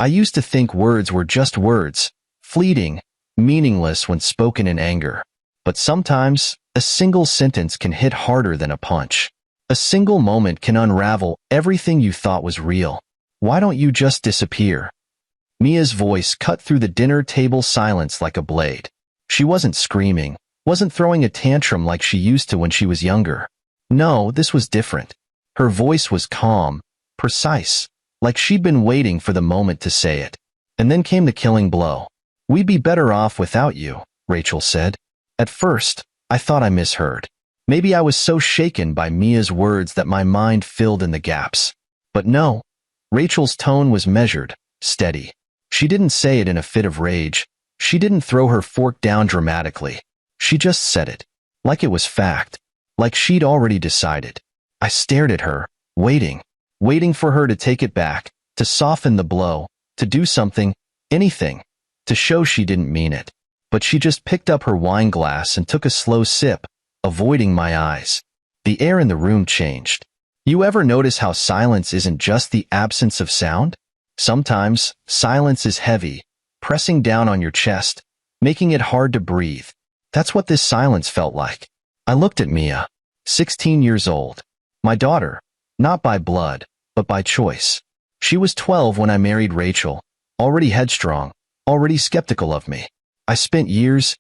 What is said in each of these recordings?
I used to think words were just words, fleeting, meaningless when spoken in anger. But sometimes, a single sentence can hit harder than a punch. A single moment can unravel everything you thought was real. Why don't you just disappear? Mia's voice cut through the dinner table silence like a blade. She wasn't screaming, wasn't throwing a tantrum like she used to when she was younger. No, this was different. Her voice was calm, precise, like she'd been waiting for the moment to say it. And then came the killing blow. "We'd be better off without you," Rachel said. At first, I thought I misheard. Maybe I was so shaken by Mia's words that my mind filled in the gaps. But no, Rachel's tone was measured, steady. She didn't say it in a fit of rage. She didn't throw her fork down dramatically. She just said it, like it was fact, like she'd already decided. I stared at her, waiting for her to take it back, to soften the blow, to do something, anything, to show she didn't mean it. But she just picked up her wine glass and took a slow sip, avoiding my eyes. The air in the room changed. You ever notice how silence isn't just the absence of sound? Sometimes, silence is heavy, pressing down on your chest, making it hard to breathe. That's what this silence felt like. I looked at Mia, 16 years old. My daughter, not by blood, but by choice. She was 12 when I married Rachel, already headstrong, already skeptical of me. I spent years,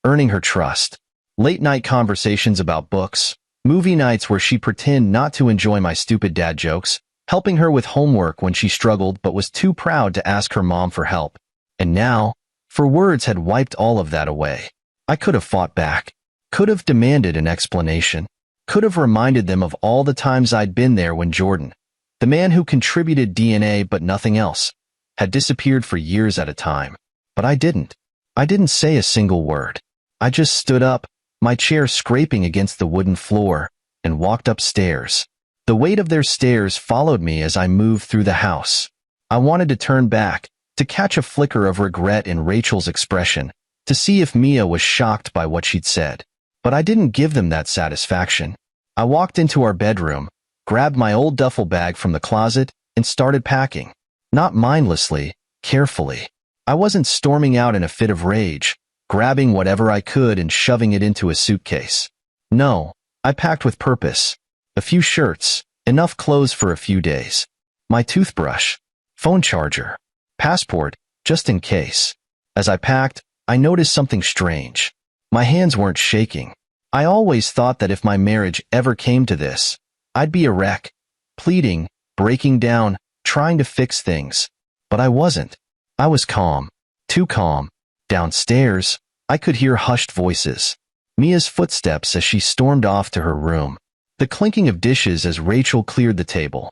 earning her trust. Late-night conversations about books, movie nights where she'd pretend not to enjoy my stupid dad jokes, helping her with homework when she struggled but was too proud to ask her mom for help. And now, for words had wiped all of that away. I could have fought back, could have demanded an explanation, could have reminded them of all the times I'd been there when Jordan, the man who contributed DNA but nothing else, had disappeared for years at a time. But I didn't. I didn't say a single word. I just stood up, my chair scraping against the wooden floor, and walked upstairs. The weight of their stares followed me as I moved through the house. I wanted to turn back, to catch a flicker of regret in Rachel's expression, to see if Mia was shocked by what she'd said. But I didn't give them that satisfaction. I walked into our bedroom, grabbed my old duffel bag from the closet, and started packing. Not mindlessly, carefully. I wasn't storming out in a fit of rage, grabbing whatever I could and shoving it into a suitcase. No, I packed with purpose. A few shirts, enough clothes for a few days. My toothbrush, phone charger, passport, just in case. As I packed, I noticed something strange. My hands weren't shaking. I always thought that if my marriage ever came to this, I'd be a wreck, pleading, breaking down, trying to fix things. But I wasn't. I was calm, too calm. Downstairs, I could hear hushed voices. Mia's footsteps as she stormed off to her room. The clinking of dishes as Rachel cleared the table.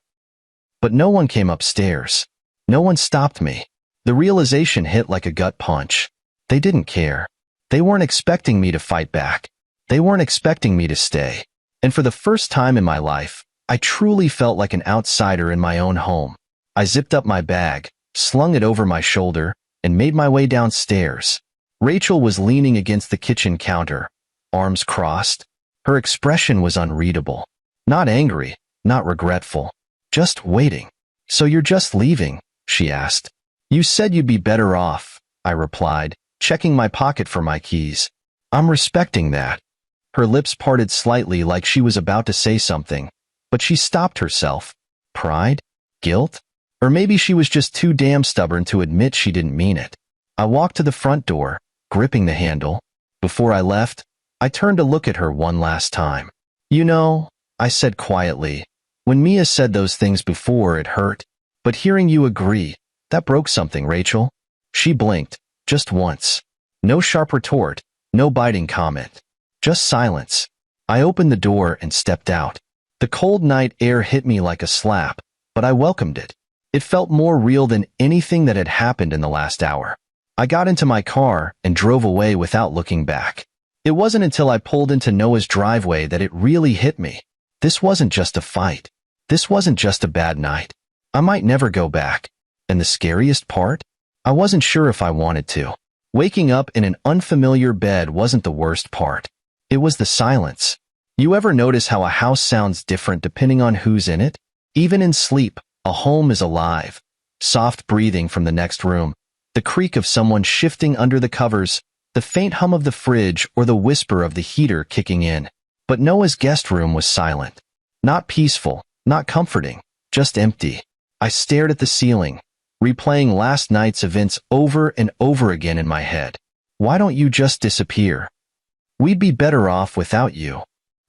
But no one came upstairs. No one stopped me. The realization hit like a gut punch. They didn't care. They weren't expecting me to fight back. They weren't expecting me to stay. And for the first time in my life, I truly felt like an outsider in my own home. I zipped up my bag, slung it over my shoulder, and made my way downstairs. Rachel was leaning against the kitchen counter, arms crossed. Her expression was unreadable. Not angry, not regretful, just waiting. "So you're just leaving?" she asked. "You said you'd be better off," I replied, checking my pocket for my keys. "I'm respecting that." Her lips parted slightly like she was about to say something, but she stopped herself. Pride? Guilt? Or maybe she was just too damn stubborn to admit she didn't mean it. I walked to the front door, gripping the handle. Before I left, I turned to look at her one last time. "You know," I said quietly, "when Mia said those things before, it hurt. But hearing you agree, that broke something, Rachel." She blinked, just once. No sharp retort, no biting comment. Just silence. I opened the door and stepped out. The cold night air hit me like a slap, but I welcomed it. It felt more real than anything that had happened in the last hour. I got into my car and drove away without looking back. It wasn't until I pulled into Noah's driveway that it really hit me. This wasn't just a fight. This wasn't just a bad night. I might never go back. And the scariest part? I wasn't sure if I wanted to. Waking up in an unfamiliar bed wasn't the worst part. It was the silence. You ever notice how a house sounds different depending on who's in it? Even in sleep, a home is alive, soft breathing from the next room, the creak of someone shifting under the covers, the faint hum of the fridge or the whisper of the heater kicking in. But Noah's guest room was silent. Not peaceful, not comforting, just empty. I stared at the ceiling, replaying last night's events over and over again in my head. Why don't you just disappear? We'd be better off without you.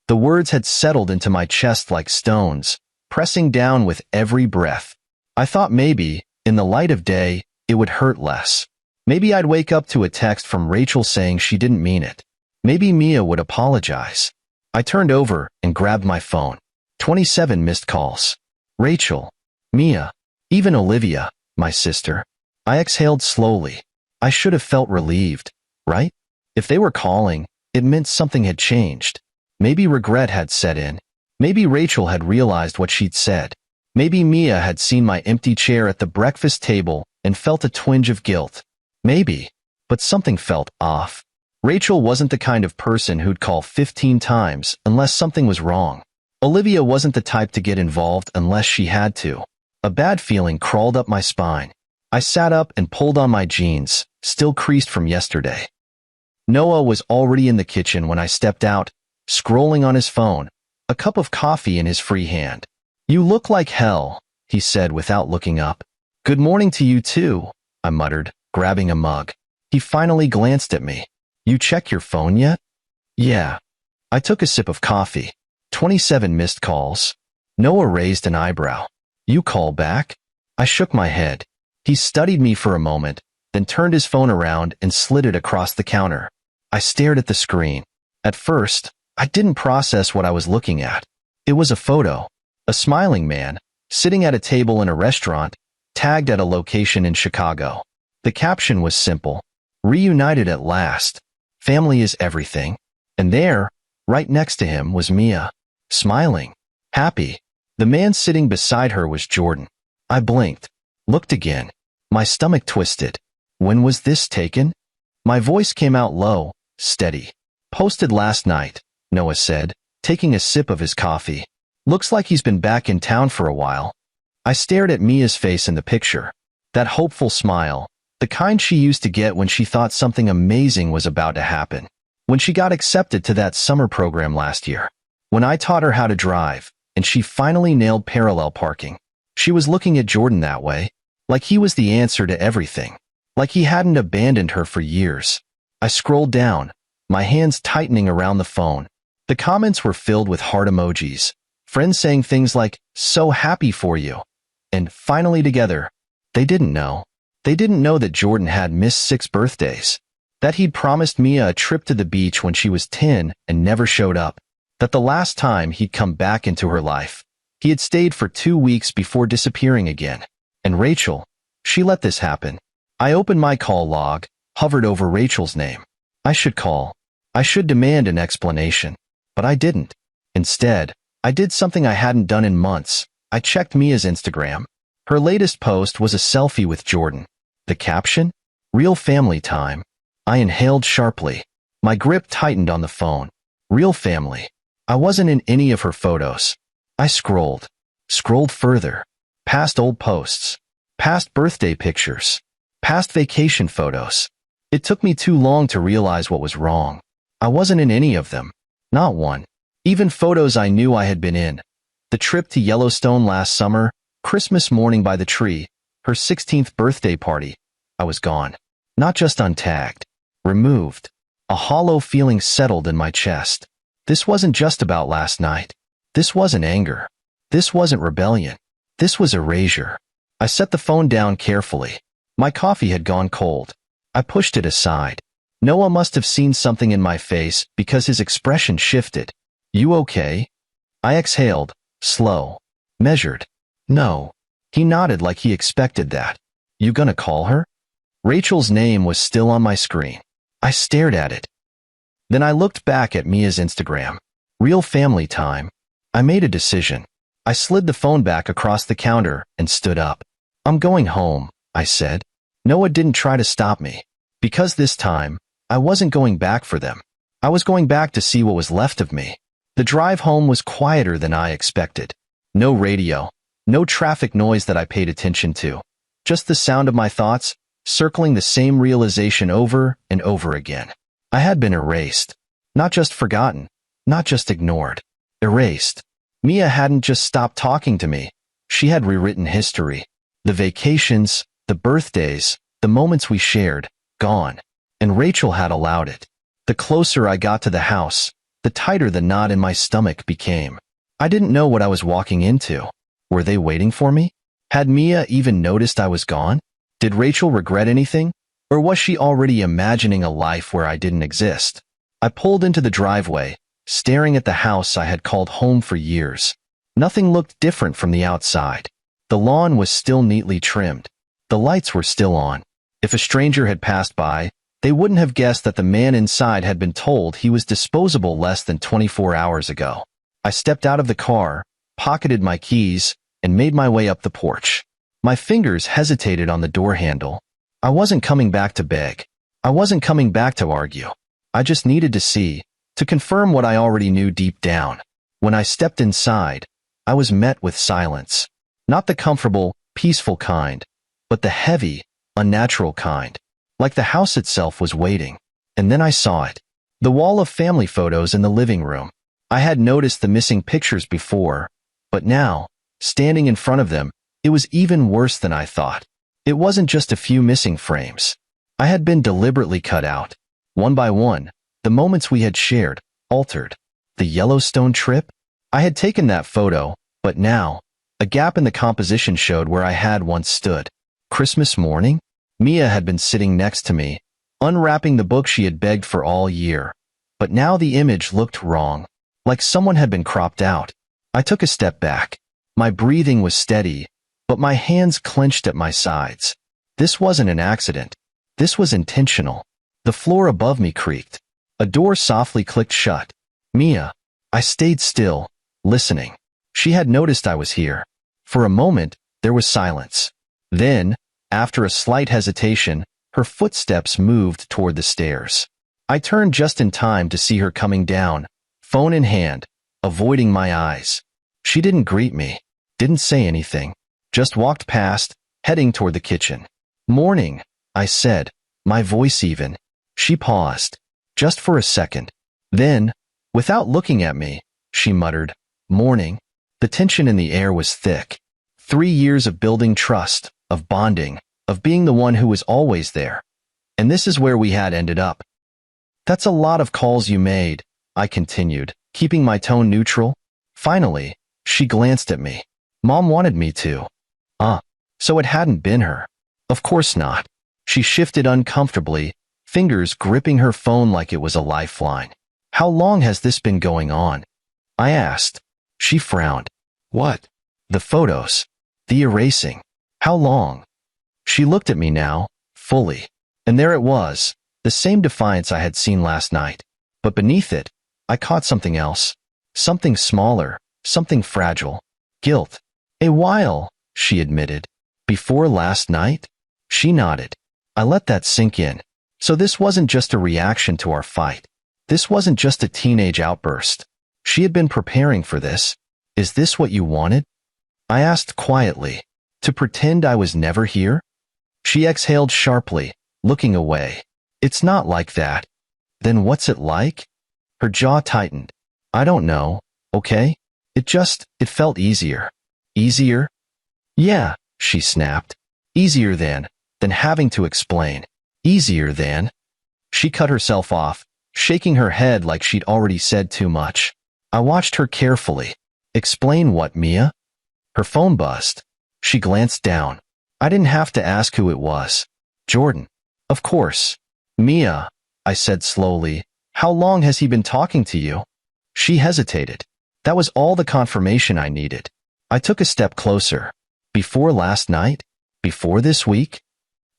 The words had settled into my chest like stones, pressing down with every breath. I thought maybe, in the light of day, it would hurt less. Maybe I'd wake up to a text from Rachel saying she didn't mean it. Maybe Mia would apologize. I turned over and grabbed my phone. 27 missed calls. Rachel, Mia, even Olivia, my sister. I exhaled slowly. I should have felt relieved, right? If they were calling, it meant something had changed. Maybe regret had set in. Maybe Rachel had realized what she'd said. Maybe Mia had seen my empty chair at the breakfast table and felt a twinge of guilt. Maybe, but something felt off. Rachel wasn't the kind of person who'd call 15 times unless something was wrong. Olivia wasn't the type to get involved unless she had to. A bad feeling crawled up my spine. I sat up and pulled on my jeans, still creased from yesterday. Noah was already in the kitchen when I stepped out, scrolling on his phone, a cup of coffee in his free hand. "You look like hell," he said without looking up. "Good morning to you too," I muttered, grabbing a mug. He finally glanced at me. "You check your phone yet?" "Yeah." I took a sip of coffee. 27 missed calls. Noah raised an eyebrow. "You call back?" I shook my head. He studied me for a moment, then turned his phone around and slid it across the counter. I stared at the screen. At first, I didn't process what I was looking at. It was a photo. A smiling man, sitting at a table in a restaurant, tagged at a location in Chicago. The caption was simple: "Reunited at last. Family is everything." And there, right next to him, was Mia, smiling, happy. The man sitting beside her was Jordan. I blinked, looked again. My stomach twisted. When was this taken? My voice came out low, steady. "Posted last night," Noah said, taking a sip of his coffee. "Looks like he's been back in town for a while." I stared at Mia's face in the picture. That hopeful smile, the kind she used to get when she thought something amazing was about to happen. When she got accepted to that summer program last year. When I taught her how to drive, and she finally nailed parallel parking. She was looking at Jordan that way, like he was the answer to everything. Like he hadn't abandoned her for years. I scrolled down, my hands tightening around the phone. The comments were filled with heart emojis. Friends saying things like, "So happy for you," and "finally together." They didn't know. They didn't know that Jordan had missed 6 birthdays. That he'd promised Mia a trip to the beach when she was 10 and never showed up. That the last time he'd come back into her life, he had stayed for 2 weeks before disappearing again. And Rachel, she let this happen. I opened my call log, hovered over Rachel's name. I should call. I should demand an explanation. But I didn't. Instead, I did something I hadn't done in months. I checked Mia's Instagram. Her latest post was a selfie with Jordan. The caption? "Real family time." I inhaled sharply. My grip tightened on the phone. Real family. I wasn't in any of her photos. I scrolled further, past old posts, past birthday pictures, past vacation photos. It took me too long to realize what was wrong. I wasn't in any of them. Not one. Even photos I knew I had been in. The trip to Yellowstone last summer, Christmas morning by the tree, her 16th birthday party. I was gone. Not just untagged. Removed. A hollow feeling settled in my chest. This wasn't just about last night. This wasn't anger. This wasn't rebellion. This was erasure. I set the phone down carefully. My coffee had gone cold. I pushed it aside. Noah must have seen something in my face because his expression shifted. "You okay?" I exhaled, slow, measured. "No." He nodded like he expected that. "You gonna call her?" Rachel's name was still on my screen. I stared at it. Then I looked back at Mia's Instagram. Real family time. I made a decision. I slid the phone back across the counter and stood up. "I'm going home," I said. Noah didn't try to stop me. Because this time, I wasn't going back for them. I was going back to see what was left of me. The drive home was quieter than I expected. No radio. No traffic noise that I paid attention to. Just the sound of my thoughts, circling the same realization over and over again. I had been erased. Not just forgotten, not just ignored. Erased. Mia hadn't just stopped talking to me. She had rewritten history. The vacations, the birthdays, the moments we shared, gone. And Rachel had allowed it. The closer I got to the house, the tighter the knot in my stomach became. I didn't know what I was walking into. Were they waiting for me? Had Mia even noticed I was gone? Did Rachel regret anything? Or was she already imagining a life where I didn't exist? I pulled into the driveway, staring at the house I had called home for years. Nothing looked different from the outside. The lawn was still neatly trimmed. The lights were still on. If a stranger had passed by, they wouldn't have guessed that the man inside had been told he was disposable less than 24 hours ago. I stepped out of the car, pocketed my keys, and made my way up the porch. My fingers hesitated on the door handle. I wasn't coming back to beg. I wasn't coming back to argue. I just needed to see, to confirm what I already knew deep down. When I stepped inside, I was met with silence. Not the comfortable, peaceful kind, but the heavy, unnatural kind. Like the house itself was waiting. And then I saw it. The wall of family photos in the living room. I had noticed the missing pictures before, but now, standing in front of them, it was even worse than I thought. It wasn't just a few missing frames. I had been deliberately cut out. One by one, the moments we had shared, altered. The Yellowstone trip? I had taken that photo, but now, a gap in the composition showed where I had once stood. Christmas morning? Mia had been sitting next to me, unwrapping the book she had begged for all year. But now the image looked wrong, like someone had been cropped out. I took a step back. My breathing was steady, but my hands clenched at my sides. This wasn't an accident. This was intentional. The floor above me creaked. A door softly clicked shut. Mia. I stayed still, listening. She had noticed I was here. For a moment, there was silence. Then, after a slight hesitation, her footsteps moved toward the stairs. I turned just in time to see her coming down, phone in hand, avoiding my eyes. She didn't greet me, didn't say anything, just walked past, heading toward the kitchen. Morning, I said, my voice even. She paused, just for a second. Then, without looking at me, she muttered, morning. The tension in the air was thick. 3 years of building trust, of bonding, of being the one who was always there. And this is where we had ended up. That's a lot of calls you made, I continued, keeping my tone neutral. Finally, she glanced at me. Mom wanted me to. So it hadn't been her. Of course not. She shifted uncomfortably, fingers gripping her phone like it was a lifeline. How long has this been going on? I asked. She frowned. What? The photos. The erasing. How long? She looked at me now, fully. And there it was, the same defiance I had seen last night. But beneath it, I caught something else. Something smaller, something fragile. Guilt. A while, she admitted. Before last night? She nodded. I let that sink in. So this wasn't just a reaction to our fight. This wasn't just a teenage outburst. She had been preparing for this. Is this what you wanted? I asked quietly. To pretend I was never here? She exhaled sharply, looking away. It's not like that. Then what's it like? Her jaw tightened. I don't know, okay? It felt easier. Easier? Yeah, she snapped. Easier than having to explain. Easier than. She cut herself off, shaking her head like she'd already said too much. I watched her carefully. Explain what, Mia? Her phone buzzed. She glanced down. I didn't have to ask who it was. Jordan. Of course. Mia, I said slowly, how long has he been talking to you? She hesitated. That was all the confirmation I needed. I took a step closer. Before last night? Before this week?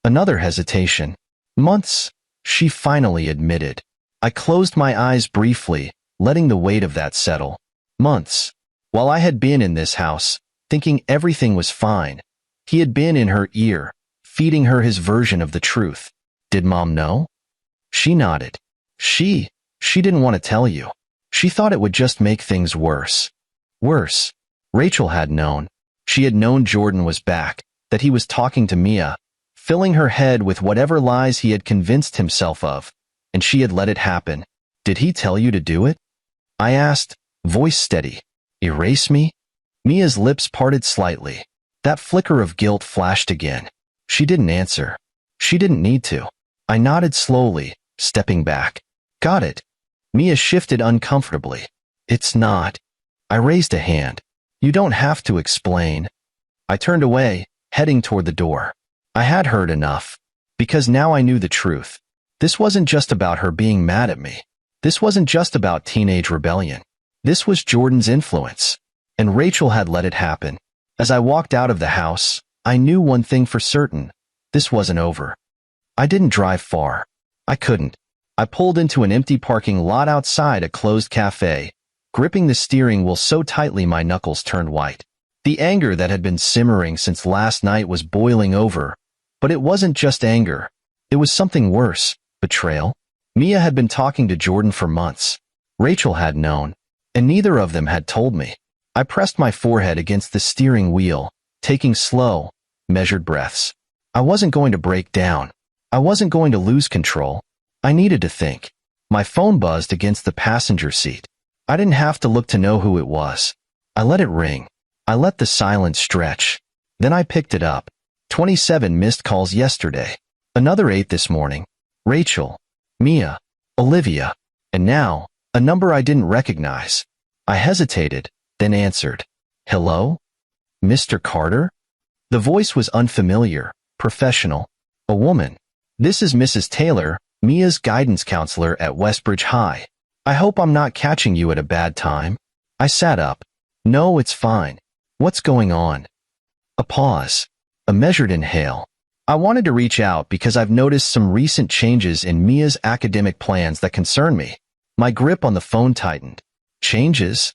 Another hesitation. Months, she finally admitted. I closed my eyes briefly, letting the weight of that settle. Months. While I had been in this house, thinking everything was fine, he had been in her ear, feeding her his version of the truth. Did Mom know? She nodded. She didn't want to tell you. She thought it would just make things worse. Worse. Rachel had known. She had known Jordan was back, that he was talking to Mia, filling her head with whatever lies he had convinced himself of, and she had let it happen. Did he tell you to do it? I asked, voice steady. Erase me? Mia's lips parted slightly. That flicker of guilt flashed again. She didn't answer. She didn't need to. I nodded slowly, stepping back. Got it. Mia shifted uncomfortably. It's not. I raised a hand. You don't have to explain. I turned away, heading toward the door. I had heard enough. Because now I knew the truth. This wasn't just about her being mad at me. This wasn't just about teenage rebellion. This was Jordan's influence. And Rachel had let it happen. As I walked out of the house, I knew one thing for certain. This wasn't over. I didn't drive far. I couldn't. I pulled into an empty parking lot outside a closed cafe, gripping the steering wheel so tightly my knuckles turned white. The anger that had been simmering since last night was boiling over, but it wasn't just anger. It was something worse, betrayal. Mia had been talking to Jordan for months. Rachel had known, and neither of them had told me. I pressed my forehead against the steering wheel, taking slow, measured breaths. I wasn't going to break down. I wasn't going to lose control. I needed to think. My phone buzzed against the passenger seat. I didn't have to look to know who it was. I let it ring. I let the silence stretch. Then I picked it up. 27 missed calls yesterday. Another 8 this morning. Rachel, Mia, Olivia, and now, a number I didn't recognize. I hesitated, then answered. Hello? Mr. Carter? The voice was unfamiliar, professional. A woman. This is Mrs. Taylor, Mia's guidance counselor at Westbridge High. I hope I'm not catching you at a bad time. I sat up. No, it's fine. What's going on? A pause. A measured inhale. I wanted to reach out because I've noticed some recent changes in Mia's academic plans that concern me. My grip on the phone tightened. Changes?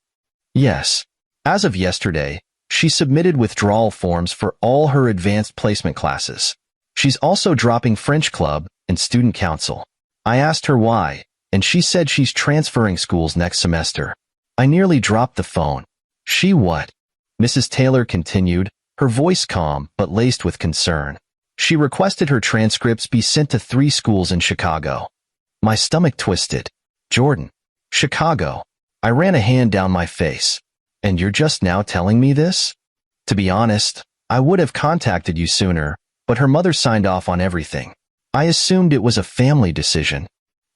Yes. As of yesterday, she submitted withdrawal forms for all her advanced placement classes. She's also dropping French club and student council. I asked her why, and she said she's transferring schools next semester. I nearly dropped the phone. She what? Mrs. Taylor continued, her voice calm but laced with concern. She requested her transcripts be sent to 3 schools in Chicago. My stomach twisted. Jordan. Chicago. I ran a hand down my face. And you're just now telling me this? To be honest, I would have contacted you sooner, but her mother signed off on everything. I assumed it was a family decision.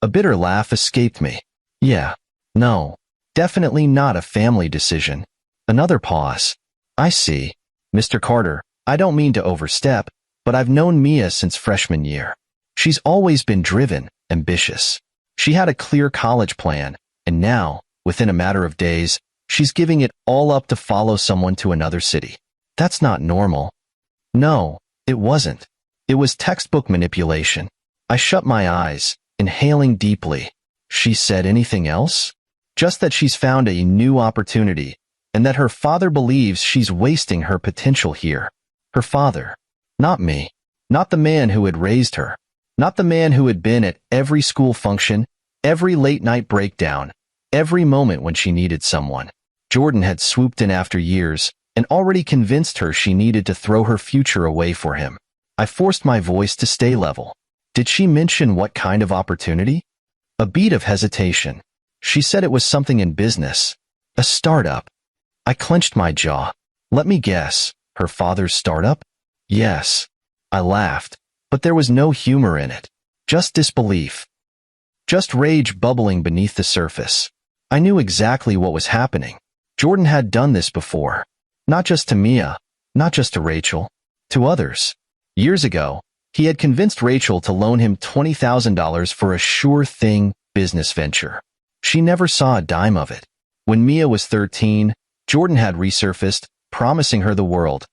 A bitter laugh escaped me. Yeah. No. Definitely not a family decision. Another pause. I see. Mr. Carter, I don't mean to overstep, but I've known Mia since freshman year. She's always been driven, ambitious. She had a clear college plan, and now, within a matter of days, she's giving it all up to follow someone to another city. That's not normal. No, it wasn't. It was textbook manipulation. I shut my eyes, inhaling deeply. She said anything else? Just that she's found a new opportunity, and that her father believes she's wasting her potential here. Her father. Not me. Not the man who had raised her. Not the man who had been at every school function, every late-night breakdown, every moment when she needed someone. Jordan had swooped in after years and already convinced her she needed to throw her future away for him. I forced my voice to stay level. Did she mention what kind of opportunity? A beat of hesitation. She said it was something in business. A startup. I clenched my jaw. Let me guess. Her father's startup? Yes. I laughed, but there was no humor in it. Just disbelief. Just rage bubbling beneath the surface. I knew exactly what was happening. Jordan had done this before. Not just to Mia, not just to Rachel, to others. Years ago, he had convinced Rachel to loan him $20,000 for a sure-thing business venture. She never saw a dime of it. When Mia was 13, Jordan had resurfaced, promising her the world,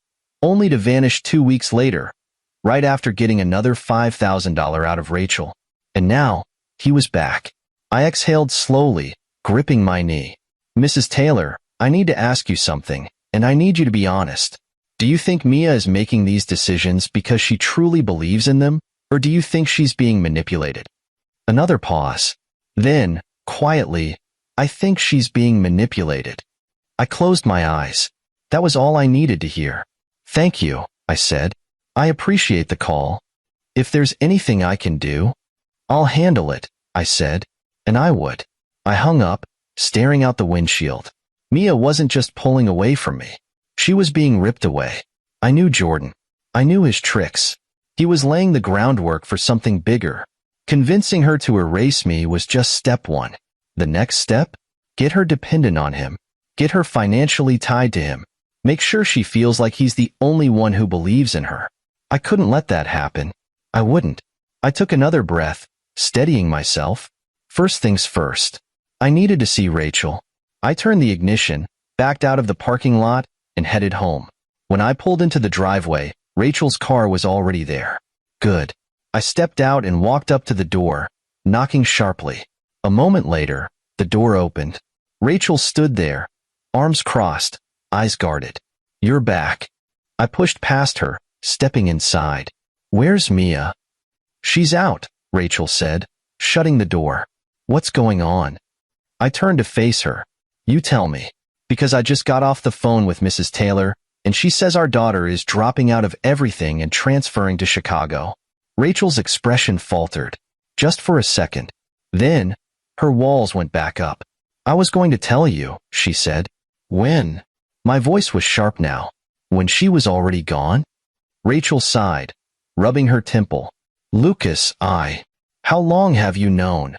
only to vanish 2 weeks later, right after getting another $5,000 out of Rachel. And now, he was back. I exhaled slowly, gripping my knee. Mrs. Taylor, I need to ask you something, and I need you to be honest. Do you think Mia is making these decisions because she truly believes in them, or do you think she's being manipulated? Another pause. Then, quietly, I think she's being manipulated. I closed my eyes. That was all I needed to hear. Thank you, I said. I appreciate the call. If there's anything I can do, I'll handle it, I said. And I would. I hung up, staring out the windshield. Mia wasn't just pulling away from me. She was being ripped away. I knew Jordan. I knew his tricks. He was laying the groundwork for something bigger. Convincing her to erase me was just step one. The next step? Get her dependent on him. Get her financially tied to him. Make sure she feels like he's the only one who believes in her. I couldn't let that happen. I wouldn't. I took another breath, steadying myself. First things first. I needed to see Rachel. I turned the ignition, backed out of the parking lot, and headed home. When I pulled into the driveway, Rachel's car was already there. Good. I stepped out and walked up to the door, knocking sharply. A moment later, the door opened. Rachel stood there, arms crossed, eyes guarded. You're back. I pushed past her, stepping inside. Where's Mia? She's out, Rachel said, shutting the door. What's going on? I turned to face her. You tell me. Because I just got off the phone with Mrs. Taylor, and she says our daughter is dropping out of everything and transferring to Chicago. Rachel's expression faltered, just for a second. Then, her walls went back up. I was going to tell you, she said. When? My voice was sharp now. When she was already gone? Rachel sighed, rubbing her temple. Lucas, how long have you known?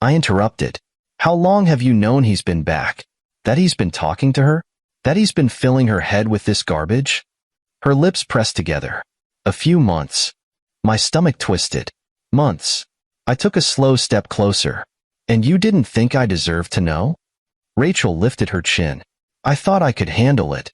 I interrupted. How long have you known he's been back? That he's been talking to her? That he's been filling her head with this garbage? Her lips pressed together. A few months. My stomach twisted. Months. I took a slow step closer. And you didn't think I deserved to know? Rachel lifted her chin. I thought I could handle it.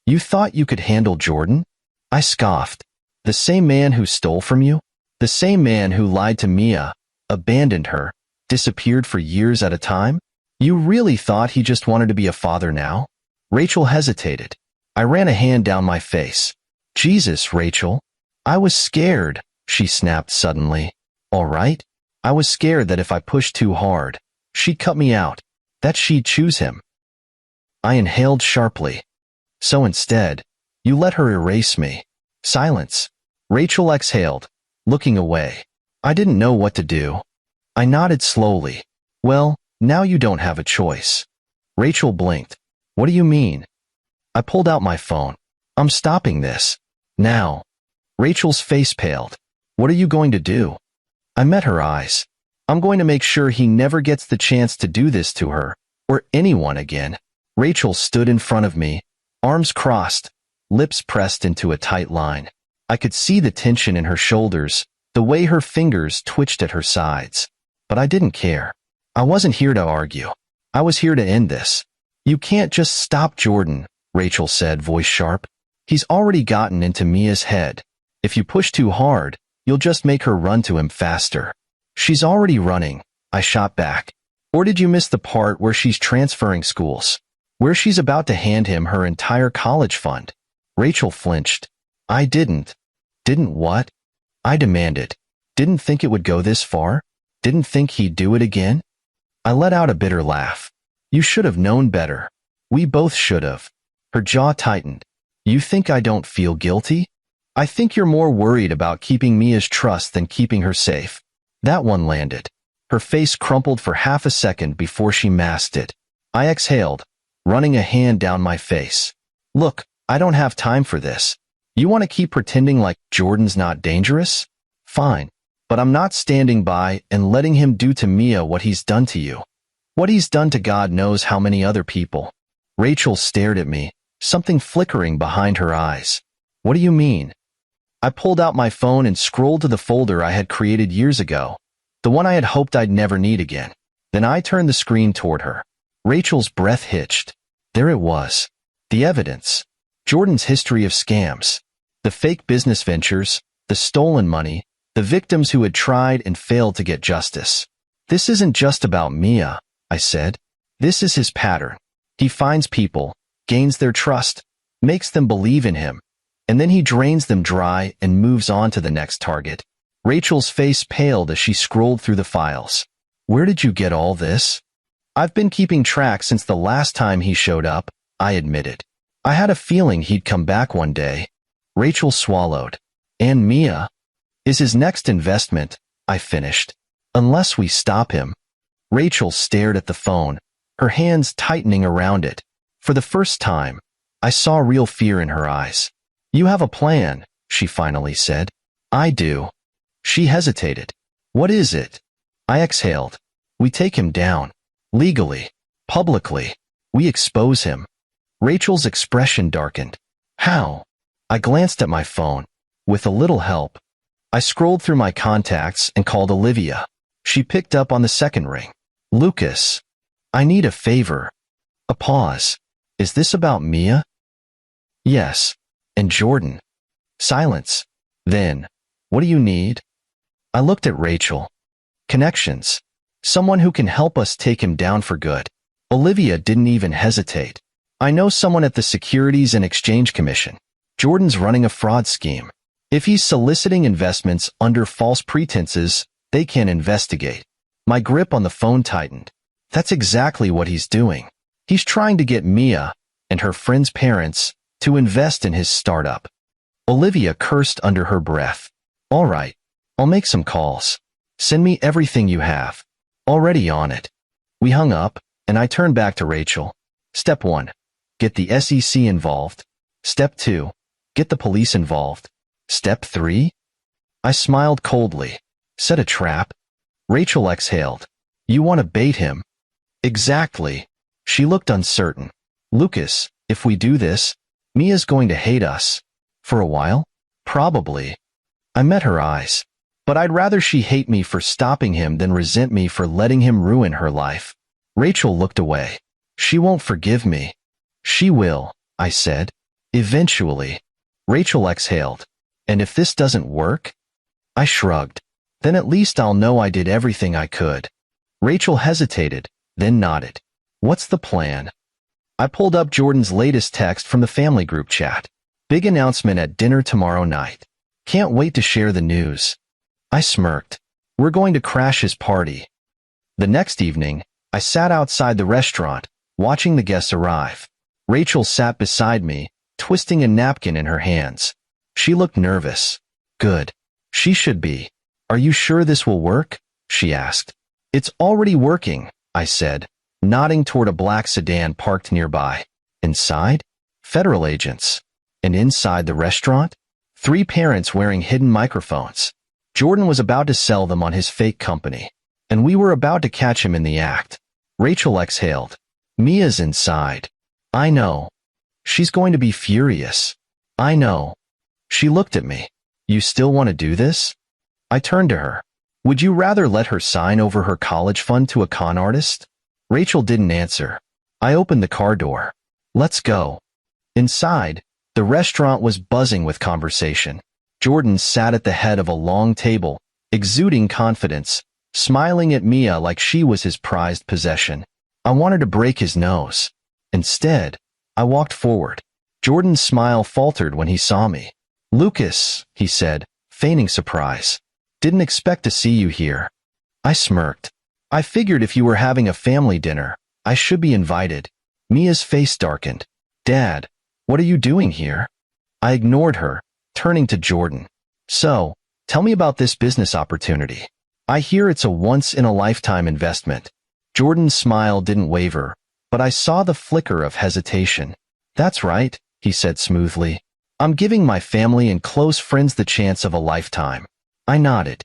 You thought you could handle Jordan? I scoffed. The same man who stole from you? The same man who lied to Mia, abandoned her, disappeared for years at a time? You really thought he just wanted to be a father now? Rachel hesitated. I ran a hand down my face. Jesus, Rachel. I was scared, she snapped suddenly. All right? I was scared that if I pushed too hard, she'd cut me out, that she'd choose him. I inhaled sharply. So instead, you let her erase me. Silence. Rachel exhaled, looking away. I didn't know what to do. I nodded slowly. Well, now you don't have a choice. Rachel blinked. What do you mean? I pulled out my phone. I'm stopping this. Now. Rachel's face paled. What are you going to do? I met her eyes. I'm going to make sure he never gets the chance to do this to her, or anyone again. Rachel stood in front of me, arms crossed, lips pressed into a tight line. I could see the tension in her shoulders, the way her fingers twitched at her sides. But I didn't care. I wasn't here to argue. I was here to end this. You can't just stop Jordan, Rachel said, voice sharp. He's already gotten into Mia's head. If you push too hard, you'll just make her run to him faster. She's already running, I shot back. Or did you miss the part where she's transferring schools? Where she's about to hand him her entire college fund? Rachel flinched. I didn't. Didn't what? I demanded. Didn't think it would go this far? Didn't think he'd do it again? I let out a bitter laugh. You should have known better. We both should have. Her jaw tightened. You think I don't feel guilty? I think you're more worried about keeping Mia's trust than keeping her safe. That one landed. Her face crumpled for half a second before she masked it. I exhaled, running a hand down my face. Look, I don't have time for this. You want to keep pretending like Jordan's not dangerous? Fine. But I'm not standing by and letting him do to Mia what he's done to you. What he's done to God knows how many other people. Rachel stared at me, something flickering behind her eyes. What do you mean? I pulled out my phone and scrolled to the folder I had created years ago, the one I had hoped I'd never need again. Then I turned the screen toward her. Rachel's breath hitched. There it was. The evidence. Jordan's history of scams. The fake business ventures, the stolen money, the victims who had tried and failed to get justice. This isn't just about Mia, I said. This is his pattern. He finds people, gains their trust, makes them believe in him, and then he drains them dry and moves on to the next target. Rachel's face paled as she scrolled through the files. Where did you get all this? I've been keeping track since the last time he showed up, I admitted. I had a feeling he'd come back one day. Rachel swallowed. And Mia is his next investment, I finished. Unless we stop him. Rachel stared at the phone, her hands tightening around it. For the first time, I saw real fear in her eyes. You have a plan, she finally said. I do. She hesitated. What is it? I exhaled. We take him down. Legally. Publicly. We expose him. Rachel's expression darkened. How? I glanced at my phone. With a little help, I scrolled through my contacts and called Olivia. She picked up on the second ring. Lucas, I need a favor. A pause. Is this about Mia? Yes. And Jordan. Silence. Then, what do you need? I looked at Rachel. Connections. Someone who can help us take him down for good. Olivia didn't even hesitate. I know someone at the Securities and Exchange Commission. Jordan's running a fraud scheme. If he's soliciting investments under false pretenses, they can investigate. My grip on the phone tightened. That's exactly what he's doing. He's trying to get Mia and her friend's parents to invest in his startup. Olivia cursed under her breath. All right, I'll make some calls. Send me everything you have. Already on it. We hung up, and I turned back to Rachel. Step 1. Get the SEC involved. Step 2. Get the police involved. Step 3? I smiled coldly. Set a trap? Rachel exhaled. You want to bait him? Exactly. She looked uncertain. Lucas, if we do this, Mia's going to hate us. For a while? Probably. I met her eyes. But I'd rather she hate me for stopping him than resent me for letting him ruin her life. Rachel looked away. She won't forgive me. She will, I said. Eventually. Rachel exhaled. And if this doesn't work? I shrugged. Then at least I'll know I did everything I could. Rachel hesitated, then nodded. What's the plan? I pulled up Jordan's latest text from the family group chat. Big announcement at dinner tomorrow night. Can't wait to share the news. I smirked. We're going to crash his party. The next evening, I sat outside the restaurant, watching the guests arrive. Rachel sat beside me, twisting a napkin in her hands. She looked nervous. Good. She should be. Are you sure this will work? She asked. It's already working, I said, nodding toward a black sedan parked nearby. Inside? Federal agents. And inside the restaurant? 3 parents wearing hidden microphones. Jordan was about to sell them on his fake company, and we were about to catch him in the act. Rachel exhaled. Mia's inside. I know. She's going to be furious. I know. She looked at me. You still want to do this? I turned to her. Would you rather let her sign over her college fund to a con artist? Rachel didn't answer. I opened the car door. Let's go. Inside, the restaurant was buzzing with conversation. Jordan sat at the head of a long table, exuding confidence, smiling at Mia like she was his prized possession. I wanted to break his nose. Instead, I walked forward. Jordan's smile faltered when he saw me. Lucas, he said, feigning surprise. Didn't expect to see you here. I smirked. I figured if you were having a family dinner, I should be invited. Mia's face darkened. Dad, what are you doing here? I ignored her, turning to Jordan. So, tell me about this business opportunity. I hear it's a once-in-a-lifetime investment. Jordan's smile didn't waver, but I saw the flicker of hesitation. That's right, he said smoothly. I'm giving my family and close friends the chance of a lifetime. I nodded.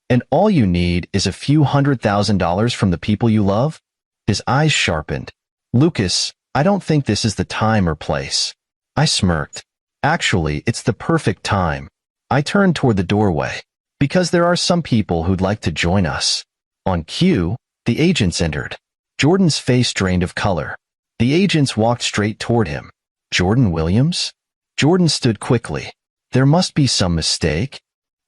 And all you need is a few $100,000 from the people you love? His eyes sharpened. Lucas, I don't think this is the time or place. I smirked. Actually, it's the perfect time. I turned toward the doorway. Because there are some people who'd like to join us. On cue, the agents entered. Jordan's face drained of color. The agents walked straight toward him. Jordan Williams? Jordan stood quickly. There must be some mistake.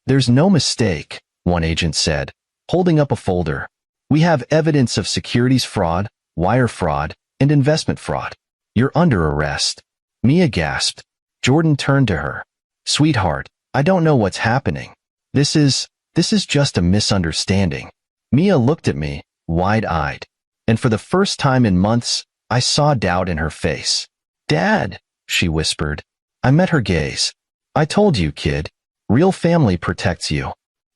There's no mistake, one agent said, holding up a folder. We have evidence of securities fraud, wire fraud, and investment fraud. You're under arrest. Mia gasped. Jordan turned to her. Sweetheart, I don't know what's happening. This is just a misunderstanding. Mia looked at me, wide-eyed. And for the first time in months, I saw doubt in her face. Dad, she whispered. I met her gaze. I told you, kid. Real family protects you.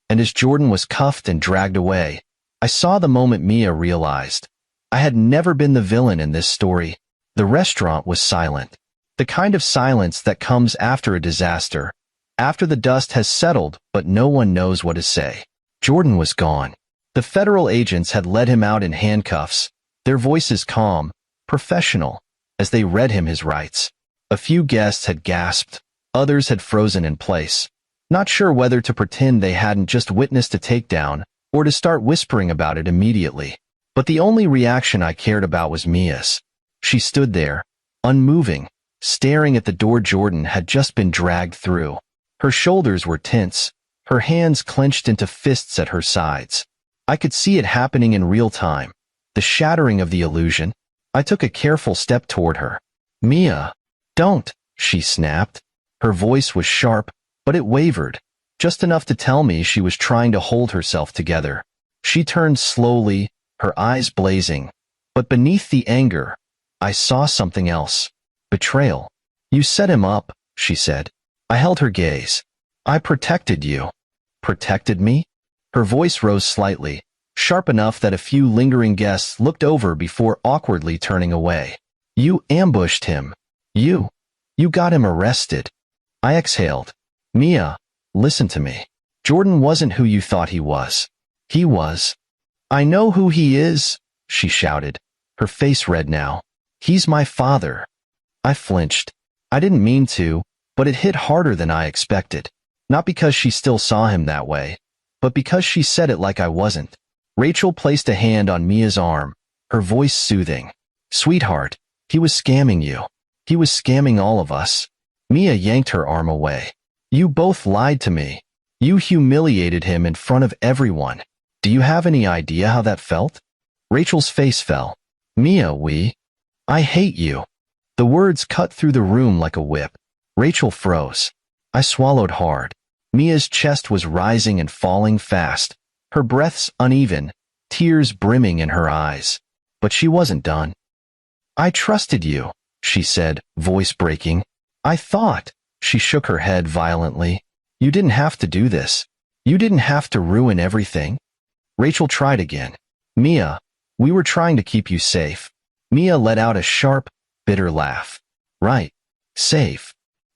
And as Jordan was cuffed and dragged away, I saw the moment Mia realized. I had never been the villain in this story. The restaurant was silent. The kind of silence that comes after a disaster, after the dust has settled but no one knows what to say. Jordan was gone. The federal agents had led him out in handcuffs, their voices calm, professional, as they read him his rights. A few guests had gasped, others had frozen in place, not sure whether to pretend they hadn't just witnessed a takedown or to start whispering about it immediately. But the only reaction I cared about was Mia's. She stood there, unmoving, staring at the door Jordan had just been dragged through. Her shoulders were tense, her hands clenched into fists at her sides. I could see it happening in real time, the shattering of the illusion. I took a careful step toward her. Mia, don't, she snapped. Her voice was sharp, but it wavered, just enough to tell me she was trying to hold herself together. She turned slowly, her eyes blazing. But beneath the anger, I saw something else. Betrayal. You set him up, she said. I held her gaze. I protected you. Protected me? Her voice rose slightly, sharp enough that a few lingering guests looked over before awkwardly turning away. You ambushed him. You got him arrested. I exhaled. Mia, listen to me. Jordan wasn't who you thought he was. He was. I know who he is, she shouted, her face red now. He's my father. I flinched. I didn't mean to, but it hit harder than I expected. Not because she still saw him that way, but because she said it like I wasn't. Rachel placed a hand on Mia's arm, her voice soothing. Sweetheart, he was scamming you. He was scamming all of us. Mia yanked her arm away. You both lied to me. You humiliated him in front of everyone. Do you have any idea how that felt? Rachel's face fell. Mia, I hate you. The words cut through the room like a whip. Rachel froze. I swallowed hard. Mia's chest was rising and falling fast, her breaths uneven, tears brimming in her eyes. But she wasn't done. I trusted you, she said, voice breaking. I thought. She shook her head violently. You didn't have to do this. You didn't have to ruin everything. Rachel tried again. Mia, we were trying to keep you safe. Mia let out a sharp, bitter laugh. Right. Safe.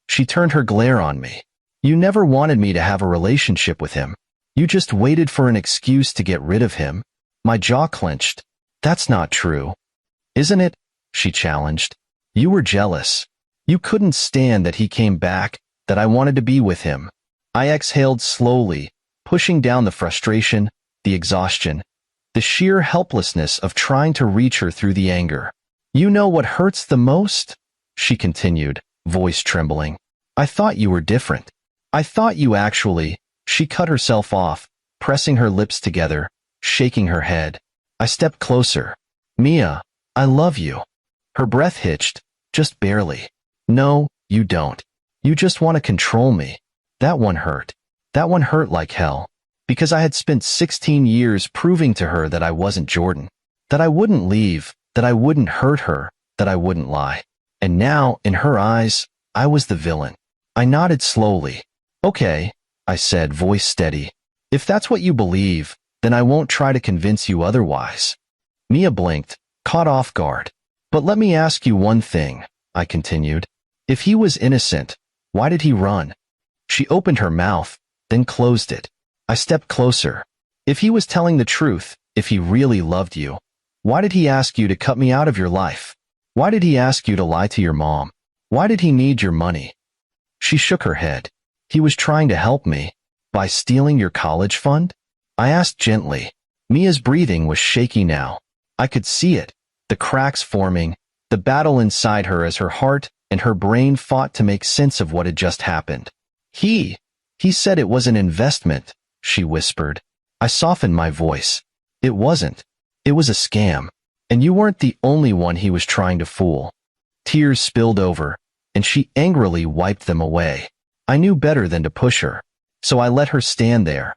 She turned her glare on me. You never wanted me to have a relationship with him. You just waited for an excuse to get rid of him. My jaw clenched. That's not true. Isn't it? She challenged. You were jealous. You couldn't stand that he came back, that I wanted to be with him. I exhaled slowly, pushing down the frustration, the exhaustion, the sheer helplessness of trying to reach her through the anger. You know what hurts the most? She continued, voice trembling. I thought you were different. I thought you actually. She cut herself off, pressing her lips together, shaking her head. I stepped closer. Mia, I love you. Her breath hitched, just barely. No, you don't. You just want to control me. That one hurt. That one hurt like hell. Because I had spent 16 years proving to her that I wasn't Jordan. That I wouldn't leave, that I wouldn't hurt her, that I wouldn't lie. And now, in her eyes, I was the villain. I nodded slowly. Okay, I said, voice steady. If that's what you believe, then I won't try to convince you otherwise. Mia blinked, caught off guard. But let me ask you one thing, I continued. If he was innocent, why did he run? She opened her mouth, then closed it. I stepped closer. If he was telling the truth, if he really loved you, why did he ask you to cut me out of your life? Why did he ask you to lie to your mom? Why did he need your money? She shook her head. He was trying to help me. By stealing your college fund? I asked gently. Mia's breathing was shaky now. I could see it, the cracks forming, the battle inside her as her heart and her brain fought to make sense of what had just happened. He said it was an investment, she whispered. I softened my voice. It wasn't. It was a scam. And you weren't the only one he was trying to fool. Tears spilled over, and she angrily wiped them away. I knew better than to push her, so I let her stand there,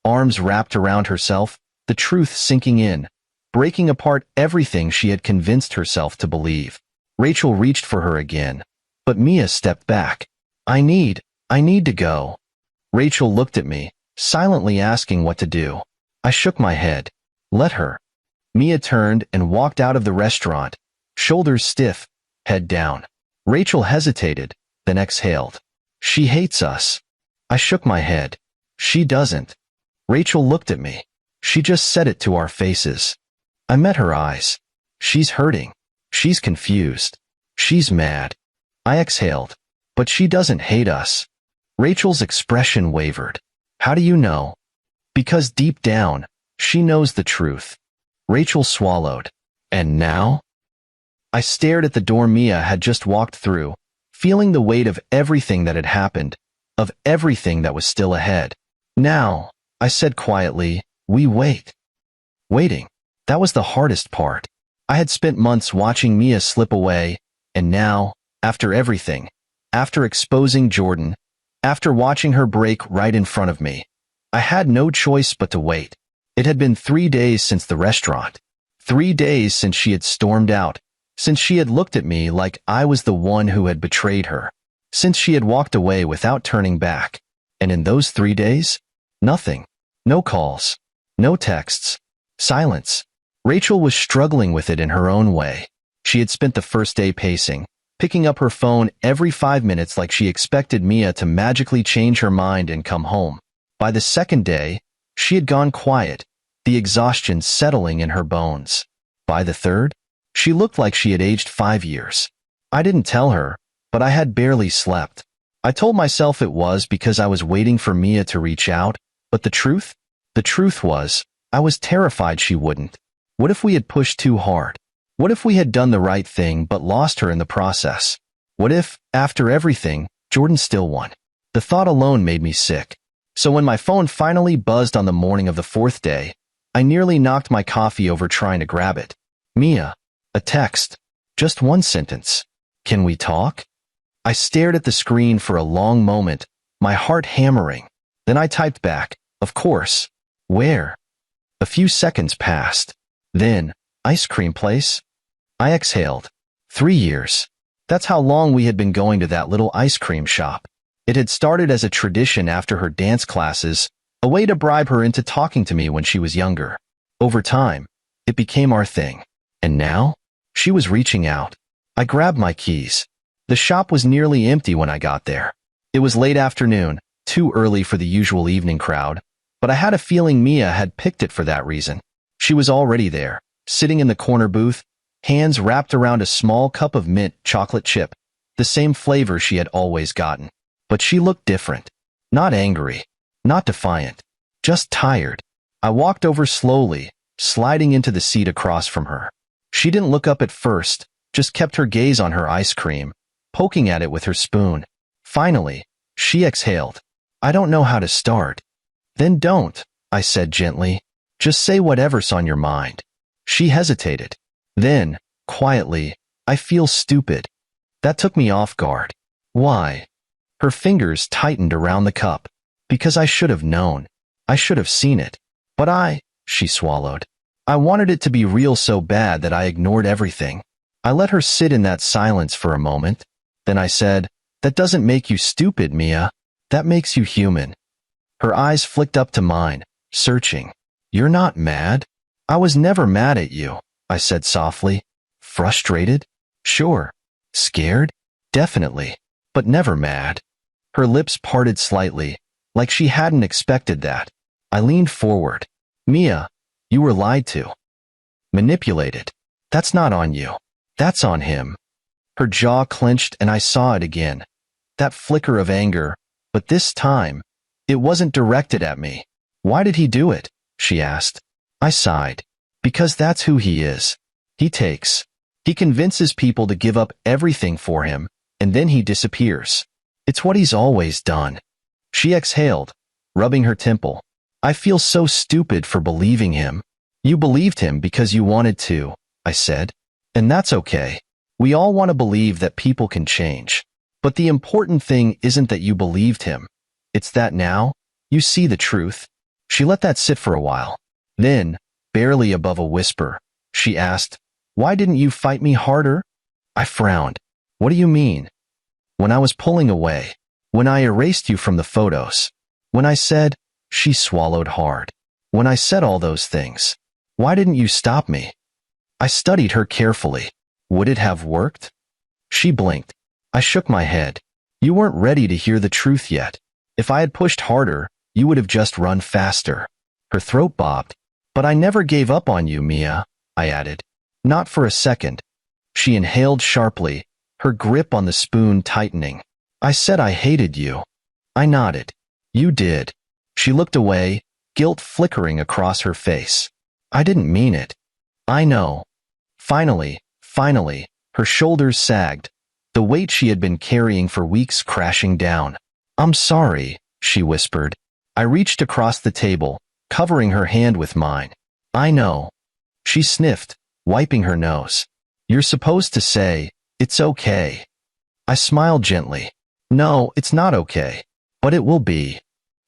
arms wrapped around herself, the truth sinking in, breaking apart everything she had convinced herself to believe. Rachel reached for her again, but Mia stepped back. I need, I need to go. Rachel looked at me, silently asking what to do. I shook my head. Let her. Mia turned and walked out of the restaurant, shoulders stiff, head down. Rachel hesitated, then exhaled. She hates us. I shook my head. She doesn't. Rachel looked at me. She just said it to our faces. I met her eyes. She's hurting. She's confused. She's mad. I exhaled. But she doesn't hate us. Rachel's expression wavered. How do you know? Because deep down, she knows the truth. Rachel swallowed. And now? I stared at the door Mia had just walked through, feeling the weight of everything that had happened, of everything that was still ahead. Now, I said quietly, we wait. Waiting. That was the hardest part. I had spent months watching Mia slip away, and now, after everything, after exposing Jordan, after watching her break right in front of me, I had no choice but to wait. It had been 3 days since the restaurant. 3 days since she had stormed out, since she had looked at me like I was the one who had betrayed her, since she had walked away without turning back. And in those 3 days, nothing. No calls. No texts. Silence. Rachel was struggling with it in her own way. She had spent the first day pacing, picking up her phone every 5 minutes like she expected Mia to magically change her mind and come home. By the second day, she had gone quiet, the exhaustion settling in her bones. By the third, she looked like she had aged 5 years. I didn't tell her, but I had barely slept. I told myself it was because I was waiting for Mia to reach out, but the truth? The truth was, I was terrified she wouldn't. What if we had pushed too hard? What if we had done the right thing but lost her in the process? What if, after everything, Jordan still won? The thought alone made me sick. So when my phone finally buzzed on the morning of the 4th day, I nearly knocked my coffee over trying to grab it. Mia. A text. Just one sentence. Can we talk? I stared at the screen for a long moment, my heart hammering. Then I typed back, of course. Where? A few seconds passed. Then, ice cream place? I exhaled. 3 years. That's how long we had been going to that little ice cream shop. It had started as a tradition after her dance classes, a way to bribe her into talking to me when she was younger. Over time, it became our thing. And now? She was reaching out. I grabbed my keys. The shop was nearly empty when I got there. It was late afternoon, too early for the usual evening crowd, but I had a feeling Mia had picked it for that reason. She was already there, sitting in the corner booth, hands wrapped around a small cup of mint chocolate chip, the same flavor she had always gotten. But she looked different. Not angry, not defiant, just tired. I walked over slowly, sliding into the seat across from her. She didn't look up at first, just kept her gaze on her ice cream, poking at it with her spoon. Finally, she exhaled. I don't know how to start. Then don't, I said gently. Just say whatever's on your mind. She hesitated. Then, quietly, I feel stupid. That took me off guard. Why? Her fingers tightened around the cup. Because I should have known. I should have seen it. But she swallowed. I wanted it to be real so bad that I ignored everything. I let her sit in that silence for a moment. Then I said, that doesn't make you stupid, Mia. That makes you human. Her eyes flicked up to mine, searching. You're not mad? I was never mad at you, I said softly. Frustrated? Sure. Scared? Definitely. But never mad. Her lips parted slightly, like she hadn't expected that. I leaned forward. Mia, you were lied to. Manipulated. That's not on you. That's on him. Her jaw clenched and I saw it again. That flicker of anger, but this time, it wasn't directed at me. Why did he do it? She asked. I sighed. Because that's who he is. He takes. He convinces people to give up everything for him, and then he disappears. It's what he's always done. She exhaled, rubbing her temple. I feel so stupid for believing him. You believed him because you wanted to, I said. And that's okay. We all want to believe that people can change. But the important thing isn't that you believed him. It's that now, you see the truth. She let that sit for a while. Then, barely above a whisper, she asked, why didn't you fight me harder? I frowned. What do you mean? When I was pulling away, When I erased you from the photos. When I said, she swallowed hard. When I said all those things. Why didn't you stop me? I studied her carefully. Would it have worked? She blinked. I shook my head. You weren't ready to hear the truth yet. If I had pushed harder, you would have just run faster. Her throat bobbed. But I never gave up on you, Mia, I added. Not for a second. She inhaled sharply, her grip on the spoon tightening. I said I hated you. I nodded. You did. She looked away, guilt flickering across her face. I didn't mean it. I know. Finally, her shoulders sagged, the weight she had been carrying for weeks crashing down. I'm sorry, she whispered. I reached across the table, covering her hand with mine. I know. She sniffed, wiping her nose. You're supposed to say, it's okay. I smiled gently. No, it's not okay. But it will be.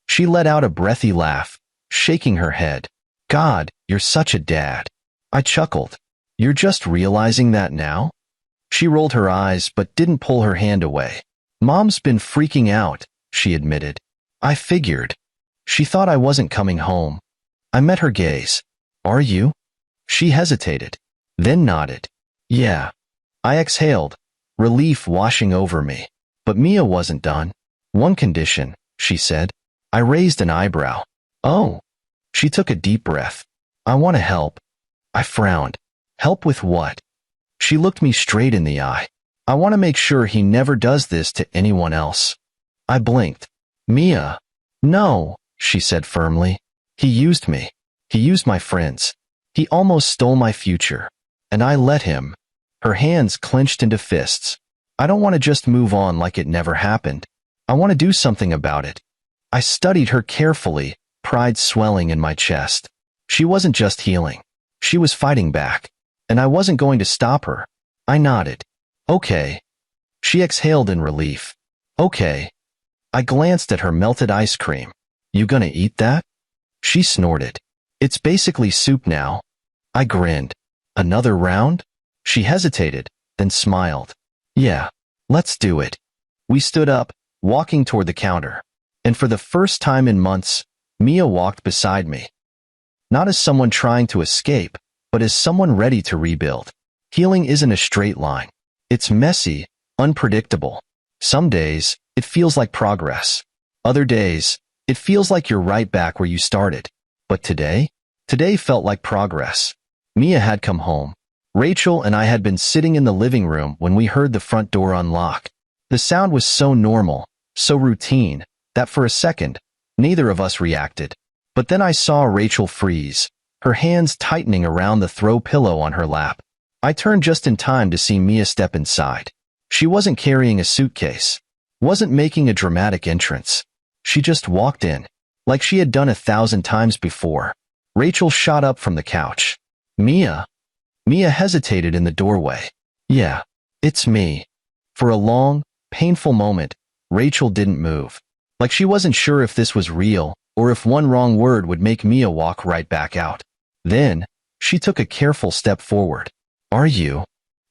She let out a breathy laugh, shaking her head. God, you're such a dad. I chuckled. You're just realizing that now? She rolled her eyes but didn't pull her hand away. Mom's been freaking out, she admitted. I figured. She thought I wasn't coming home. I met her gaze. Are you? She hesitated, then nodded. Yeah. I exhaled, relief washing over me. But Mia wasn't done. One condition, she said. I raised an eyebrow. Oh. She took a deep breath. I want to help. I frowned. Help with what? She looked me straight in the eye. I want to make sure he never does this to anyone else. I blinked. Mia. No, she said firmly. He used me. He used my friends. He almost stole my future. And I let him. Her hands clenched into fists. I don't want to just move on like it never happened. I want to do something about it. I studied her carefully, pride swelling in my chest. She wasn't just healing. She was fighting back. And I wasn't going to stop her. I nodded. Okay. She exhaled in relief. Okay. I glanced at her melted ice cream. You gonna eat that? She snorted. It's basically soup now. I grinned. Another round? She hesitated, then smiled. Yeah, let's do it. We stood up, walking toward the counter. And for the first time in months, Mia walked beside me. Not as someone trying to escape, but as someone ready to rebuild. Healing isn't a straight line. It's messy, unpredictable. Some days, it feels like progress. Other days, it feels like you're right back where you started. But today felt like progress. Mia had come home. Rachel and I had been sitting in the living room when we heard the front door unlock. The sound was so normal, so routine, that for a second, neither of us reacted. But then I saw Rachel freeze, her hands tightening around the throw pillow on her lap. I turned just in time to see Mia step inside. She wasn't carrying a suitcase, wasn't making a dramatic entrance. She just walked in, like she had done 1,000 times before. Rachel shot up from the couch. Mia? Mia hesitated in the doorway. Yeah, it's me. For a long, painful moment, Rachel didn't move. Like she wasn't sure if this was real, or if one wrong word would make Mia walk right back out. Then, she took a careful step forward. Are you?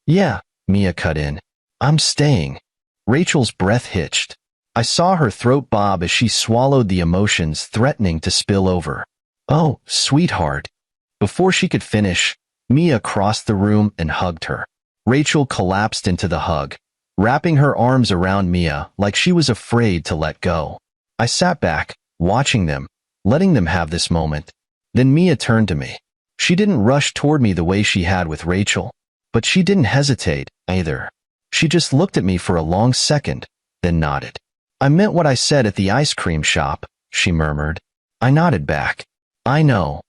Yeah, Mia cut in. I'm staying. Rachel's breath hitched. I saw her throat bob as she swallowed the emotions threatening to spill over. Oh, sweetheart. Before she could finish, Mia crossed the room and hugged her. Rachel collapsed into the hug, wrapping her arms around Mia like she was afraid to let go. I sat back, watching them, letting them have this moment. Then Mia turned to me. She didn't rush toward me the way she had with Rachel, but she didn't hesitate, either. She just looked at me for a long second, then nodded. I meant what I said at the ice cream shop, she murmured. I nodded back. I know.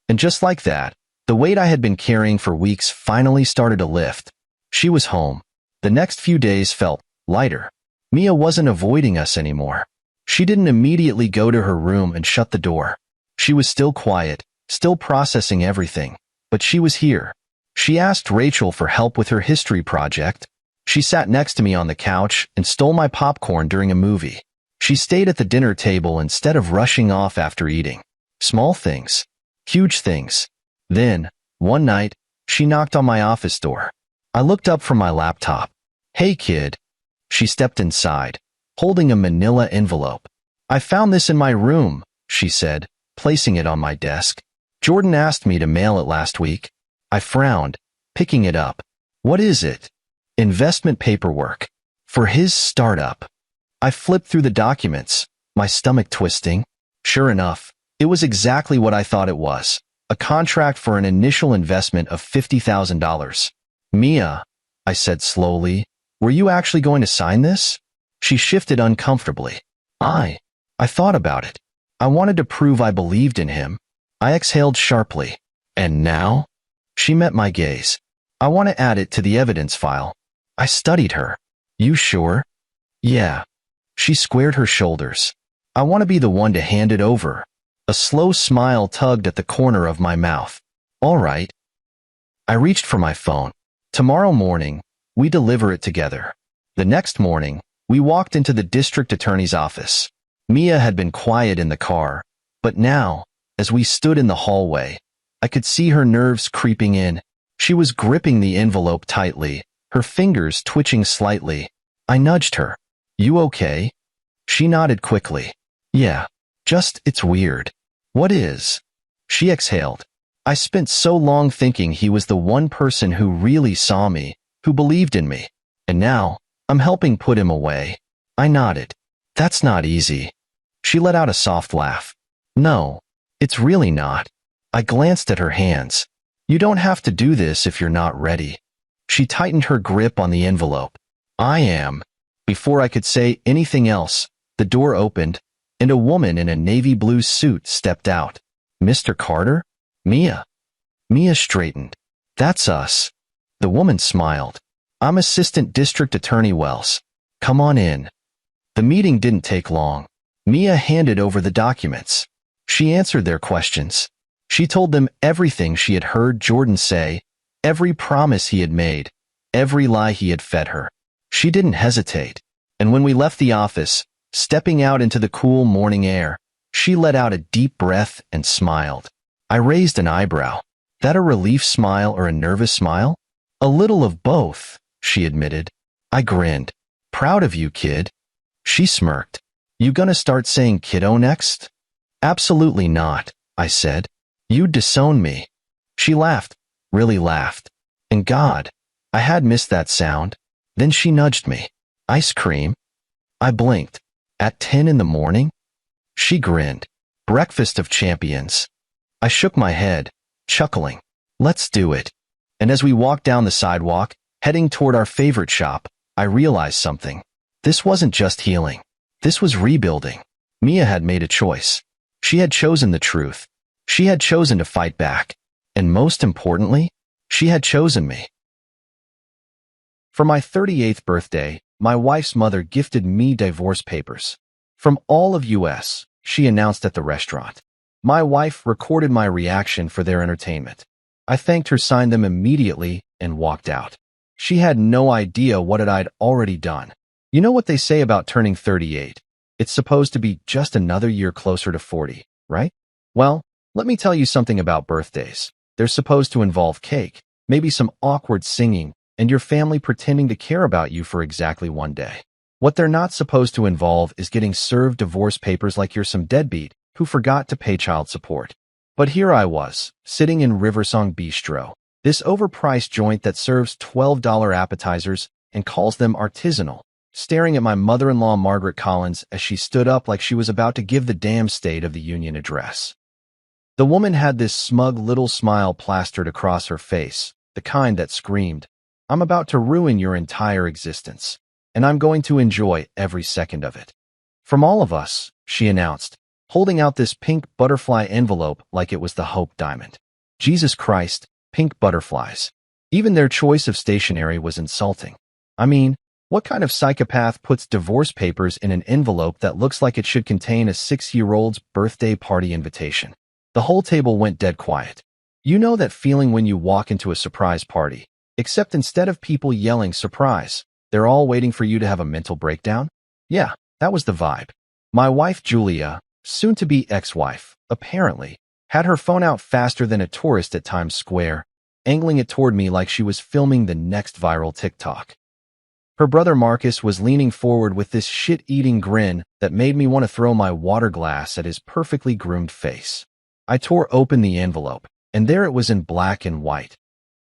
And just like that, the weight I had been carrying for weeks finally started to lift. She was home. The next few days felt lighter. Mia wasn't avoiding us anymore. She didn't immediately go to her room and shut the door. She was still quiet, still processing everything, but she was here. She asked Rachel for help with her history project. She sat next to me on the couch and stole my popcorn during a movie. She stayed at the dinner table instead of rushing off after eating. Small things. Huge things. Then, one night, she knocked on my office door. I looked up from my laptop. Hey, kid. She stepped inside, holding a manila envelope. "I found this in my room," she said, placing it on my desk. "Jordan asked me to mail it last week." I frowned, picking it up. "What is it?" "Investment paperwork. For his startup." I flipped through the documents, my stomach twisting. Sure enough, it was exactly what I thought it was. A contract for an initial investment of $50,000. "Mia," I said slowly, "were you actually going to sign this?" She shifted uncomfortably. I thought about it. I wanted to prove I believed in him. I exhaled sharply. "And now?" She met my gaze. "I want to add it to the evidence file." I studied her. "You sure?" "Yeah." She squared her shoulders. "I want to be the one to hand it over." A slow smile tugged at the corner of my mouth. "All right." I reached for my phone. "Tomorrow morning, we deliver it together." The next morning, we walked into the district attorney's office. Mia had been quiet in the car, but now, as we stood in the hallway, I could see her nerves creeping in. She was gripping the envelope tightly, her fingers twitching slightly. I nudged her. "You okay?" She nodded quickly. "Yeah, it's weird." "What is?" She exhaled. "I spent so long thinking he was the one person who really saw me, who believed in me. And now, I'm helping put him away." I nodded. "That's not easy." She let out a soft laugh. "No, it's really not." I glanced at her hands. "You don't have to do this if you're not ready." She tightened her grip on the envelope. "I am." Before I could say anything else, the door opened, and a woman in a navy blue suit stepped out. "Mr. Carter?" "Mia." Mia straightened. "That's us." The woman smiled. "I'm Assistant District Attorney Wells. Come on in." The meeting didn't take long. Mia handed over the documents. She answered their questions. She told them everything she had heard Jordan say, every promise he had made, every lie he had fed her. She didn't hesitate. And when we left the office, stepping out into the cool morning air, she let out a deep breath and smiled. I raised an eyebrow. That a relief smile or a nervous smile? "A little of both," she admitted. I grinned. "Proud of you, kid." She smirked. "You gonna start saying kiddo next?" "Absolutely not," I said. "You'd disown me." She laughed, really laughed. And God, I had missed that sound. Then she nudged me. "Ice cream?" I blinked. "At 10 in the morning?" She grinned. "Breakfast of champions." I shook my head, chuckling. "Let's do it." And as we walked down the sidewalk, heading toward our favorite shop, I realized something. This wasn't just healing. This was rebuilding. Mia had made a choice. She had chosen the truth. She had chosen to fight back. And most importantly, she had chosen me. For my 38th birthday, my wife's mother gifted me divorce papers. From all of US, she announced at the restaurant. My wife recorded my reaction for their entertainment. I thanked her, signed them immediately, and walked out. She had no idea what I'd already done. You know what they say about turning 38? It's supposed to be just another year closer to 40, right? Well, let me tell you something about birthdays. They're supposed to involve cake, maybe some awkward singing, and your family pretending to care about you for exactly one day. What they're not supposed to involve is getting served divorce papers like you're some deadbeat who forgot to pay child support. But here I was, sitting in Riversong Bistro, this overpriced joint that serves $12 appetizers and calls them artisanal, staring at my mother-in-law Margaret Collins as she stood up like she was about to give the damn State of the Union address. The woman had this smug little smile plastered across her face, the kind that screamed, "I'm about to ruin your entire existence, and I'm going to enjoy every second of it." "From all of us," she announced, holding out this pink butterfly envelope like it was the Hope Diamond. Jesus Christ, pink butterflies. Even their choice of stationery was insulting. I mean, what kind of psychopath puts divorce papers in an envelope that looks like it should contain a 6-year-old's birthday party invitation? The whole table went dead quiet. You know that feeling when you walk into a surprise party, except instead of people yelling surprise, they're all waiting for you to have a mental breakdown? Yeah, that was the vibe. My wife Julia, soon-to-be ex-wife, apparently, had her phone out faster than a tourist at Times Square, angling it toward me like she was filming the next viral TikTok. Her brother Marcus was leaning forward with this shit-eating grin that made me want to throw my water glass at his perfectly groomed face. I tore open the envelope, and there it was in black and white.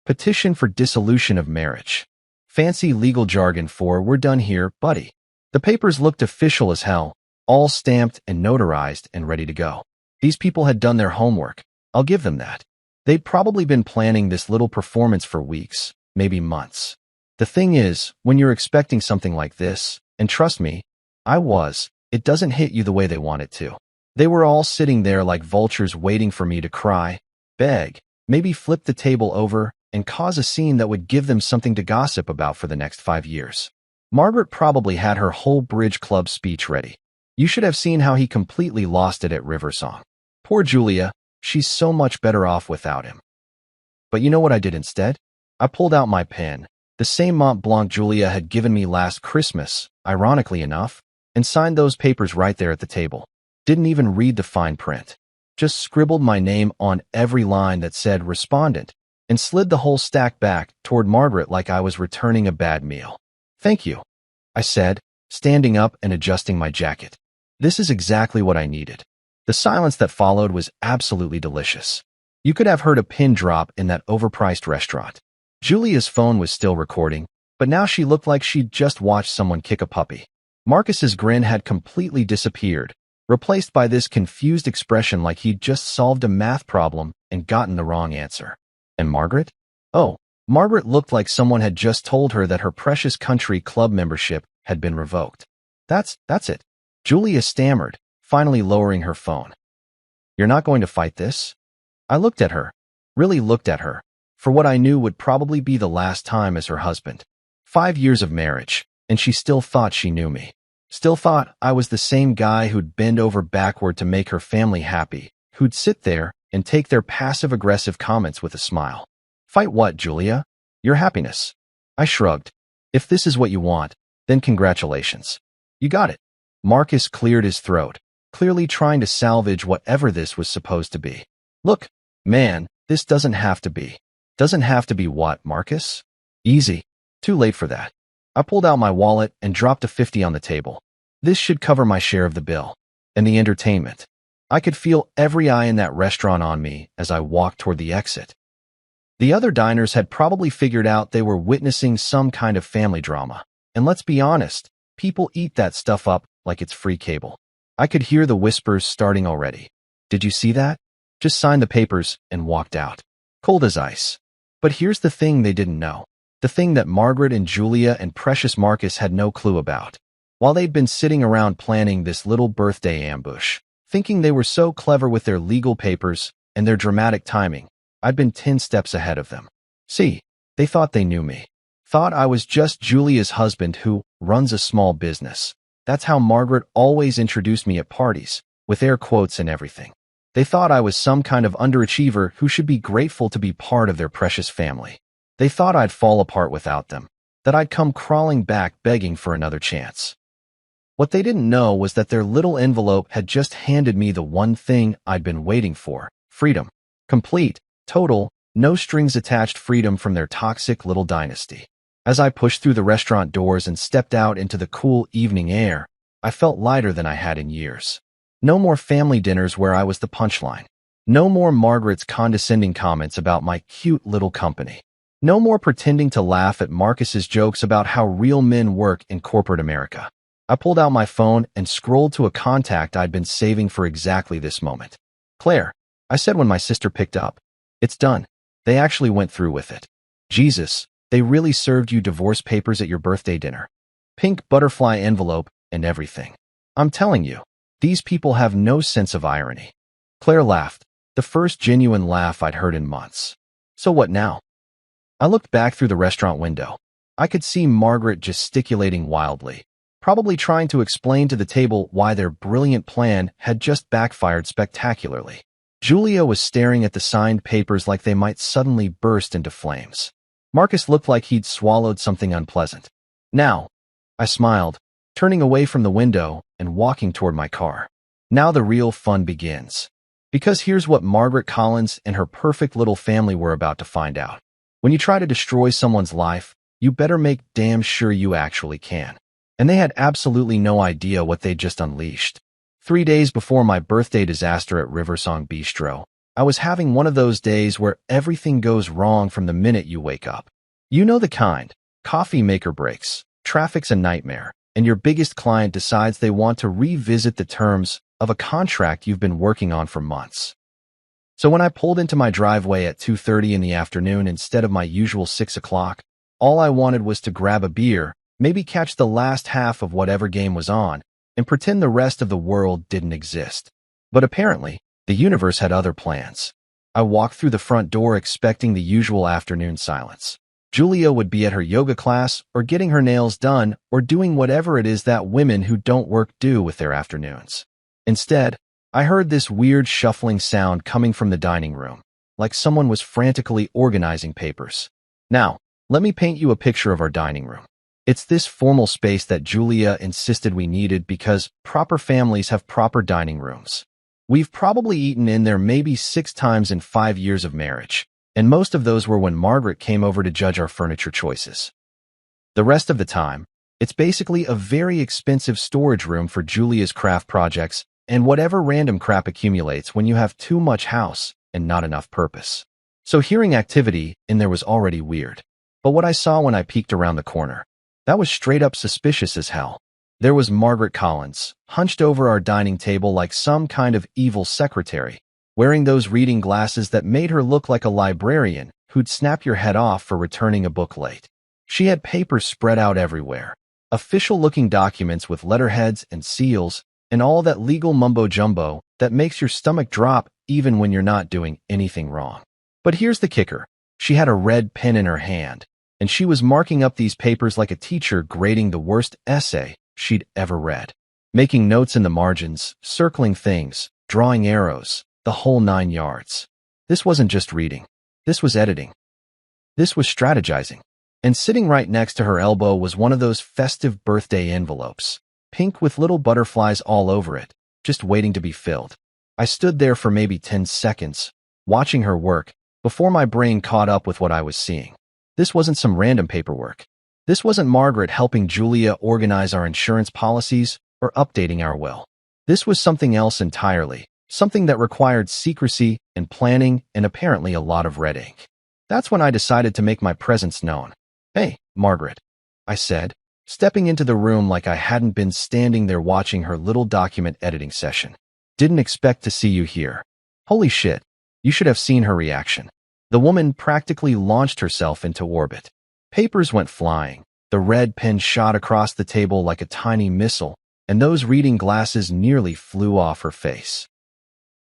Petition for dissolution of marriage. Fancy legal jargon for "we're done here, buddy." The papers looked official as hell, all stamped and notarized and ready to go. These people had done their homework. I'll give them that. They'd probably been planning this little performance for weeks, maybe months. The thing is, when you're expecting something like this, and trust me, I was, it doesn't hit you the way they want it to. They were all sitting there like vultures waiting for me to cry, beg, maybe flip the table over, and cause a scene that would give them something to gossip about for the next 5 years. Margaret probably had her whole Bridge Club speech ready. You should have seen how he completely lost it at Riversong. Poor Julia, she's so much better off without him. But you know what I did instead? I pulled out my pen, the same Mont Blanc Julia had given me last Christmas, ironically enough, and signed those papers right there at the table. Didn't even read the fine print. Just scribbled my name on every line that said respondent, and slid the whole stack back toward Margaret like I was returning a bad meal. "Thank you," I said, standing up and adjusting my jacket. This is exactly what I needed. The silence that followed was absolutely delicious. You could have heard a pin drop in that overpriced restaurant. Julia's phone was still recording, but now she looked like she'd just watched someone kick a puppy. Marcus's grin had completely disappeared, replaced by this confused expression like he'd just solved a math problem and gotten the wrong answer. And Margaret? Oh, Margaret looked like someone had just told her that her precious country club membership had been revoked. That's it. Julia stammered, finally lowering her phone. "You're not going to fight this?" I looked at her, really looked at her, for what I knew would probably be the last time as her husband. 5 years of marriage, and she still thought she knew me. Still thought I was the same guy who'd bend over backward to make her family happy, who'd sit there and take their passive-aggressive comments with a smile. "Fight what, Julia? Your happiness." I shrugged. "If this is what you want, then congratulations. You got it." Marcus cleared his throat, clearly trying to salvage whatever this was supposed to be. "Look, man, this doesn't have to be." "Doesn't have to be what, Marcus?" "Easy. Too late for that." I pulled out my wallet and dropped a 50 on the table. This should cover my share of the bill. And the entertainment. I could feel every eye in that restaurant on me as I walked toward the exit. The other diners had probably figured out they were witnessing some kind of family drama. And let's be honest, people eat that stuff up like it's free cable. I could hear the whispers starting already. "Did you see that?" Just signed the papers and walked out. Cold as ice. But here's the thing they didn't know. The thing that Margaret and Julia and precious Marcus had no clue about. While they'd been sitting around planning this little birthday ambush, thinking they were so clever with their legal papers and their dramatic timing, I'd been 10 steps ahead of them. See, they thought they knew me. Thought I was just Julia's husband who runs a small business. That's how Margaret always introduced me at parties, with air quotes and everything. They thought I was some kind of underachiever who should be grateful to be part of their precious family. They thought I'd fall apart without them, that I'd come crawling back begging for another chance. What they didn't know was that their little envelope had just handed me the one thing I'd been waiting for: freedom. Complete, total, no strings attached freedom from their toxic little dynasty. As I pushed through the restaurant doors and stepped out into the cool evening air, I felt lighter than I had in years. No more family dinners where I was the punchline. No more Margaret's condescending comments about my cute little company. No more pretending to laugh at Marcus's jokes about how real men work in corporate America. I pulled out my phone and scrolled to a contact I'd been saving for exactly this moment. "Claire," I said when my sister picked up. "It's done. They actually went through with it. Jesus, they really served you divorce papers at your birthday dinner. Pink butterfly envelope and everything. I'm telling you. These people have no sense of irony." Claire laughed, the first genuine laugh I'd heard in months. "So what now?" I looked back through the restaurant window. I could see Margaret gesticulating wildly, probably trying to explain to the table why their brilliant plan had just backfired spectacularly. Julia was staring at the signed papers like they might suddenly burst into flames. Marcus looked like he'd swallowed something unpleasant. "Now," I smiled, turning away from the window and walking toward my car. "Now the real fun begins." Because here's what Margaret Collins and her perfect little family were about to find out. When you try to destroy someone's life, You better make damn sure you actually can. And they had absolutely no idea what they'd just unleashed. 3 days before my birthday disaster at Riversong Bistro, I was having one of those days where everything goes wrong from the minute you wake up. You know the kind. Coffee maker breaks, traffic's a nightmare, and your biggest client decides they want to revisit the terms of a contract you've been working on for months. So when I pulled into my driveway at 2:30 in the afternoon instead of my usual 6 o'clock, all I wanted was to grab a beer, maybe catch the last half of whatever game was on, and pretend the rest of the world didn't exist. But apparently, the universe had other plans. I walked through the front door expecting the usual afternoon silence. Julia would be at her yoga class or getting her nails done or doing whatever it is that women who don't work do with their afternoons. Instead, I heard this weird shuffling sound coming from the dining room, like someone was frantically organizing papers. Now, let me paint you a picture of our dining room. It's this formal space that Julia insisted we needed because proper families have proper dining rooms. We've probably eaten in there maybe 6 times in 5 years of marriage, and most of those were when Margaret came over to judge our furniture choices. The rest of the time, it's basically a very expensive storage room for Julia's craft projects and whatever random crap accumulates when you have too much house and not enough purpose. So hearing activity in there was already weird. But what I saw when I peeked around the corner, that was straight up suspicious as hell. There was Margaret Collins, hunched over our dining table like some kind of evil secretary, wearing those reading glasses that made her look like a librarian who'd snap your head off for returning a book late. She had papers spread out everywhere, official-looking documents with letterheads and seals, and all that legal mumbo-jumbo that makes your stomach drop even when you're not doing anything wrong. But here's the kicker. She had a red pen in her hand, and she was marking up these papers like a teacher grading the worst essay she'd ever read, making notes in the margins, circling things, drawing arrows, the whole 9 yards. This wasn't just reading. This was editing. This was strategizing. And sitting right next to her elbow was one of those festive birthday envelopes, pink with little butterflies all over it, just waiting to be filled. I stood there for maybe 10 seconds, watching her work, before my brain caught up with what I was seeing. This wasn't some random paperwork. This wasn't Margaret helping Julia organize our insurance policies or updating our will. This was something else entirely, something that required secrecy and planning and apparently a lot of red ink. That's when I decided to make my presence known. "Hey, Margaret," I said, stepping into the room like I hadn't been standing there watching her little document editing session. "Didn't expect to see you here." Holy shit, you should have seen her reaction. The woman practically launched herself into orbit. Papers went flying, the red pen shot across the table like a tiny missile, and those reading glasses nearly flew off her face.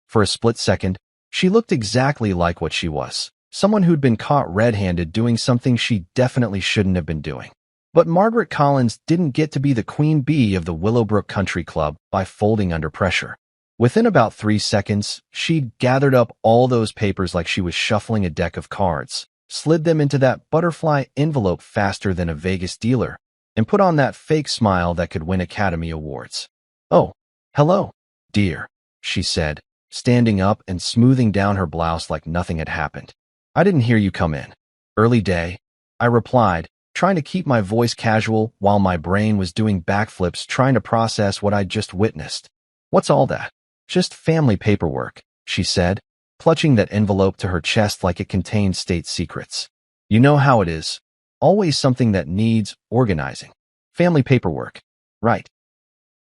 For a split second, she looked exactly like what she was, someone who'd been caught red-handed doing something she definitely shouldn't have been doing. But Margaret Collins didn't get to be the queen bee of the Willowbrook Country Club by folding under pressure. Within about 3 seconds, she'd gathered up all those papers like she was shuffling a deck of cards, slid them into that butterfly envelope faster than a Vegas dealer, and put on that fake smile that could win Academy Awards. "Oh, hello, dear," she said, standing up and smoothing down her blouse like nothing had happened. "I didn't hear you come in." "Early day," I replied, trying to keep my voice casual while my brain was doing backflips trying to process what I'd just witnessed. "What's all that?" "Just family paperwork," she said, clutching that envelope to her chest like it contained state secrets. "You know how it is. Always something that needs organizing. Family paperwork. Right.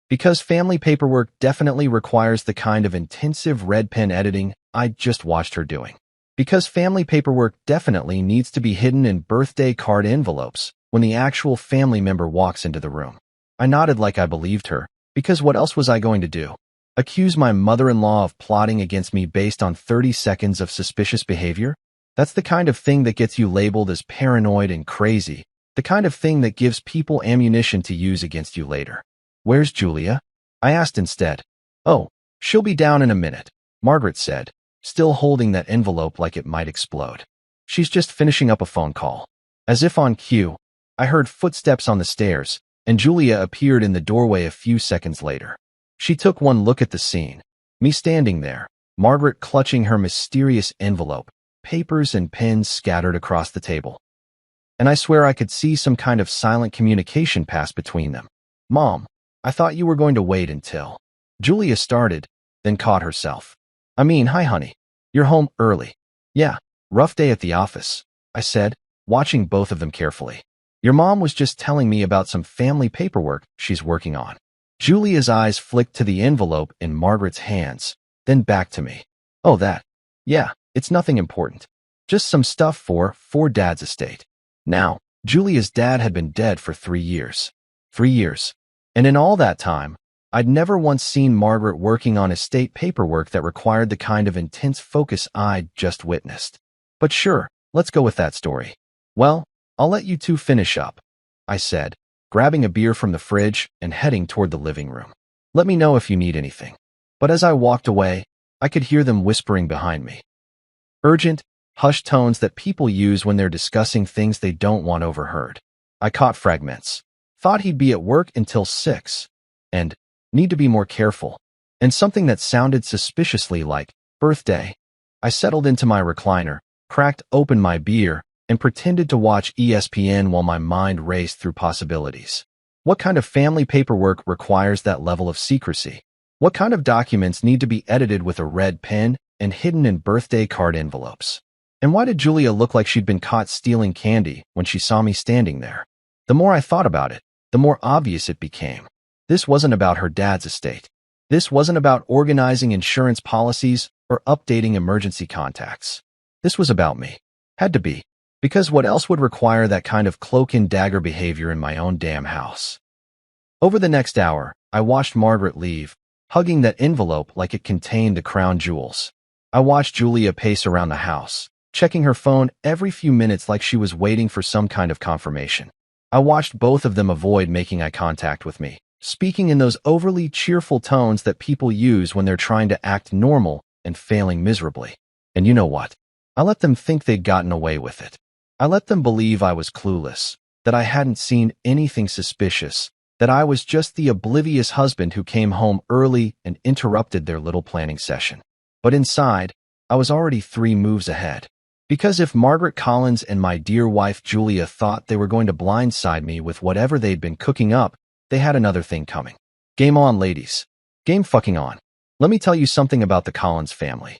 Because family paperwork definitely requires the kind of intensive red pen editing I just watched her doing. Because family paperwork definitely needs to be hidden in birthday card envelopes when the actual family member walks into the room." I nodded like I believed her, because what else was I going to do? Accuse my mother-in-law of plotting against me based on 30 seconds of suspicious behavior? That's the kind of thing that gets you labeled as paranoid and crazy, the kind of thing that gives people ammunition to use against you later. "Where's Julia?" I asked instead. "Oh, she'll be down in a minute," Margaret said, still holding that envelope like it might explode. "She's just finishing up a phone call." As if on cue, I heard footsteps on the stairs, and Julia appeared in the doorway a few seconds later. She took one look at the scene, me standing there, Margaret clutching her mysterious envelope, papers and pens scattered across the table. and I swear I could see some kind of silent communication pass between them. Mom, I thought you were going to wait until... Julia started, then caught herself. Hi, honey. You're home early. Yeah, rough day at the office, I said, watching both of them carefully. Your mom was just telling me about some family paperwork she's working on. Julia's eyes flicked to the envelope in Margaret's hands, then back to me. Oh, that. Yeah, it's nothing important. Just some stuff for Dad's estate. Now, Julia's dad had been dead for 3 years. 3 years. And in all that time, I'd never once seen Margaret working on estate paperwork that required the kind of intense focus I'd just witnessed. But sure, let's go with that story. Well, I'll let you two finish up, I said, grabbing a beer from the fridge and heading toward the living room. Let me know if you need anything. But as I walked away, I could hear them whispering behind me. Urgent, hushed tones that people use when they're discussing things they don't want overheard. I caught fragments. Thought he'd be at work until 6. And need to be more careful. And something that sounded suspiciously like birthday. I settled into my recliner, cracked open my beer, and pretended to watch ESPN while my mind raced through possibilities. What kind of family paperwork requires that level of secrecy? What kind of documents need to be edited with a red pen and hidden in birthday card envelopes? And why did Julia look like she'd been caught stealing candy when she saw me standing there? The more I thought about it, the more obvious it became. This wasn't about her dad's estate. This wasn't about organizing insurance policies or updating emergency contacts. This was about me. Had to be. Because what else would require that kind of cloak-and-dagger behavior in my own damn house? Over the next hour, I watched Margaret leave, hugging that envelope like it contained the crown jewels. I watched Julia pace around the house, checking her phone every few minutes like she was waiting for some kind of confirmation. I watched both of them avoid making eye contact with me, speaking in those overly cheerful tones that people use when they're trying to act normal and failing miserably. And you know what? I let them think they'd gotten away with it. I let them believe I was clueless, that I hadn't seen anything suspicious, that I was just the oblivious husband who came home early and interrupted their little planning session. But inside, I was already 3 moves ahead. Because if Margaret Collins and my dear wife Julia thought they were going to blindside me with whatever they'd been cooking up, they had another thing coming. Game on, ladies. Game fucking on. Let me tell you something about the Collins family.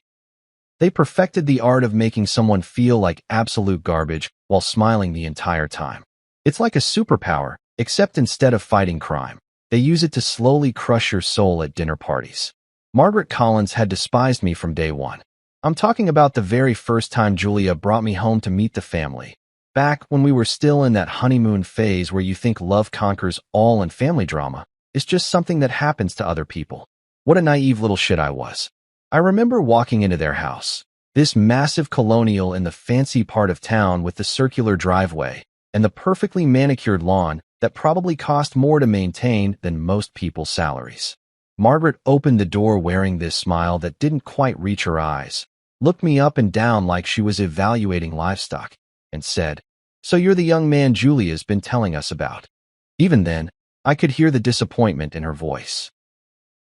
They perfected the art of making someone feel like absolute garbage while smiling the entire time. It's like a superpower, except instead of fighting crime, they use it to slowly crush your soul at dinner parties. Margaret Collins had despised me from day one. I'm talking about the very first time Julia brought me home to meet the family. Back when we were still in that honeymoon phase where you think love conquers all and family drama is just something that happens to other people. What a naive little shit I was. I remember walking into their house, this massive colonial in the fancy part of town with the circular driveway and the perfectly manicured lawn that probably cost more to maintain than most people's salaries. Margaret opened the door wearing this smile that didn't quite reach her eyes, looked me up and down like she was evaluating livestock, and said, "So you're the young man Julia's been telling us about." Even then, I could hear the disappointment in her voice.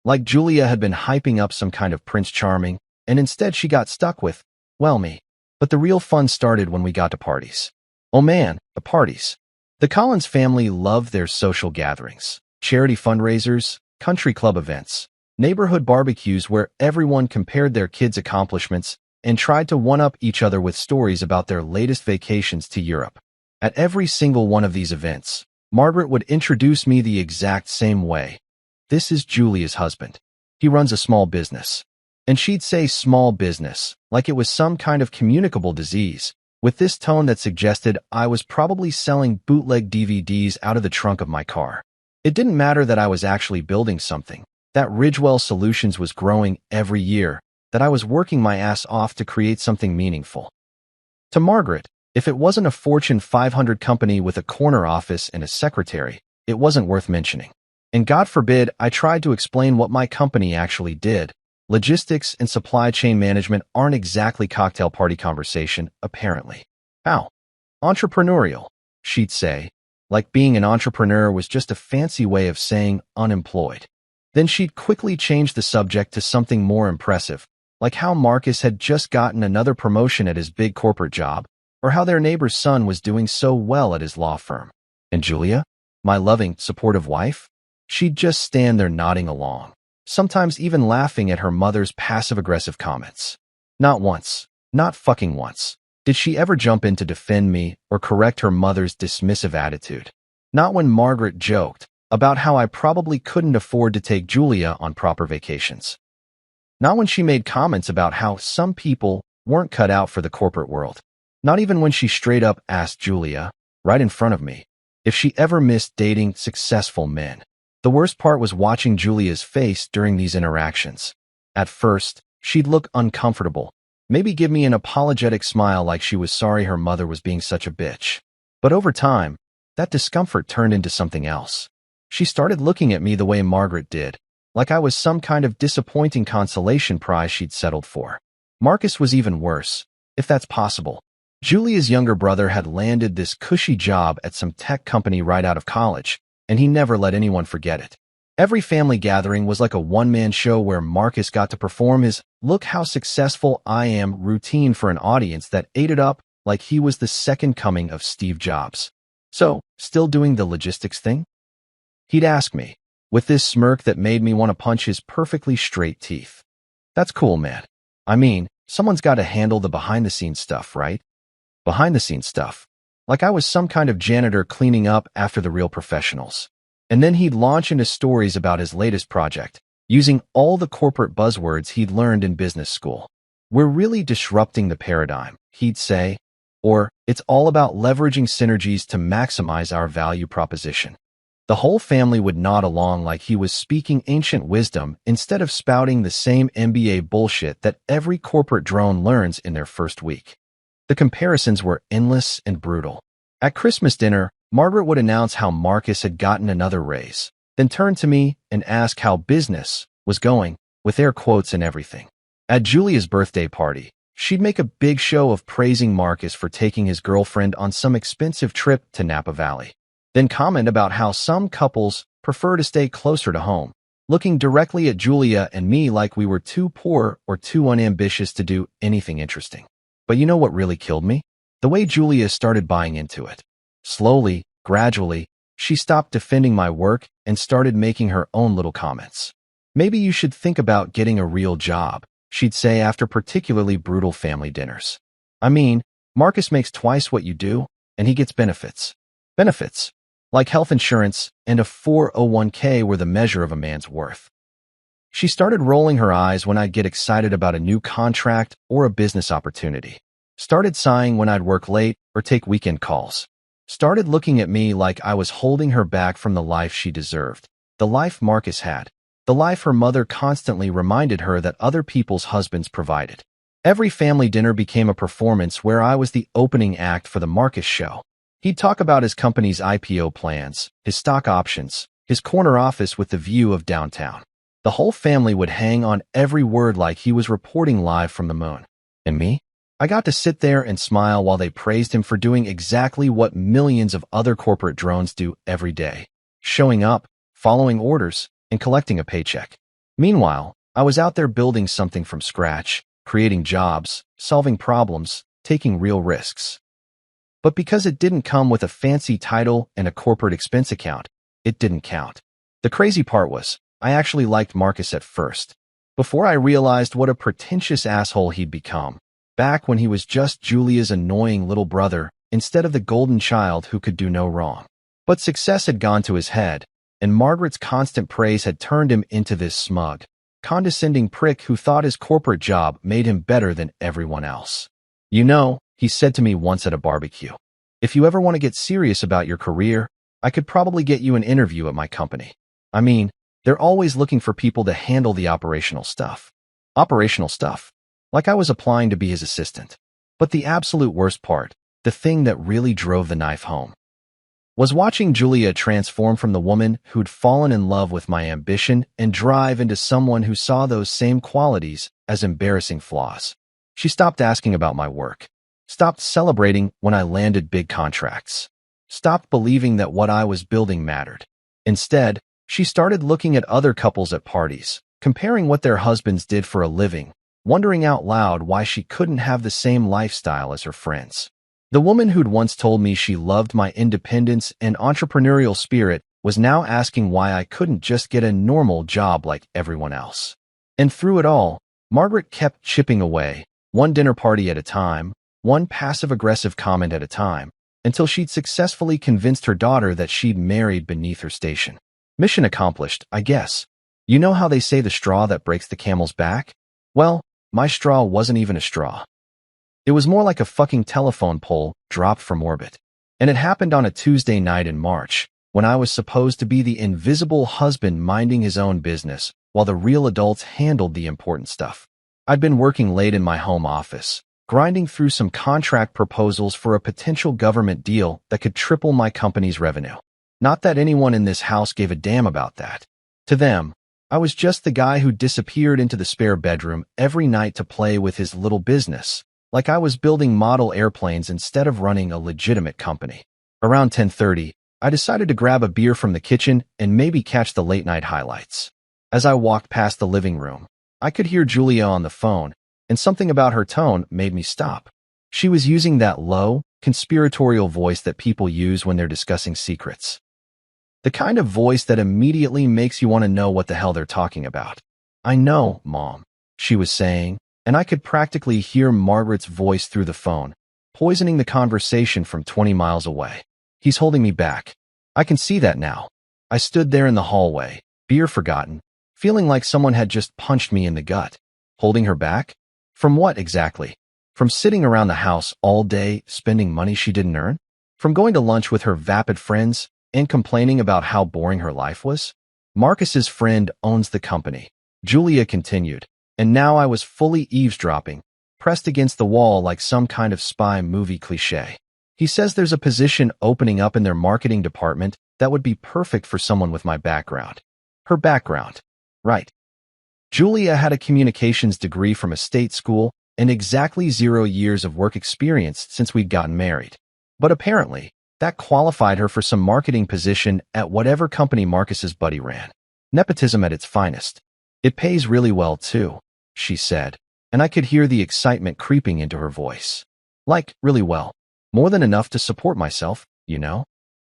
Like Julia had been hyping up some kind of Prince Charming, and instead she got stuck with, well, me. But the real fun started when we got to parties. Oh man, the parties. The Collins family loved their social gatherings, charity fundraisers, country club events, neighborhood barbecues where everyone compared their kids' accomplishments and tried to one-up each other with stories about their latest vacations to Europe. At every single one of these events, Margaret would introduce me the exact same way. "This is Julia's husband. He runs a small business." And she'd say small business, like it was some kind of communicable disease, with this tone that suggested I was probably selling bootleg DVDs out of the trunk of my car. It didn't matter that I was actually building something, that Ridgewell Solutions was growing every year, that I was working my ass off to create something meaningful. To Margaret, if it wasn't a Fortune 500 company with a corner office and a secretary, it wasn't worth mentioning. And God forbid I tried to explain what my company actually did. Logistics and supply chain management aren't exactly cocktail party conversation, apparently. How? Entrepreneurial, she'd say, like being an entrepreneur was just a fancy way of saying unemployed. Then she'd quickly change the subject to something more impressive, like how Marcus had just gotten another promotion at his big corporate job, or how their neighbor's son was doing so well at his law firm. And Julia, my loving, supportive wife, she'd just stand there nodding along, sometimes even laughing at her mother's passive-aggressive comments. Not once, not fucking once, did she ever jump in to defend me or correct her mother's dismissive attitude. Not when Margaret joked about how I probably couldn't afford to take Julia on proper vacations. Not when she made comments about how some people weren't cut out for the corporate world. Not even when she straight up asked Julia, right in front of me, if she ever missed dating successful men. The worst part was watching Julia's face during these interactions. At first, she'd look uncomfortable, maybe give me an apologetic smile like she was sorry her mother was being such a bitch. But over time, that discomfort turned into something else. She started looking at me the way Margaret did, like I was some kind of disappointing consolation prize she'd settled for. Marcus was even worse, if that's possible. Julia's younger brother had landed this cushy job at some tech company right out of college, and he never let anyone forget it. Every family gathering was like a one-man show where Marcus got to perform his "look how successful I am" routine for an audience that ate it up like he was the second coming of Steve Jobs. So, still doing the logistics thing? He'd ask me, with this smirk that made me want to punch his perfectly straight teeth. That's cool, man. I mean, someone's got to handle the behind-the-scenes stuff, right? Behind-the-scenes stuff. Like I was some kind of janitor cleaning up after the real professionals. And then he'd launch into stories about his latest project, using all the corporate buzzwords he'd learned in business school. We're really disrupting the paradigm, he'd say, or it's all about leveraging synergies to maximize our value proposition. The whole family would nod along like he was speaking ancient wisdom instead of spouting the same MBA bullshit that every corporate drone learns in their first week. The comparisons were endless and brutal. At Christmas dinner, Margaret would announce how Marcus had gotten another raise, then turn to me and ask how business was going, with air quotes and everything. At Julia's birthday party, she'd make a big show of praising Marcus for taking his girlfriend on some expensive trip to Napa Valley. Then comment about how some couples prefer to stay closer to home, looking directly at Julia and me like we were too poor or too unambitious to do anything interesting. But you know what really killed me? The way Julia started buying into it. Slowly, gradually, she stopped defending my work and started making her own little comments. Maybe you should think about getting a real job, she'd say after particularly brutal family dinners. I mean, Marcus makes twice what you do, and he gets benefits. Benefits, like health insurance and a 401k were the measure of a man's worth. She started rolling her eyes when I'd get excited about a new contract or a business opportunity. Started sighing when I'd work late or take weekend calls. Started looking at me like I was holding her back from the life she deserved. The life Marcus had. The life her mother constantly reminded her that other people's husbands provided. Every family dinner became a performance where I was the opening act for the Marcus show. He'd talk about his company's IPO plans, his stock options, his corner office with the view of downtown. The whole family would hang on every word like he was reporting live from the moon. And me? I got to sit there and smile while they praised him for doing exactly what millions of other corporate drones do every day. Showing up, following orders, and collecting a paycheck. Meanwhile, I was out there building something from scratch, creating jobs, solving problems, taking real risks. But because it didn't come with a fancy title and a corporate expense account, it didn't count. The crazy part was, I actually liked Marcus at first, before I realized what a pretentious asshole he'd become, back when he was just Julia's annoying little brother instead of the golden child who could do no wrong. But success had gone to his head, and Margaret's constant praise had turned him into this smug, condescending prick who thought his corporate job made him better than everyone else. You know, he said to me once at a barbecue, if you ever want to get serious about your career, I could probably get you an interview at my company. I mean, they're always looking for people to handle the operational stuff. Operational stuff. Like I was applying to be his assistant. But the absolute worst part, the thing that really drove the knife home, was watching Julia transform from the woman who'd fallen in love with my ambition and drive into someone who saw those same qualities as embarrassing flaws. She stopped asking about my work, stopped celebrating when I landed big contracts, stopped believing that what I was building mattered. Instead, she started looking at other couples at parties, comparing what their husbands did for a living, wondering out loud why she couldn't have the same lifestyle as her friends. The woman who'd once told me she loved my independence and entrepreneurial spirit was now asking why I couldn't just get a normal job like everyone else. And through it all, Margaret kept chipping away, one dinner party at a time, one passive-aggressive comment at a time, until she'd successfully convinced her daughter that she'd married beneath her station. Mission accomplished, I guess. You know how they say the straw that breaks the camel's back? Well, my straw wasn't even a straw. It was more like a fucking telephone pole dropped from orbit. And it happened on a Tuesday night in March, when I was supposed to be the invisible husband minding his own business, while the real adults handled the important stuff. I'd been working late in my home office, grinding through some contract proposals for a potential government deal that could triple my company's revenue. Not that anyone in this house gave a damn about that. To them, I was just the guy who disappeared into the spare bedroom every night to play with his little business, like I was building model airplanes instead of running a legitimate company. Around 10:30, I decided to grab a beer from the kitchen and maybe catch the late-night highlights. As I walked past the living room, I could hear Julia on the phone, and something about her tone made me stop. She was using that low, conspiratorial voice that people use when they're discussing secrets. The kind of voice that immediately makes you want to know what the hell they're talking about. "I know, Mom," she was saying, and I could practically hear Margaret's voice through the phone, poisoning the conversation from 20 miles away. "He's holding me back. I can see that now." I stood there in the hallway, beer forgotten, feeling like someone had just punched me in the gut. Holding her back? From what exactly? From sitting around the house all day, spending money she didn't earn? From going to lunch with her vapid friends and complaining about how boring her life was? "Marcus's friend owns the company," Julia continued, and now I was fully eavesdropping, pressed against the wall like some kind of spy movie cliché. "He says there's a position opening up in their marketing department that would be perfect for someone with my background." Her background. Right. Julia had a communications degree from a state school and exactly 0 years of work experience since we'd gotten married. But apparently, that qualified her for some marketing position at whatever company Marcus's buddy ran. Nepotism at its finest. "It pays really well, too," she said, and I could hear the excitement creeping into her voice. Like, really well. More than enough to support myself, you know?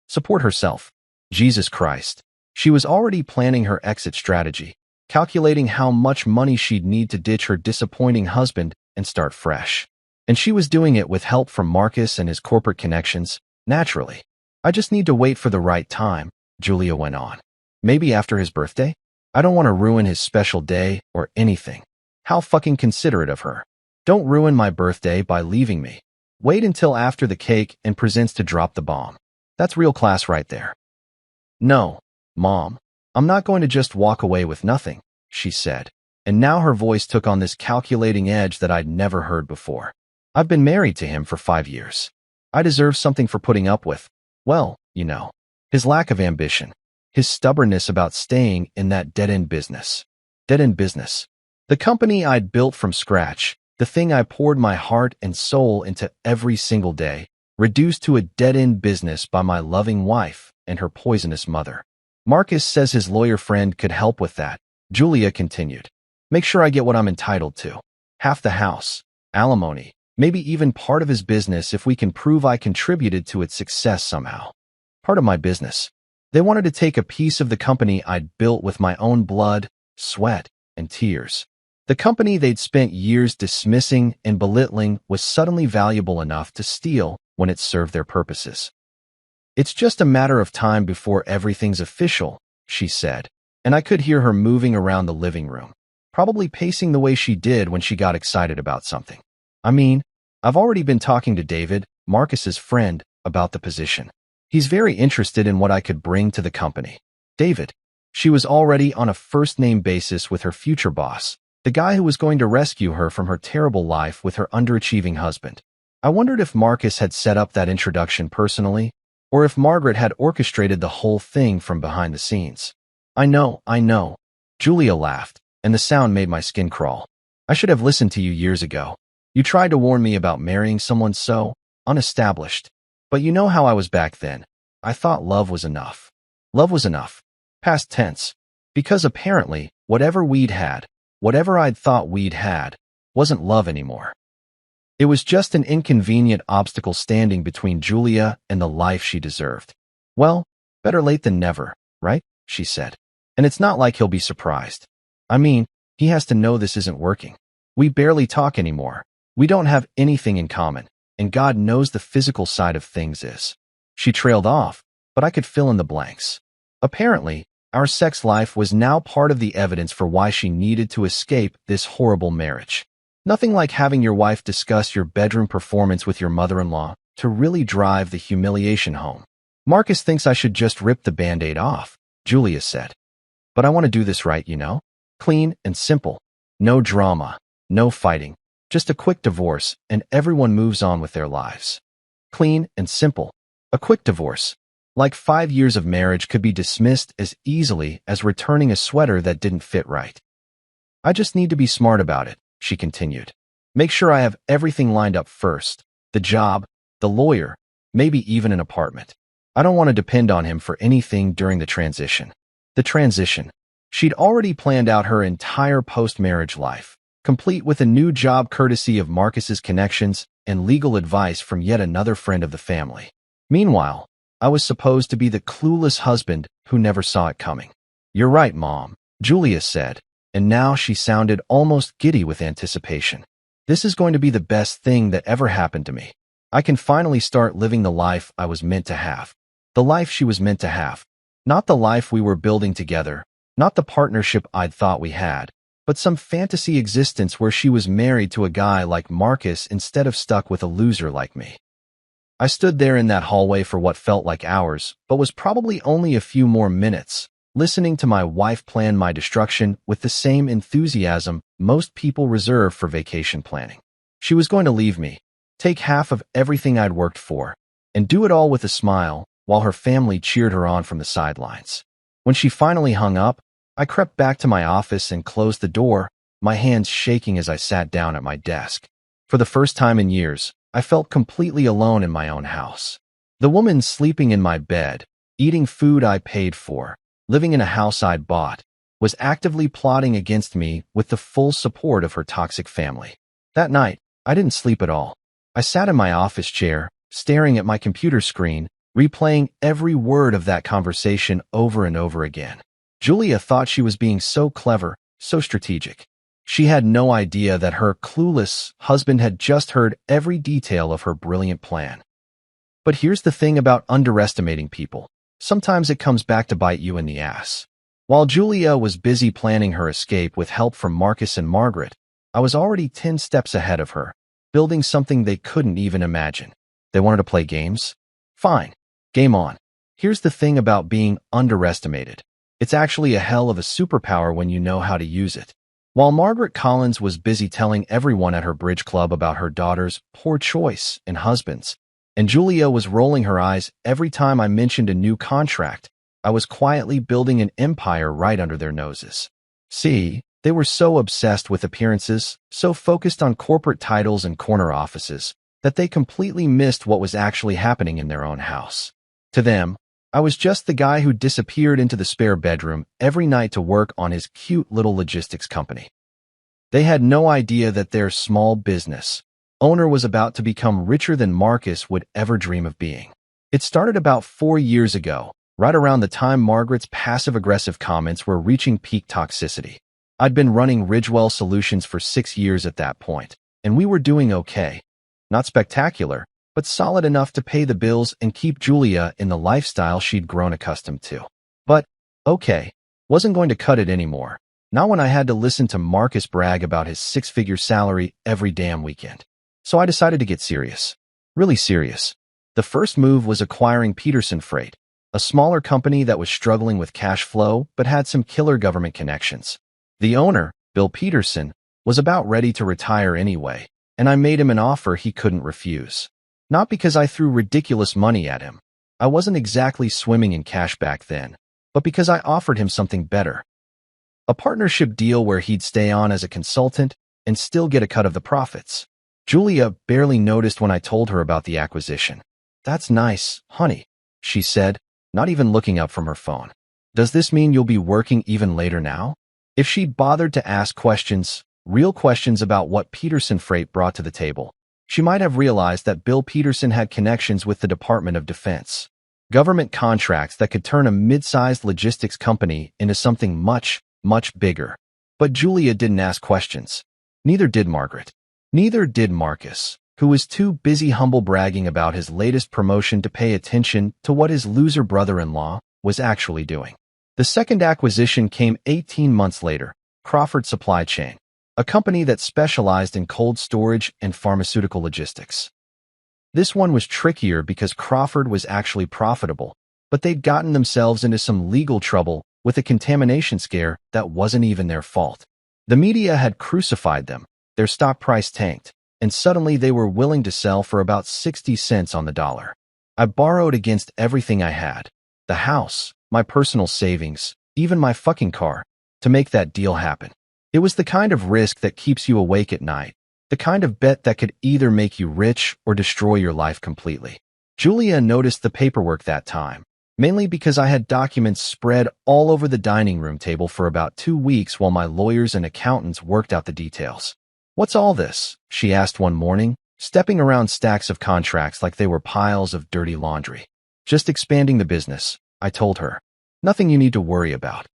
Support herself. Jesus Christ. She was already planning her exit strategy, calculating how much money she'd need to ditch her disappointing husband and start fresh. And she was doing it with help from Marcus and his corporate connections, naturally. "I just need to wait for the right time," Julia went on. "Maybe after his birthday? I don't want to ruin his special day or anything." How fucking considerate of her. Don't ruin my birthday by leaving me. Wait until after the cake and presents to drop the bomb. That's real class right there. "No, Mom, I'm not going to just walk away with nothing," she said, and now her voice took on this calculating edge that I'd never heard before. "I've been married to him for 5 years. I deserve something for putting up with, well, you know, his lack of ambition, his stubbornness about staying in that dead-end business." Dead-end business. The company I'd built from scratch, the thing I poured my heart and soul into every single day, reduced to a dead-end business by my loving wife and her poisonous mother. "Marcus says his lawyer friend could help with that," Julia continued. "Make sure I get what I'm entitled to. Half the house, alimony, maybe even part of his business if we can prove I contributed to its success somehow. Part of my business." They wanted to take a piece of the company I'd built with my own blood, sweat, and tears. The company they'd spent years dismissing and belittling was suddenly valuable enough to steal when it served their purposes. "It's just a matter of time before everything's official," she said, and I could hear her moving around the living room, probably pacing the way she did when she got excited about something. "I mean, I've already been talking to David, Marcus's friend, about the position. He's very interested in what I could bring to the company." David. She was already on a first-name basis with her future boss, the guy who was going to rescue her from her terrible life with her underachieving husband. I wondered if Marcus had set up that introduction personally, or if Margaret had orchestrated the whole thing from behind the scenes. I know. Julia laughed, and the sound made my skin crawl. "I should have listened to you years ago. You tried to warn me about marrying someone so unestablished. But you know how I was back then. I thought love was enough. Love was enough. Past tense. Because apparently, whatever I'd thought we'd had, wasn't love anymore." It was just an inconvenient obstacle standing between Julia and the life she deserved. Well, better late than never, right? She said. And it's not like he'll be surprised. I mean, he has to know this isn't working. We barely talk anymore. We don't have anything in common, and God knows the physical side of things is. She trailed off, but I could fill in the blanks. Apparently, our sex life was now part of the evidence for why she needed to escape this horrible marriage. Nothing like having your wife discuss your bedroom performance with your mother-in-law to really drive the humiliation home. Marcus thinks I should just rip the Band-Aid off, Julia said. But I want to do this right, you know? Clean and simple. No drama, no fighting. Just a quick divorce, and everyone moves on with their lives. Clean and simple. A quick divorce. Like 5 years of marriage could be dismissed as easily as returning a sweater that didn't fit right. I just need to be smart about it, she continued. Make sure I have everything lined up first. The job, the lawyer, maybe even an apartment. I don't want to depend on him for anything during the transition. The transition. She'd already planned out her entire post-marriage life, complete with a new job courtesy of Marcus's connections and legal advice from yet another friend of the family. Meanwhile, I was supposed to be the clueless husband who never saw it coming. You're right, Mom, Julia said, and now she sounded almost giddy with anticipation. This is going to be the best thing that ever happened to me. I can finally start living the life I was meant to have. The life she was meant to have. Not the life we were building together, not the partnership I'd thought we had, but some fantasy existence where she was married to a guy like Marcus instead of stuck with a loser like me. I stood there in that hallway for what felt like hours, but was probably only a few more minutes, listening to my wife plan my destruction with the same enthusiasm most people reserve for vacation planning. She was going to leave me, take half of everything I'd worked for, and do it all with a smile while her family cheered her on from the sidelines. When she finally hung up, I crept back to my office and closed the door, my hands shaking as I sat down at my desk. For the first time in years, I felt completely alone in my own house. The woman sleeping in my bed, eating food I paid for, living in a house I'd bought, was actively plotting against me with the full support of her toxic family. That night, I didn't sleep at all. I sat in my office chair, staring at my computer screen, replaying every word of that conversation over and over again. Julia thought she was being so clever, so strategic. She had no idea that her clueless husband had just heard every detail of her brilliant plan. But here's the thing about underestimating people. Sometimes it comes back to bite you in the ass. While Julia was busy planning her escape with help from Marcus and Margaret, I was already 10 steps ahead of her, building something they couldn't even imagine. They wanted to play games? Fine. Game on. Here's the thing about being underestimated. It's actually a hell of a superpower when you know how to use it. While Margaret Collins was busy telling everyone at her bridge club about her daughter's poor choice in husbands, and Julia was rolling her eyes every time I mentioned a new contract, I was quietly building an empire right under their noses. See, they were so obsessed with appearances, so focused on corporate titles and corner offices, that they completely missed what was actually happening in their own house. To them, I was just the guy who disappeared into the spare bedroom every night to work on his cute little logistics company. They had no idea that their small business owner was about to become richer than Marcus would ever dream of being. It started about 4 years ago, right around the time Margaret's passive-aggressive comments were reaching peak toxicity. I'd been running Ridgewell Solutions for 6 years at that point, and we were doing okay. Not spectacular, but solid enough to pay the bills and keep Julia in the lifestyle she'd grown accustomed to. But, okay, wasn't going to cut it anymore. Not when I had to listen to Marcus brag about his 6-figure salary every damn weekend. So I decided to get serious. Really serious. The first move was acquiring Peterson Freight, a smaller company that was struggling with cash flow but had some killer government connections. The owner, Bill Peterson, was about ready to retire anyway, and I made him an offer he couldn't refuse. Not because I threw ridiculous money at him. I wasn't exactly swimming in cash back then, but because I offered him something better. A partnership deal where he'd stay on as a consultant and still get a cut of the profits. Julia barely noticed when I told her about the acquisition. That's nice, honey, she said, not even looking up from her phone. Does this mean you'll be working even later now? If she'd bothered to ask questions, real questions about what Peterson Freight brought to the table, She might have realized that Bill Peterson had connections with the Department of Defense, government contracts that could turn a mid-sized logistics company into something much, much bigger. But Julia didn't ask questions. Neither did Margaret. Neither did Marcus, who was too busy humble bragging about his latest promotion to pay attention to what his loser brother-in-law was actually doing. The second acquisition came 18 months later, Crawford Supply Chain, a company that specialized in cold storage and pharmaceutical logistics. This one was trickier because Crawford was actually profitable, but they'd gotten themselves into some legal trouble with a contamination scare that wasn't even their fault. The media had crucified them, their stock price tanked, and suddenly they were willing to sell for about 60 cents on the dollar. I borrowed against everything I had, the house, my personal savings, even my fucking car, to make that deal happen. It was the kind of risk that keeps you awake at night, the kind of bet that could either make you rich or destroy your life completely. Julia noticed the paperwork that time, mainly because I had documents spread all over the dining room table for about 2 weeks while my lawyers and accountants worked out the details. "What's all this?" she asked one morning, stepping around stacks of contracts like they were piles of dirty laundry. "Just expanding the business," I told her. "Nothing you need to worry about."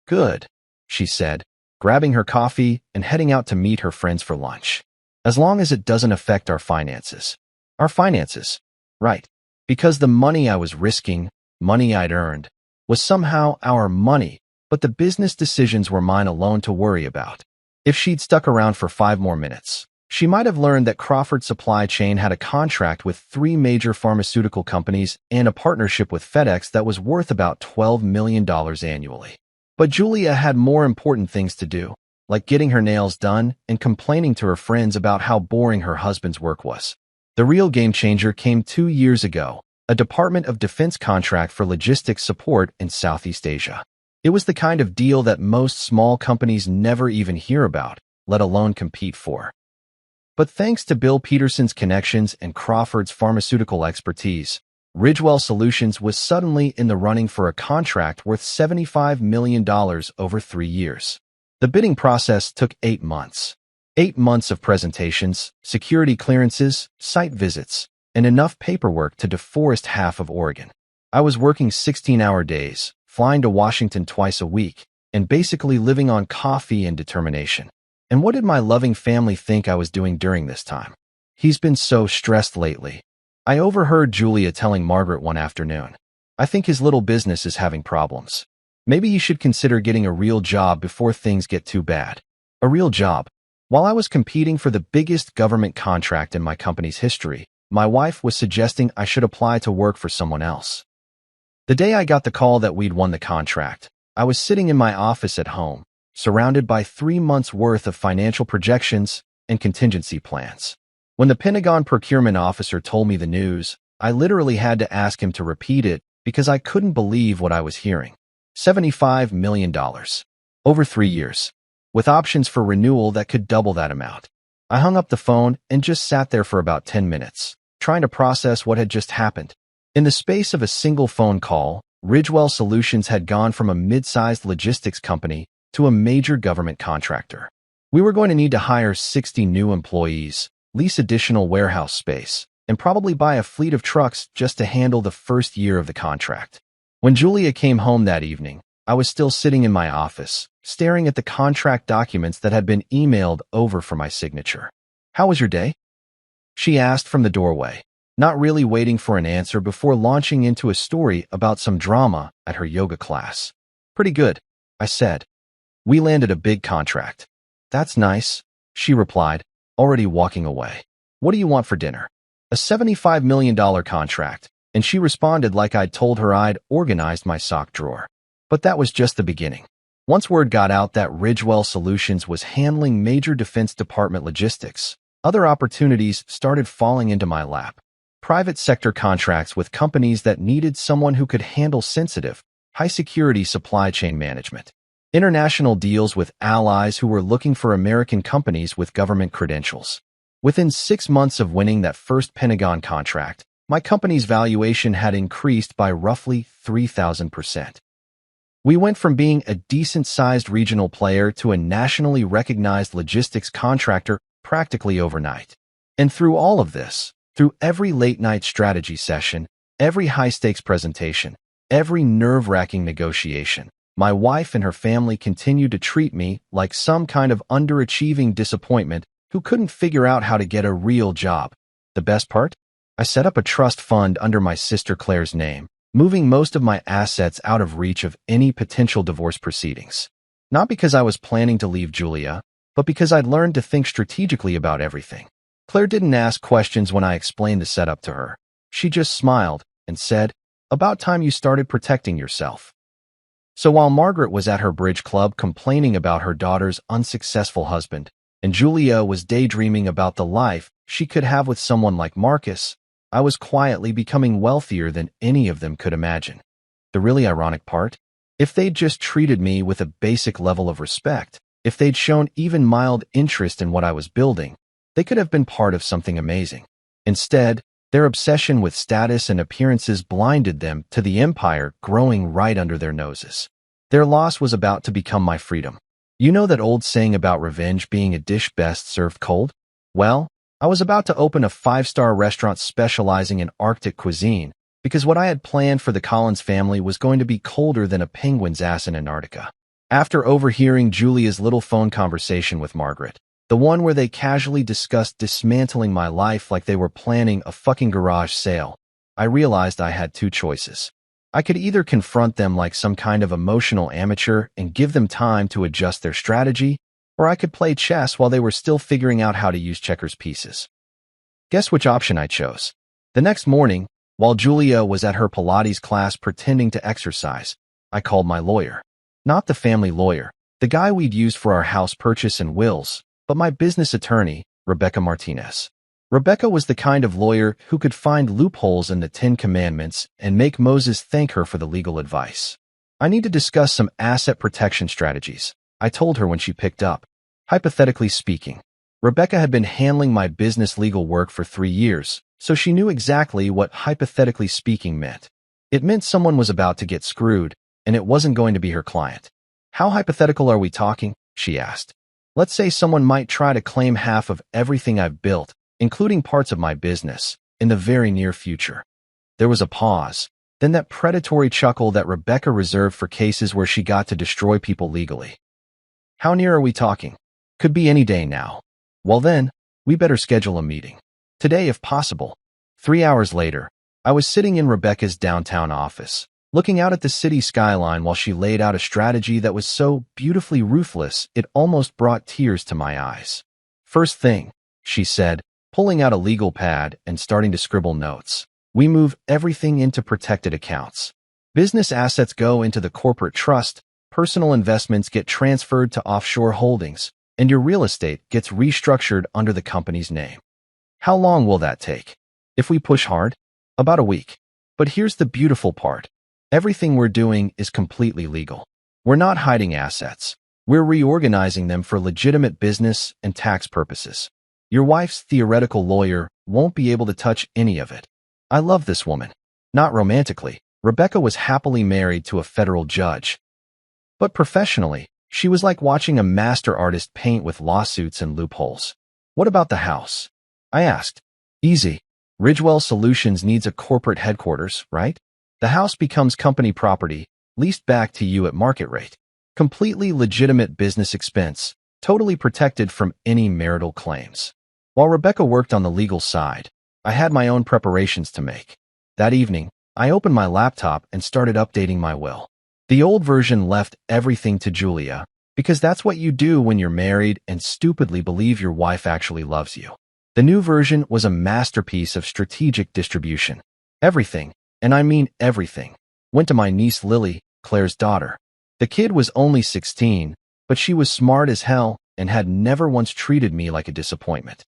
"Good," she said, grabbing her coffee and heading out to meet her friends for lunch. "As long as it doesn't affect our finances." Our finances, right. Because the money I was risking, money I'd earned, was somehow our money, but the business decisions were mine alone to worry about. If she'd stuck around for 5 more minutes, she might have learned that Crawford Supply Chain had a contract with 3 major pharmaceutical companies and a partnership with FedEx that was worth about $12 million annually. But Julia had more important things to do, like getting her nails done and complaining to her friends about how boring her husband's work was. The real game changer came 2 years ago, a Department of Defense contract for logistics support in Southeast Asia. It was the kind of deal that most small companies never even hear about, let alone compete for. But thanks to Bill Peterson's connections and Crawford's pharmaceutical expertise, Ridgewell Solutions was suddenly in the running for a contract worth $75 million over 3 years. The bidding process took 8 months. 8 months of presentations, security clearances, site visits, and enough paperwork to deforest half of Oregon. I was working 16-hour days, flying to Washington twice a week, and basically living on coffee and determination. And what did my loving family think I was doing during this time? "He's been so stressed lately," I overheard Julia telling Margaret one afternoon. "I think his little business is having problems. Maybe he should consider getting a real job before things get too bad." A real job. While I was competing for the biggest government contract in my company's history, my wife was suggesting I should apply to work for someone else. The day I got the call that we'd won the contract, I was sitting in my office at home, surrounded by 3 months' worth of financial projections and contingency plans. When the Pentagon procurement officer told me the news, I literally had to ask him to repeat it because I couldn't believe what I was hearing. $75 million. Over 3 years. With options for renewal that could double that amount. I hung up the phone and just sat there for about 10 minutes, trying to process what had just happened. In the space of a single phone call, Ridgewell Solutions had gone from a mid-sized logistics company to a major government contractor. We were going to need to hire 60 new employees, lease additional warehouse space, and probably buy a fleet of trucks just to handle the first year of the contract. When Julia came home that evening, I was still sitting in my office, staring at the contract documents that had been emailed over for my signature. "How was your day?" she asked from the doorway, not really waiting for an answer before launching into a story about some drama at her yoga class. "Pretty good," I said. "We landed a big contract." "That's nice," she replied, already walking away. "What do you want for dinner?" A $75 million contract, and she responded like I'd told her I'd organized my sock drawer. But that was just the beginning. Once word got out that Ridgewell Solutions was handling major Defense Department logistics, other opportunities started falling into my lap. Private sector contracts with companies that needed someone who could handle sensitive, high-security supply chain management. International deals with allies who were looking for American companies with government credentials. Within 6 months of winning that first Pentagon contract, my company's valuation had increased by roughly 3,000%. We went from being a decent-sized regional player to a nationally recognized logistics contractor practically overnight. And through all of this, through every late-night strategy session, every high-stakes presentation, every nerve-wracking negotiation, my wife and her family continued to treat me like some kind of underachieving disappointment who couldn't figure out how to get a real job. The best part? I set up a trust fund under my sister Claire's name, moving most of my assets out of reach of any potential divorce proceedings. Not because I was planning to leave Julia, but because I'd learned to think strategically about everything. Claire didn't ask questions when I explained the setup to her. She just smiled and said, "About time you started protecting yourself." So while Margaret was at her bridge club complaining about her daughter's unsuccessful husband, and Julia was daydreaming about the life she could have with someone like Marcus, I was quietly becoming wealthier than any of them could imagine. The really ironic part? If they'd just treated me with a basic level of respect, if they'd shown even mild interest in what I was building, they could have been part of something amazing. Instead, their obsession with status and appearances blinded them to the empire growing right under their noses. Their loss was about to become my freedom. You know that old saying about revenge being a dish best served cold? Well, I was about to open a 5-star restaurant specializing in Arctic cuisine because what I had planned for the Collins family was going to be colder than a penguin's ass in Antarctica. After overhearing Julia's little phone conversation with Margaret, the one where they casually discussed dismantling my life like they were planning a fucking garage sale, I realized I had two choices. I could either confront them like some kind of emotional amateur and give them time to adjust their strategy, or I could play chess while they were still figuring out how to use checkers pieces. Guess which option I chose? The next morning, while Julia was at her Pilates class pretending to exercise, I called my lawyer. Not the family lawyer, the guy we'd used for our house purchase and wills, but my business attorney, Rebecca Martinez. Rebecca was the kind of lawyer who could find loopholes in the 10 Commandments and make Moses thank her for the legal advice. I need to discuss some asset protection strategies, I told her when she picked up. Hypothetically speaking, Rebecca had been handling my business legal work for 3 years, so she knew exactly what hypothetically speaking meant. It meant someone was about to get screwed, and it wasn't going to be her client. How hypothetical are we talking? She asked. Let's say someone might try to claim half of everything I've built, including parts of my business, in the very near future. There was a pause, then that predatory chuckle that Rebecca reserved for cases where she got to destroy people legally. How near are we talking? Could be any day now. Well then, we better schedule a meeting. Today if possible. 3 hours later, I was sitting in Rebecca's downtown office, looking out at the city skyline while she laid out a strategy that was so beautifully ruthless it almost brought tears to my eyes. First thing, she said, pulling out a legal pad and starting to scribble notes. We move everything into protected accounts. Business assets go into the corporate trust, personal investments get transferred to offshore holdings, and your real estate gets restructured under the company's name. How long will that take? If we push hard? About a week. But here's the beautiful part. Everything we're doing is completely legal. We're not hiding assets. We're reorganizing them for legitimate business and tax purposes. Your wife's theoretical lawyer won't be able to touch any of it. I love this woman. Not romantically. Rebecca was happily married to a federal judge. But professionally, she was like watching a master artist paint with lawsuits and loopholes. What about the house? I asked. Easy. Ridgewell Solutions needs a corporate headquarters, right? The house becomes company property, leased back to you at market rate. Completely legitimate business expense, totally protected from any marital claims. While Rebecca worked on the legal side, I had my own preparations to make. That evening, I opened my laptop and started updating my will. The old version left everything to Julia, because that's what you do when you're married and stupidly believe your wife actually loves you. The new version was a masterpiece of strategic distribution. Everything, and I mean everything, went to my niece Lily, Claire's daughter. The kid was only 16, but she was smart as hell and had never once treated me like a disappointment.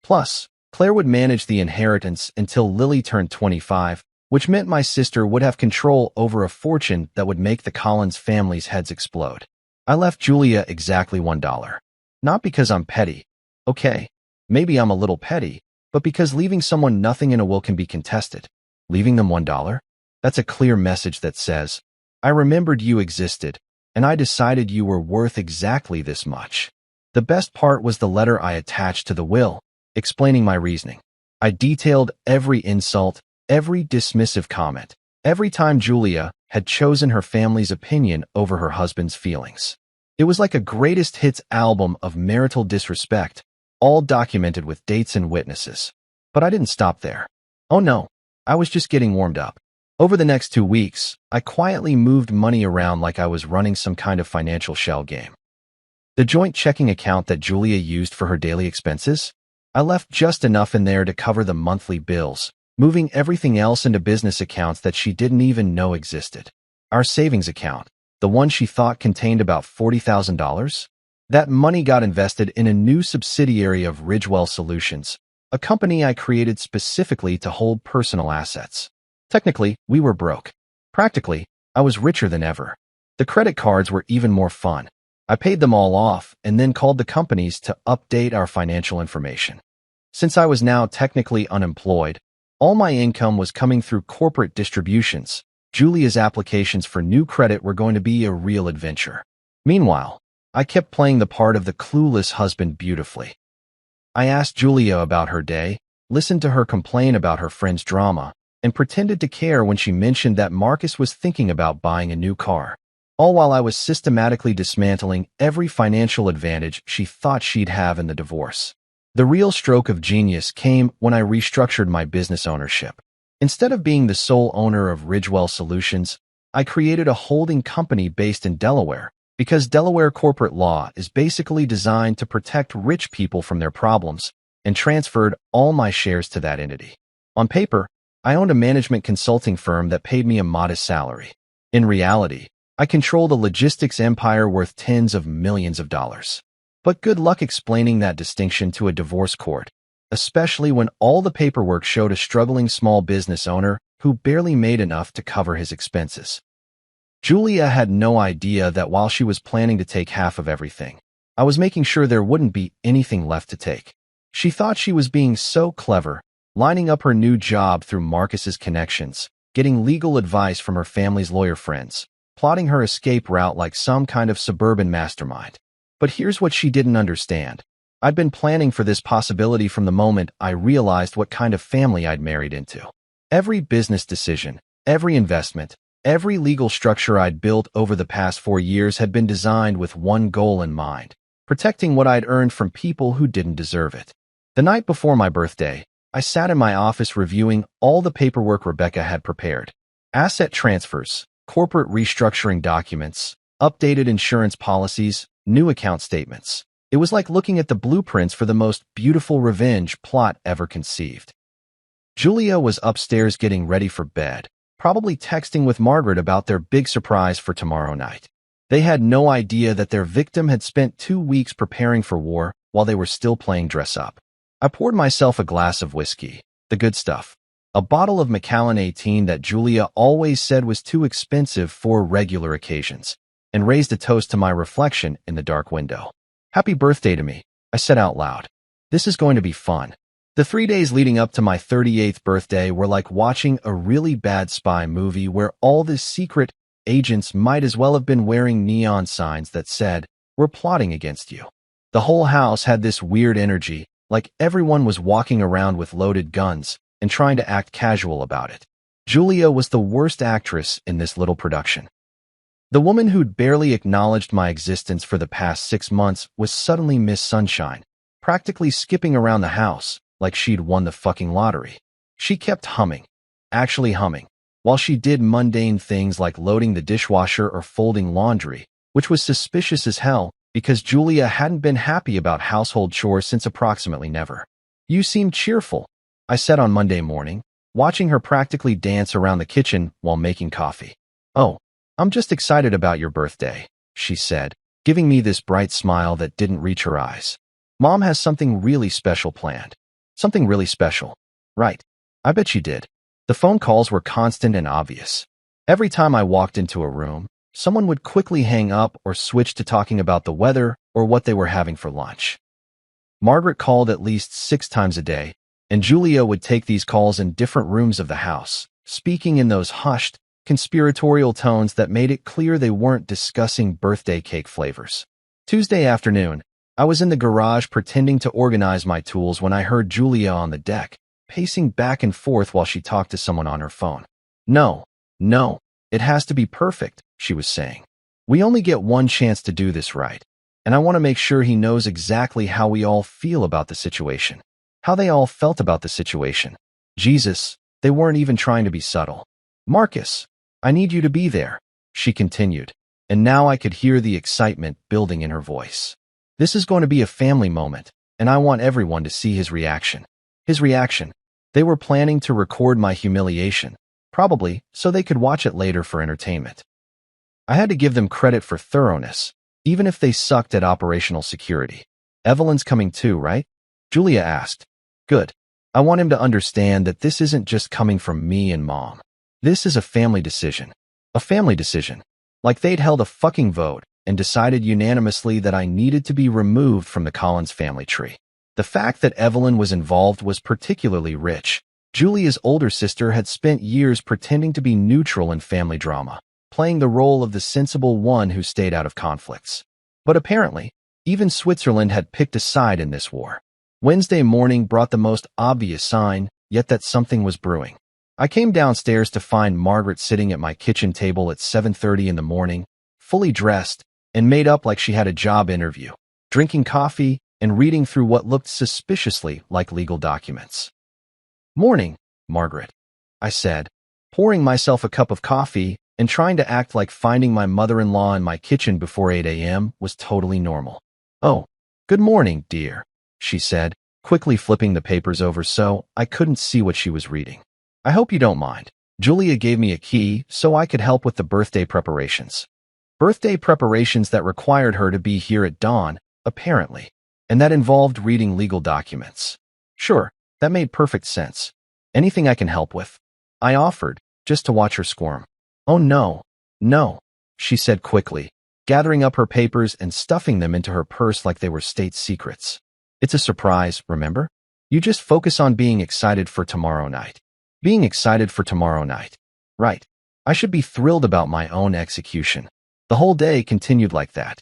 Plus, Claire would manage the inheritance until Lily turned 25, which meant my sister would have control over a fortune that would make the Collins family's heads explode. I left Julia exactly $1. Not because I'm petty. Okay, maybe I'm a little petty, but because leaving someone nothing in a will can be contested. Leaving them $1? That's a clear message that says, I remembered you existed, and I decided you were worth exactly this much. The best part was the letter I attached to the will. explaining my reasoning. I detailed every insult, every dismissive comment, every time Julia had chosen her family's opinion over her husband's feelings. It was like a greatest hits album of marital disrespect, all documented with dates and witnesses. But I didn't stop there. Oh no, I was just getting warmed up. Over the next 2 weeks, I quietly moved money around like I was running some kind of financial shell game. The joint checking account that Julia used for her daily expenses, I left just enough in there to cover the monthly bills, moving everything else into business accounts that she didn't even know existed. Our savings account, the one she thought contained about $40,000, that money got invested in a new subsidiary of Ridgewell Solutions, a company I created specifically to hold personal assets. Technically, we were broke. Practically, I was richer than ever. The credit cards were even more fun. I paid them all off and then called the companies to update our financial information. Since I was now technically unemployed, all my income was coming through corporate distributions. Julia's applications for new credit were going to be a real adventure. Meanwhile, I kept playing the part of the clueless husband beautifully. I asked Julia about her day, listened to her complain about her friend's drama, and pretended to care when she mentioned that Marcus was thinking about buying a new car, all while I was systematically dismantling every financial advantage she thought she'd have in the divorce. The real stroke of genius came when I restructured my business ownership. Instead of being the sole owner of Ridgewell Solutions, I created a holding company based in Delaware, because Delaware corporate law is basically designed to protect rich people from their problems, and transferred all my shares to that entity. On paper, I owned a management consulting firm that paid me a modest salary. In reality, I controlled a logistics empire worth tens of millions of dollars. But good luck explaining that distinction to a divorce court, especially when all the paperwork showed a struggling small business owner who barely made enough to cover his expenses. Julia had no idea that while she was planning to take half of everything, I was making sure there wouldn't be anything left to take. She thought she was being so clever, lining up her new job through Marcus's connections, getting legal advice from her family's lawyer friends, plotting her escape route like some kind of suburban mastermind. But here's what she didn't understand. I'd been planning for this possibility from the moment I realized what kind of family I'd married into. Every business decision, every investment, every legal structure I'd built over the past 4 years had been designed with one goal in mind: protecting what I'd earned from people who didn't deserve it. The night before my birthday, I sat in my office reviewing all the paperwork Rebecca had prepared. Asset transfers, corporate restructuring documents, updated insurance policies, new account statements. It was like looking at the blueprints for the most beautiful revenge plot ever conceived. Julia was upstairs getting ready for bed, probably texting with Margaret about their big surprise for tomorrow night. They had no idea that their victim had spent 2 weeks preparing for war while they were still playing dress-up. I poured myself a glass of whiskey, the good stuff, a bottle of Macallan 18 that Julia always said was too expensive for regular occasions, and raised a toast to my reflection in the dark window. "Happy birthday to me," I said out loud. "This is going to be fun." The 3 days leading up to my 38th birthday were like watching a really bad spy movie where all the secret agents might as well have been wearing neon signs that said, "We're plotting against you." The whole house had this weird energy, like everyone was walking around with loaded guns and trying to act casual about it. Julia was the worst actress in this little production. The woman who'd barely acknowledged my existence for the past 6 months was suddenly Miss Sunshine, practically skipping around the house like she'd won the fucking lottery. She kept humming, actually humming, while she did mundane things like loading the dishwasher or folding laundry, which was suspicious as hell because Julia hadn't been happy about household chores since approximately never. "You seem cheerful," I said on Monday morning, watching her practically dance around the kitchen while making coffee. "Oh, I'm just excited about your birthday," she said, giving me this bright smile that didn't reach her eyes. "Mom has something really special planned." Something really special. Right. I bet she did. The phone calls were constant and obvious. Every time I walked into a room, someone would quickly hang up or switch to talking about the weather or what they were having for lunch. Margaret called at least 6 times a day, and Julia would take these calls in different rooms of the house, speaking in those hushed, conspiratorial tones that made it clear they weren't discussing birthday cake flavors. Tuesday afternoon, I was in the garage pretending to organize my tools when I heard Julia on the deck, pacing back and forth while she talked to someone on her phone. No, no, it has to be perfect, she was saying. We only get one chance to do this right, and I want to make sure he knows exactly how we all feel about the situation, how they all felt about the situation. Jesus, they weren't even trying to be subtle. Marcus, I need you to be there, she continued, and now I could hear the excitement building in her voice. This is going to be a family moment, and I want everyone to see his reaction. His reaction. They were planning to record my humiliation, probably so they could watch it later for entertainment. I had to give them credit for thoroughness, even if they sucked at operational security. Evelyn's coming too, right? Julia asked. Good. I want him to understand that this isn't just coming from me and Mom. This is a family decision. A family decision. Like they'd held a fucking vote and decided unanimously that I needed to be removed from the Collins family tree. The fact that Evelyn was involved was particularly rich. Julia's older sister had spent years pretending to be neutral in family drama, playing the role of the sensible one who stayed out of conflicts. But apparently, even Switzerland had picked a side in this war. Wednesday morning brought the most obvious sign, yet that something was brewing. I came downstairs to find Margaret sitting at my kitchen table at 7:30 in the morning, fully dressed and made up like she had a job interview, drinking coffee and reading through what looked suspiciously like legal documents. Morning, Margaret, I said, pouring myself a cup of coffee and trying to act like finding my mother-in-law in my kitchen before 8 a.m. was totally normal. Oh, good morning, dear, she said, quickly flipping the papers over so I couldn't see what she was reading. I hope you don't mind. Julia gave me a key so I could help with the birthday preparations. Birthday preparations that required her to be here at dawn, apparently, and that involved reading legal documents. Sure, that made perfect sense. Anything I can help with? I offered, just to watch her squirm. Oh no, no, she said quickly, gathering up her papers and stuffing them into her purse like they were state secrets. It's a surprise, remember? You just focus on being excited for tomorrow night. Being excited for tomorrow night. Right. I should be thrilled about my own execution. The whole day continued like that.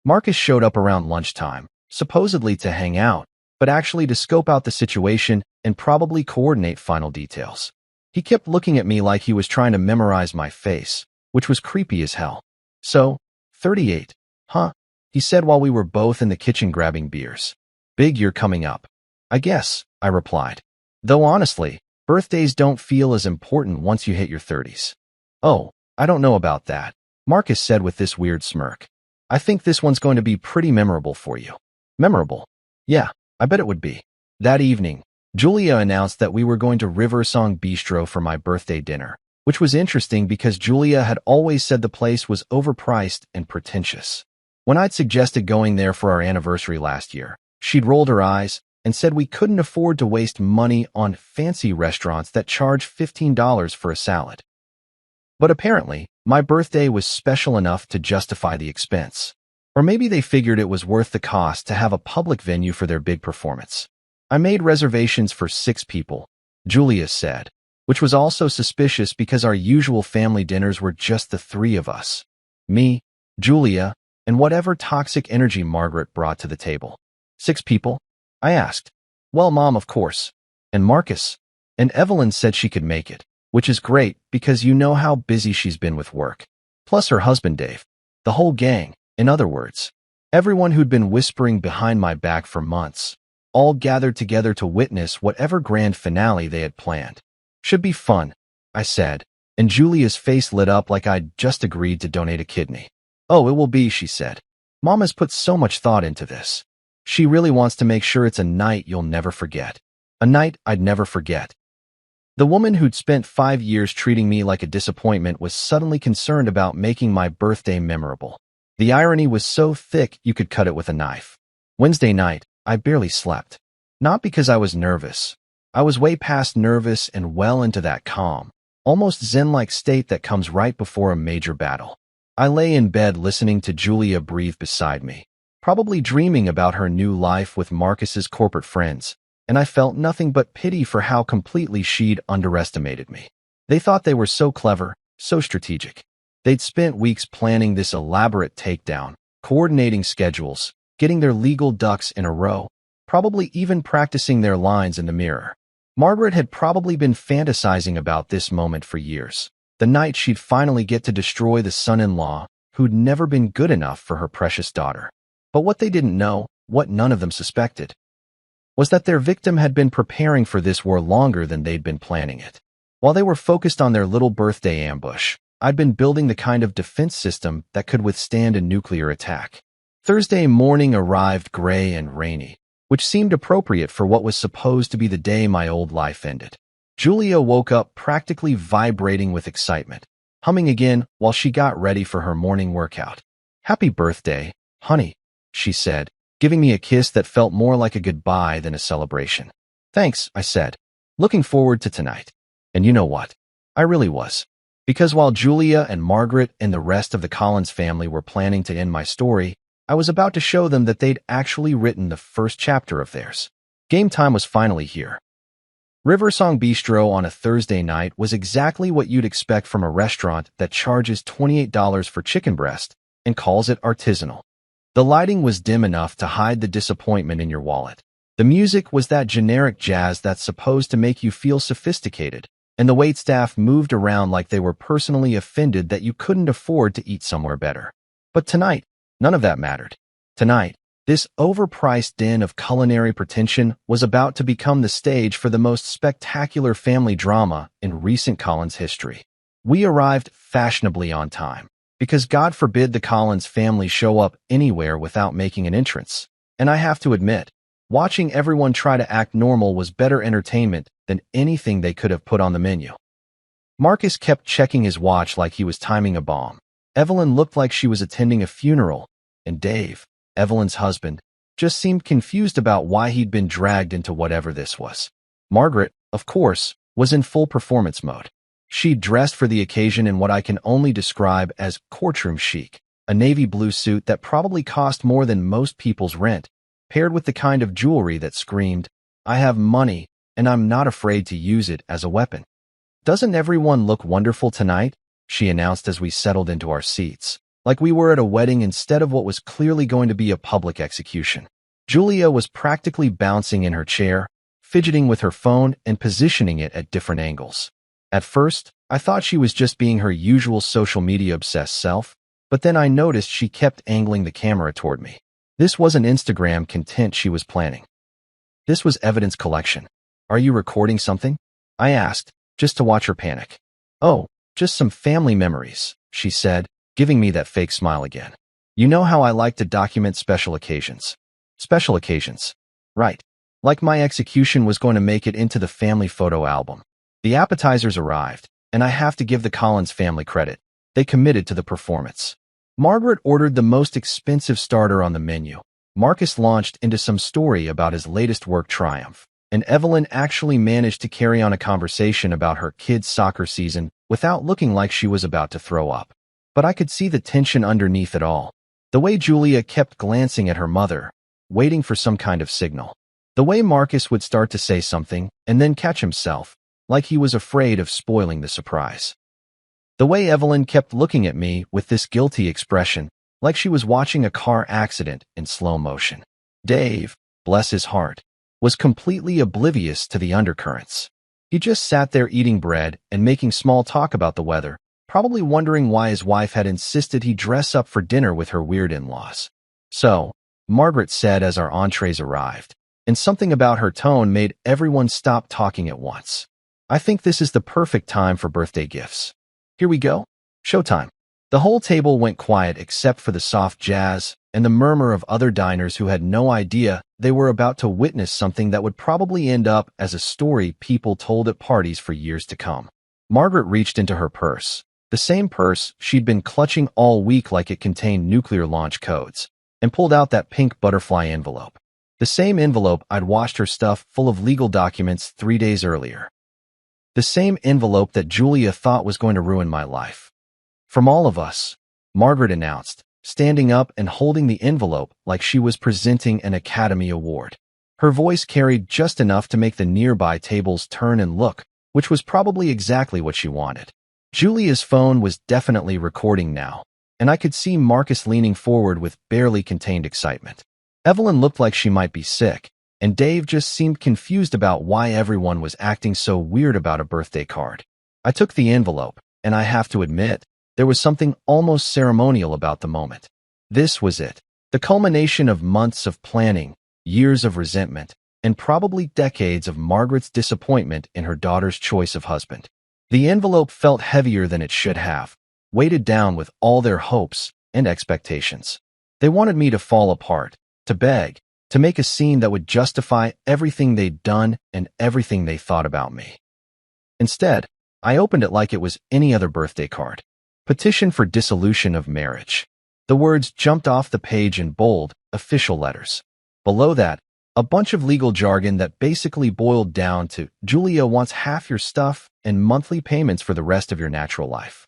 Marcus showed up around lunchtime, supposedly to hang out, but actually to scope out the situation and probably coordinate final details. He kept looking at me like he was trying to memorize my face, which was creepy as hell. So, 38, huh? He said while we were both in the kitchen grabbing beers. Big year coming up. I guess, I replied. Though honestly, birthdays don't feel as important once you hit your 30s. Oh, I don't know about that, Marcus said with this weird smirk. I think this one's going to be pretty memorable for you. Memorable? Yeah, I bet it would be. That evening, Julia announced that we were going to Riversong Bistro for my birthday dinner, which was interesting because Julia had always said the place was overpriced and pretentious. When I'd suggested going there for our anniversary last year, she'd rolled her eyes and said we couldn't afford to waste money on fancy restaurants that charge $15 for a salad. But apparently, my birthday was special enough to justify the expense. Or maybe they figured it was worth the cost to have a public venue for their big performance. I made reservations for 6 people, Julia said, which was also suspicious because our usual family dinners were just the 3 of us. Me, Julia, and whatever toxic energy Margaret brought to the table. 6 people? I asked. Well, Mom, of course. And Marcus. And Evelyn said she could make it, which is great because you know how busy she's been with work. Plus her husband, Dave. The whole gang, in other words. Everyone who'd been whispering behind my back for months. All gathered together to witness whatever grand finale they had planned. Should be fun, I said, and Julia's face lit up like I'd just agreed to donate a kidney. Oh, it will be, she said. Mom has put so much thought into this. She really wants to make sure it's a night you'll never forget. A night I'd never forget. The woman who'd spent 5 years treating me like a disappointment was suddenly concerned about making my birthday memorable. The irony was so thick you could cut it with a knife. Wednesday night, I barely slept. Not because I was nervous. I was way past nervous and well into that calm, almost zen-like state that comes right before a major battle. I lay in bed listening to Julia breathe beside me, probably dreaming about her new life with Marcus's corporate friends, and I felt nothing but pity for how completely she'd underestimated me. They thought they were so clever, so strategic. They'd spent weeks planning this elaborate takedown, coordinating schedules, getting their legal ducks in a row, probably even practicing their lines in the mirror. Margaret had probably been fantasizing about this moment for years, the night she'd finally get to destroy the son-in-law who'd never been good enough for her precious daughter. But what they didn't know, what none of them suspected, was that their victim had been preparing for this war longer than they'd been planning it. While they were focused on their little birthday ambush, I'd been building the kind of defense system that could withstand a nuclear attack. Thursday morning arrived gray and rainy, which seemed appropriate for what was supposed to be the day my old life ended. Julia woke up practically vibrating with excitement, humming again while she got ready for her morning workout. "Happy birthday, honey," she said, giving me a kiss that felt more like a goodbye than a celebration. "Thanks," I said, looking forward to tonight. And you know what? I really was. Because while Julia and Margaret and the rest of the Collins family were planning to end my story, I was about to show them that they'd actually written the first chapter of theirs. Game time was finally here. Riversong Bistro on a Thursday night was exactly what you'd expect from a restaurant that charges $28 for chicken breast and calls it artisanal. The lighting was dim enough to hide the disappointment in your wallet. The music was that generic jazz that's supposed to make you feel sophisticated, and the waitstaff moved around like they were personally offended that you couldn't afford to eat somewhere better. But tonight, none of that mattered. Tonight, this overpriced den of culinary pretension was about to become the stage for the most spectacular family drama in recent Collins history. We arrived fashionably on time, because God forbid the Collins family show up anywhere without making an entrance. And I have to admit, watching everyone try to act normal was better entertainment than anything they could have put on the menu. Marcus kept checking his watch like he was timing a bomb. Evelyn looked like she was attending a funeral, and Dave, Evelyn's husband, just seemed confused about why he'd been dragged into whatever this was. Margaret, of course, was in full performance mode. She'd dressed for the occasion in what I can only describe as courtroom chic, a navy blue suit that probably cost more than most people's rent, paired with the kind of jewelry that screamed, "I have money, and I'm not afraid to use it as a weapon." "Doesn't everyone look wonderful tonight?" she announced as we settled into our seats, like we were at a wedding instead of what was clearly going to be a public execution. Julia was practically bouncing in her chair, fidgeting with her phone and positioning it at different angles. At first, I thought she was just being her usual social media-obsessed self, but then I noticed she kept angling the camera toward me. This wasn't Instagram content she was planning. This was evidence collection. "Are you recording something?" I asked, just to watch her panic. "Oh, just some family memories," she said, giving me that fake smile again. "You know how I like to document special occasions." Special occasions. Right. Like my execution was going to make it into the family photo album. The appetizers arrived, and I have to give the Collins family credit. They committed to the performance. Margaret ordered the most expensive starter on the menu. Marcus launched into some story about his latest work triumph, and Evelyn actually managed to carry on a conversation about her kids' soccer season without looking like she was about to throw up. But I could see the tension underneath it all. The way Julia kept glancing at her mother, waiting for some kind of signal. The way Marcus would start to say something and then catch himself, like he was afraid of spoiling the surprise. The way Evelyn kept looking at me with this guilty expression, like she was watching a car accident in slow motion. Dave, bless his heart, was completely oblivious to the undercurrents. He just sat there eating bread and making small talk about the weather, probably wondering why his wife had insisted he dress up for dinner with her weird in-laws. "So," Margaret said as our entrees arrived, and something about her tone made everyone stop talking at once. "I think this is the perfect time for birthday gifts. Here we go. Showtime." The whole table went quiet except for the soft jazz and the murmur of other diners who had no idea they were about to witness something that would probably end up as a story people told at parties for years to come. Margaret reached into her purse, the same purse she'd been clutching all week like it contained nuclear launch codes, and pulled out that pink butterfly envelope. The same envelope I'd washed her stuff full of legal documents 3 days earlier. The same envelope that Julia thought was going to ruin my life. "From all of us," Margaret announced, standing up and holding the envelope like she was presenting an Academy Award. Her voice carried just enough to make the nearby tables turn and look, which was probably exactly what she wanted. Julia's phone was definitely recording now, and I could see Marcus leaning forward with barely contained excitement. Evelyn looked like she might be sick, and Dave just seemed confused about why everyone was acting so weird about a birthday card. I took the envelope, and I have to admit, there was something almost ceremonial about the moment. This was it, the culmination of months of planning, years of resentment, and probably decades of Margaret's disappointment in her daughter's choice of husband. The envelope felt heavier than it should have, weighted down with all their hopes and expectations. They wanted me to fall apart, to beg, to make a scene that would justify everything they'd done and everything they thought about me. Instead, I opened it like it was any other birthday card. Petition for dissolution of marriage. The words jumped off the page in bold, official letters. Below that, a bunch of legal jargon that basically boiled down to, Julia wants half your stuff and monthly payments for the rest of your natural life.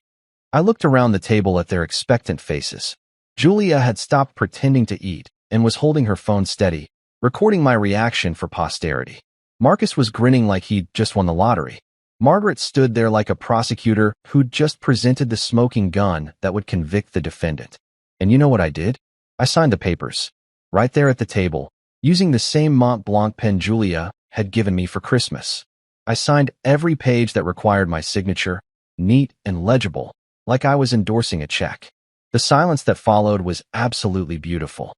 I looked around the table at their expectant faces. Julia had stopped pretending to eat and was holding her phone steady, recording my reaction for posterity. Marcus was grinning like he'd just won the lottery. Margaret stood there like a prosecutor who'd just presented the smoking gun that would convict the defendant. And you know what I did? I signed the papers. Right there at the table, using the same Mont Blanc pen Julia had given me for Christmas. I signed every page that required my signature, neat and legible, like I was endorsing a check. The silence that followed was absolutely beautiful.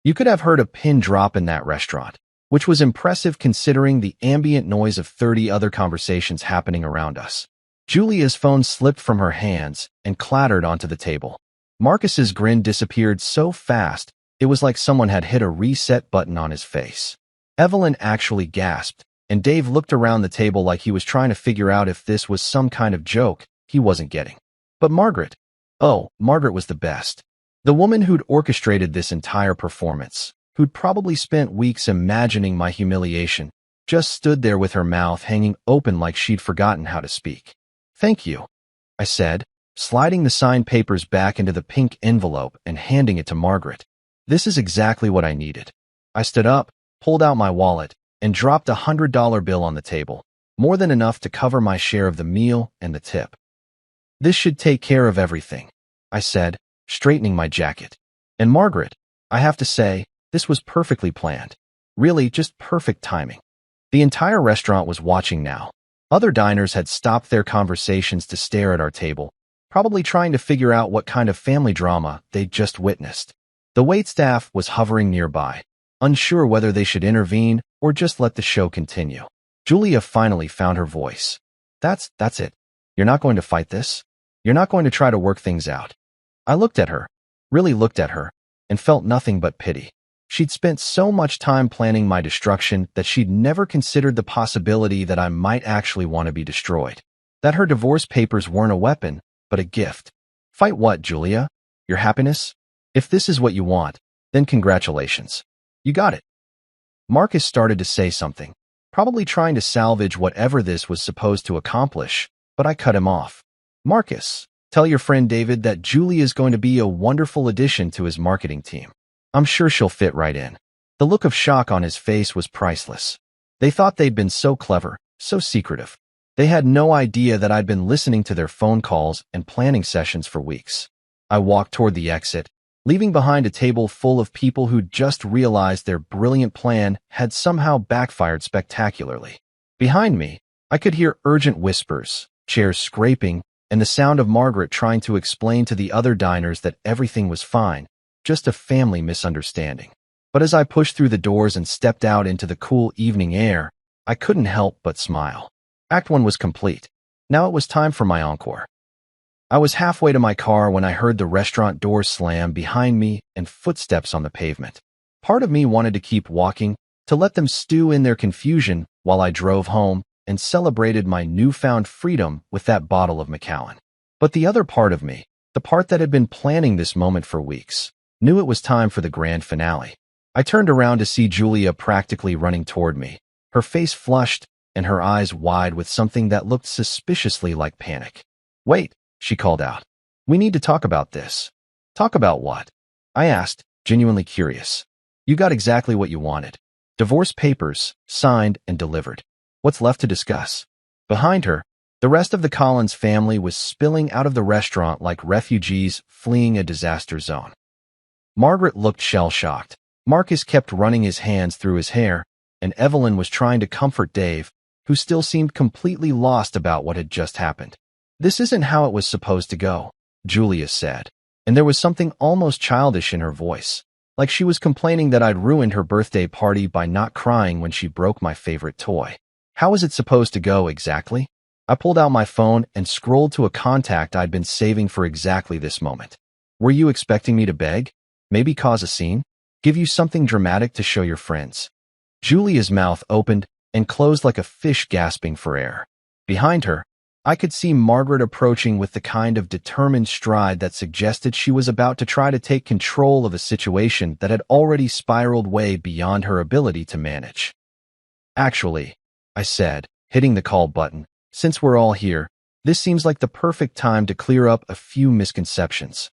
You could have heard a pin drop in that restaurant, which was impressive considering the ambient noise of 30 other conversations happening around us. Julia's phone slipped from her hands and clattered onto the table. Marcus's grin disappeared so fast, it was like someone had hit a reset button on his face. Evelyn actually gasped, and Dave looked around the table like he was trying to figure out if this was some kind of joke he wasn't getting. But Margaret was the best. The woman who'd orchestrated this entire performance, who'd probably spent weeks imagining my humiliation, just stood there with her mouth hanging open like she'd forgotten how to speak. "Thank you," I said, sliding the signed papers back into the pink envelope and handing it to Margaret. "This is exactly what I needed." I stood up, pulled out my wallet, and dropped a $100 bill on the table, more than enough to cover my share of the meal and the tip. "This should take care of everything," I said, straightening my jacket. "And Margaret, I have to say, this was perfectly planned. Really, just perfect timing." The entire restaurant was watching now. Other diners had stopped their conversations to stare at our table, probably trying to figure out what kind of family drama they'd just witnessed. The waitstaff was hovering nearby, unsure whether they should intervene or just let the show continue. Julia finally found her voice. That's it. You're not going to fight this? You're not going to try to work things out?" I looked at her, really looked at her, and felt nothing but pity. She'd spent so much time planning my destruction that she'd never considered the possibility that I might actually want to be destroyed. That her divorce papers weren't a weapon, but a gift. "Fight what, Julia? Your happiness? If this is what you want, then congratulations. You got it." Marcus started to say something, probably trying to salvage whatever this was supposed to accomplish, but I cut him off. "Marcus, tell your friend David that Julie is going to be a wonderful addition to his marketing team. I'm sure she'll fit right in." The look of shock on his face was priceless. They thought they'd been so clever, so secretive. They had no idea that I'd been listening to their phone calls and planning sessions for weeks. I walked toward the exit, leaving behind a table full of people who'd just realized their brilliant plan had somehow backfired spectacularly. Behind me, I could hear urgent whispers, chairs scraping, and the sound of Margaret trying to explain to the other diners that everything was fine, just a family misunderstanding. But as I pushed through the doors and stepped out into the cool evening air, I couldn't help but smile. Act 1 was complete. Now it was time for my encore. I was halfway to my car when I heard the restaurant doors slam behind me and footsteps on the pavement. Part of me wanted to keep walking, to let them stew in their confusion while I drove home and celebrated my newfound freedom with that bottle of Macallan. But the other part of me, the part that had been planning this moment for weeks, knew it was time for the grand finale. I turned around to see Julia practically running toward me, her face flushed and her eyes wide with something that looked suspiciously like panic. "Wait," she called out. "We need to talk about this." "Talk about what?" I asked, genuinely curious. "You got exactly what you wanted. Divorce papers, signed and delivered. What's left to discuss?" Behind her, the rest of the Collins family was spilling out of the restaurant like refugees fleeing a disaster zone. Margaret looked shell-shocked. Marcus kept running his hands through his hair, and Evelyn was trying to comfort Dave, who still seemed completely lost about what had just happened. "This isn't how it was supposed to go," Julia said, and there was something almost childish in her voice, like she was complaining that I'd ruined her birthday party by not crying when she broke my favorite toy. "How is it supposed to go exactly?" I pulled out my phone and scrolled to a contact I'd been saving for exactly this moment. "Were you expecting me to beg? Maybe cause a scene? Give you something dramatic to show your friends?" Julia's mouth opened and closed like a fish gasping for air. Behind her, I could see Margaret approaching with the kind of determined stride that suggested she was about to try to take control of a situation that had already spiraled way beyond her ability to manage. "Actually," I said, hitting the call button, "since we're all here, this seems like the perfect time to clear up a few misconceptions."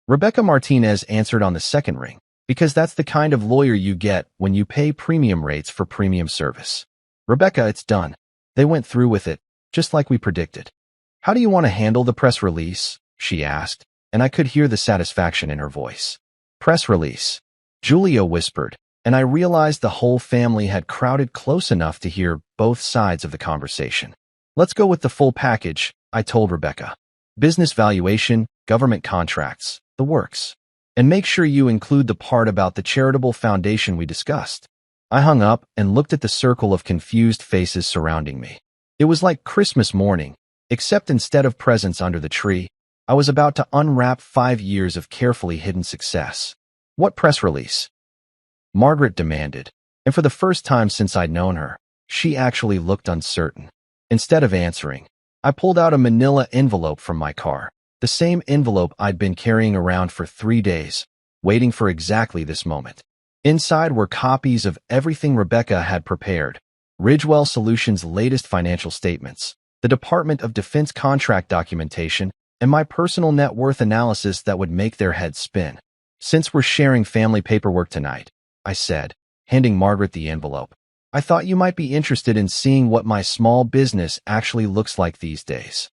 Rebecca Martinez answered on the second ring, because that's the kind of lawyer you get when you pay premium rates for premium service. "Rebecca, it's done. They went through with it, just like we predicted." "How do you want to handle the press release?" she asked, and I could hear the satisfaction in her voice. "Press release," Julia whispered, and I realized the whole family had crowded close enough to hear both sides of the conversation. "Let's go with the full package," I told Rebecca. "Business valuation, government contracts, the works. And make sure you include the part about the charitable foundation we discussed." I hung up and looked at the circle of confused faces surrounding me. It was like Christmas morning, except instead of presents under the tree, I was about to unwrap 5 years of carefully hidden success. "What press release?" Margaret demanded, and for the first time since I'd known her, she actually looked uncertain. Instead of answering, I pulled out a manila envelope from my car, the same envelope I'd been carrying around for 3 days, waiting for exactly this moment. Inside were copies of everything Rebecca had prepared: Ridgewell Solutions' latest financial statements, the Department of Defense contract documentation, and my personal net worth analysis that would make their heads spin. "Since we're sharing family paperwork tonight," I said, handing Margaret the envelope, "I thought you might be interested in seeing what my small business actually looks like these days."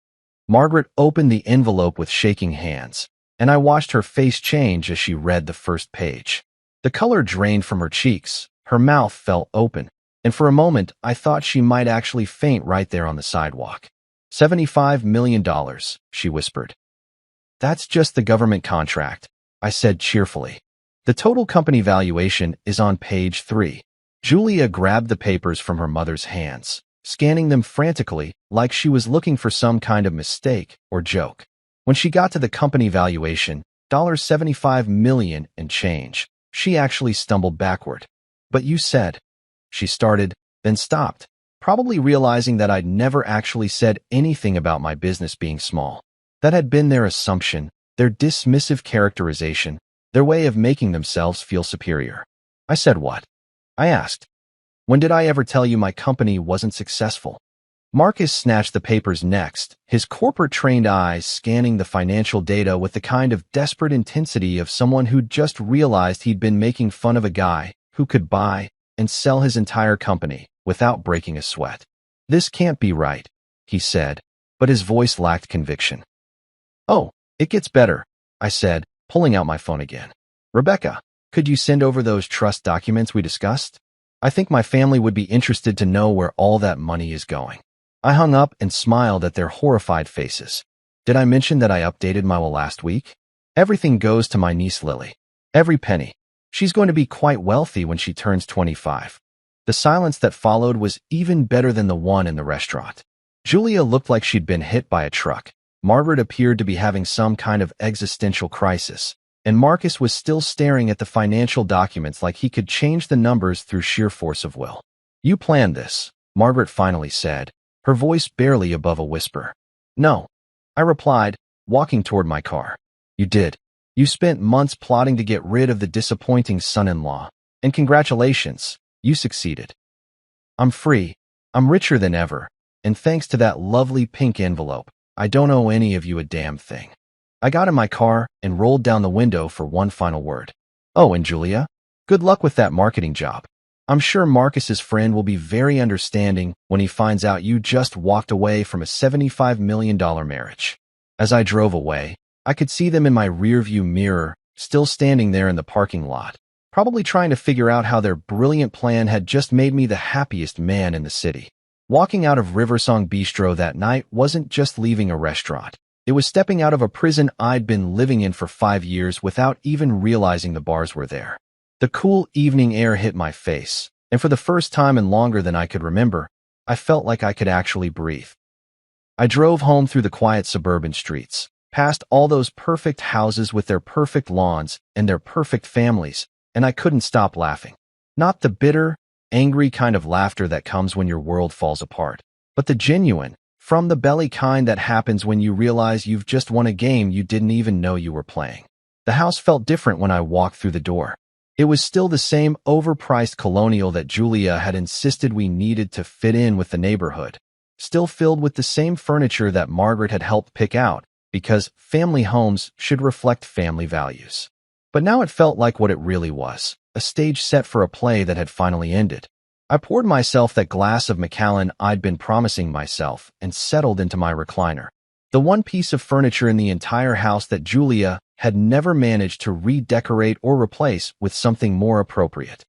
Margaret opened the envelope with shaking hands, and I watched her face change as she read the first page. The color drained from her cheeks, her mouth fell open, and for a moment I thought she might actually faint right there on the sidewalk. $75 million, she whispered. "That's just the government contract," I said cheerfully. "The total company valuation is on page 3. Julia grabbed the papers from her mother's hands, scanning them frantically like she was looking for some kind of mistake or joke. When she got to the company valuation, $75 million and change, she actually stumbled backward. "But you said," she started, then stopped, probably realizing that I'd never actually said anything about my business being small. That had been their assumption, their dismissive characterization, their way of making themselves feel superior. "I said what?" I asked. "When did I ever tell you my company wasn't successful?" Marcus snatched the papers next, his corporate-trained eyes scanning the financial data with the kind of desperate intensity of someone who'd just realized he'd been making fun of a guy who could buy and sell his entire company without breaking a sweat. "This can't be right," he said, but his voice lacked conviction. "Oh, it gets better," I said, pulling out my phone again. "Rebecca, could you send over those trust documents we discussed? I think my family would be interested to know where all that money is going." I hung up and smiled at their horrified faces. Did I mention that I updated my will last week? Everything goes to my niece Lily. Every penny. She's going to be quite wealthy when she turns 25. The silence that followed was even better than the one in the restaurant. Julia looked like she'd been hit by a truck. Margaret appeared to be having some kind of existential crisis, and Marcus was still staring at the financial documents like he could change the numbers through sheer force of will. "You planned this," Margaret finally said, her voice barely above a whisper. "No," I replied, walking toward my car. "You did. You spent months plotting to get rid of the disappointing son-in-law, and congratulations, you succeeded. I'm free, I'm richer than ever, and thanks to that lovely pink envelope, I don't owe any of you a damn thing." I got in my car and rolled down the window for one final word. "Oh, and Julia, good luck with that marketing job. I'm sure Marcus's friend will be very understanding when he finds out you just walked away from a $75 million marriage." As I drove away, I could see them in my rearview mirror, still standing there in the parking lot, probably trying to figure out how their brilliant plan had just made me the happiest man in the city. Walking out of Riversong Bistro that night wasn't just leaving a restaurant. It was stepping out of a prison I'd been living in for 5 years without even realizing the bars were there. The cool evening air hit my face, and for the first time in longer than I could remember, I felt like I could actually breathe. I drove home through the quiet suburban streets, past all those perfect houses with their perfect lawns and their perfect families, and I couldn't stop laughing. Not the bitter, angry kind of laughter that comes when your world falls apart, but the genuine, from-the-belly kind that happens when you realize you've just won a game you didn't even know you were playing. The house felt different when I walked through the door. It was still the same overpriced colonial that Julia had insisted we needed to fit in with the neighborhood, still filled with the same furniture that Margaret had helped pick out, because family homes should reflect family values. But now it felt like what it really was, a stage set for a play that had finally ended. I poured myself that glass of Macallan I'd been promising myself and settled into my recliner. The one piece of furniture in the entire house that Julia had never managed to redecorate or replace with something more appropriate.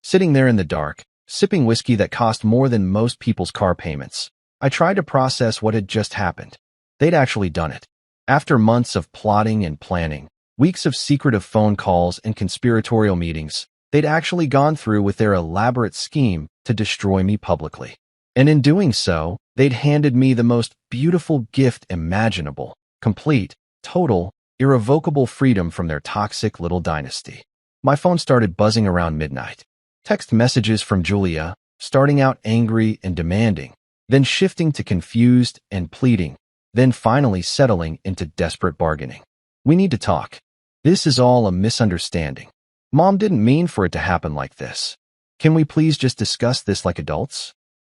Sitting there in the dark, sipping whiskey that cost more than most people's car payments, I tried to process what had just happened. They'd actually done it. After months of plotting and planning, weeks of secretive phone calls and conspiratorial meetings, they'd actually gone through with their elaborate scheme to destroy me publicly. And in doing so, they'd handed me the most beautiful gift imaginable, complete, total, irrevocable freedom from their toxic little dynasty. My phone started buzzing around midnight. Text messages from Julia, starting out angry and demanding, then shifting to confused and pleading, then finally settling into desperate bargaining. We need to talk. This is all a misunderstanding. Mom didn't mean for it to happen like this. Can we please just discuss this like adults?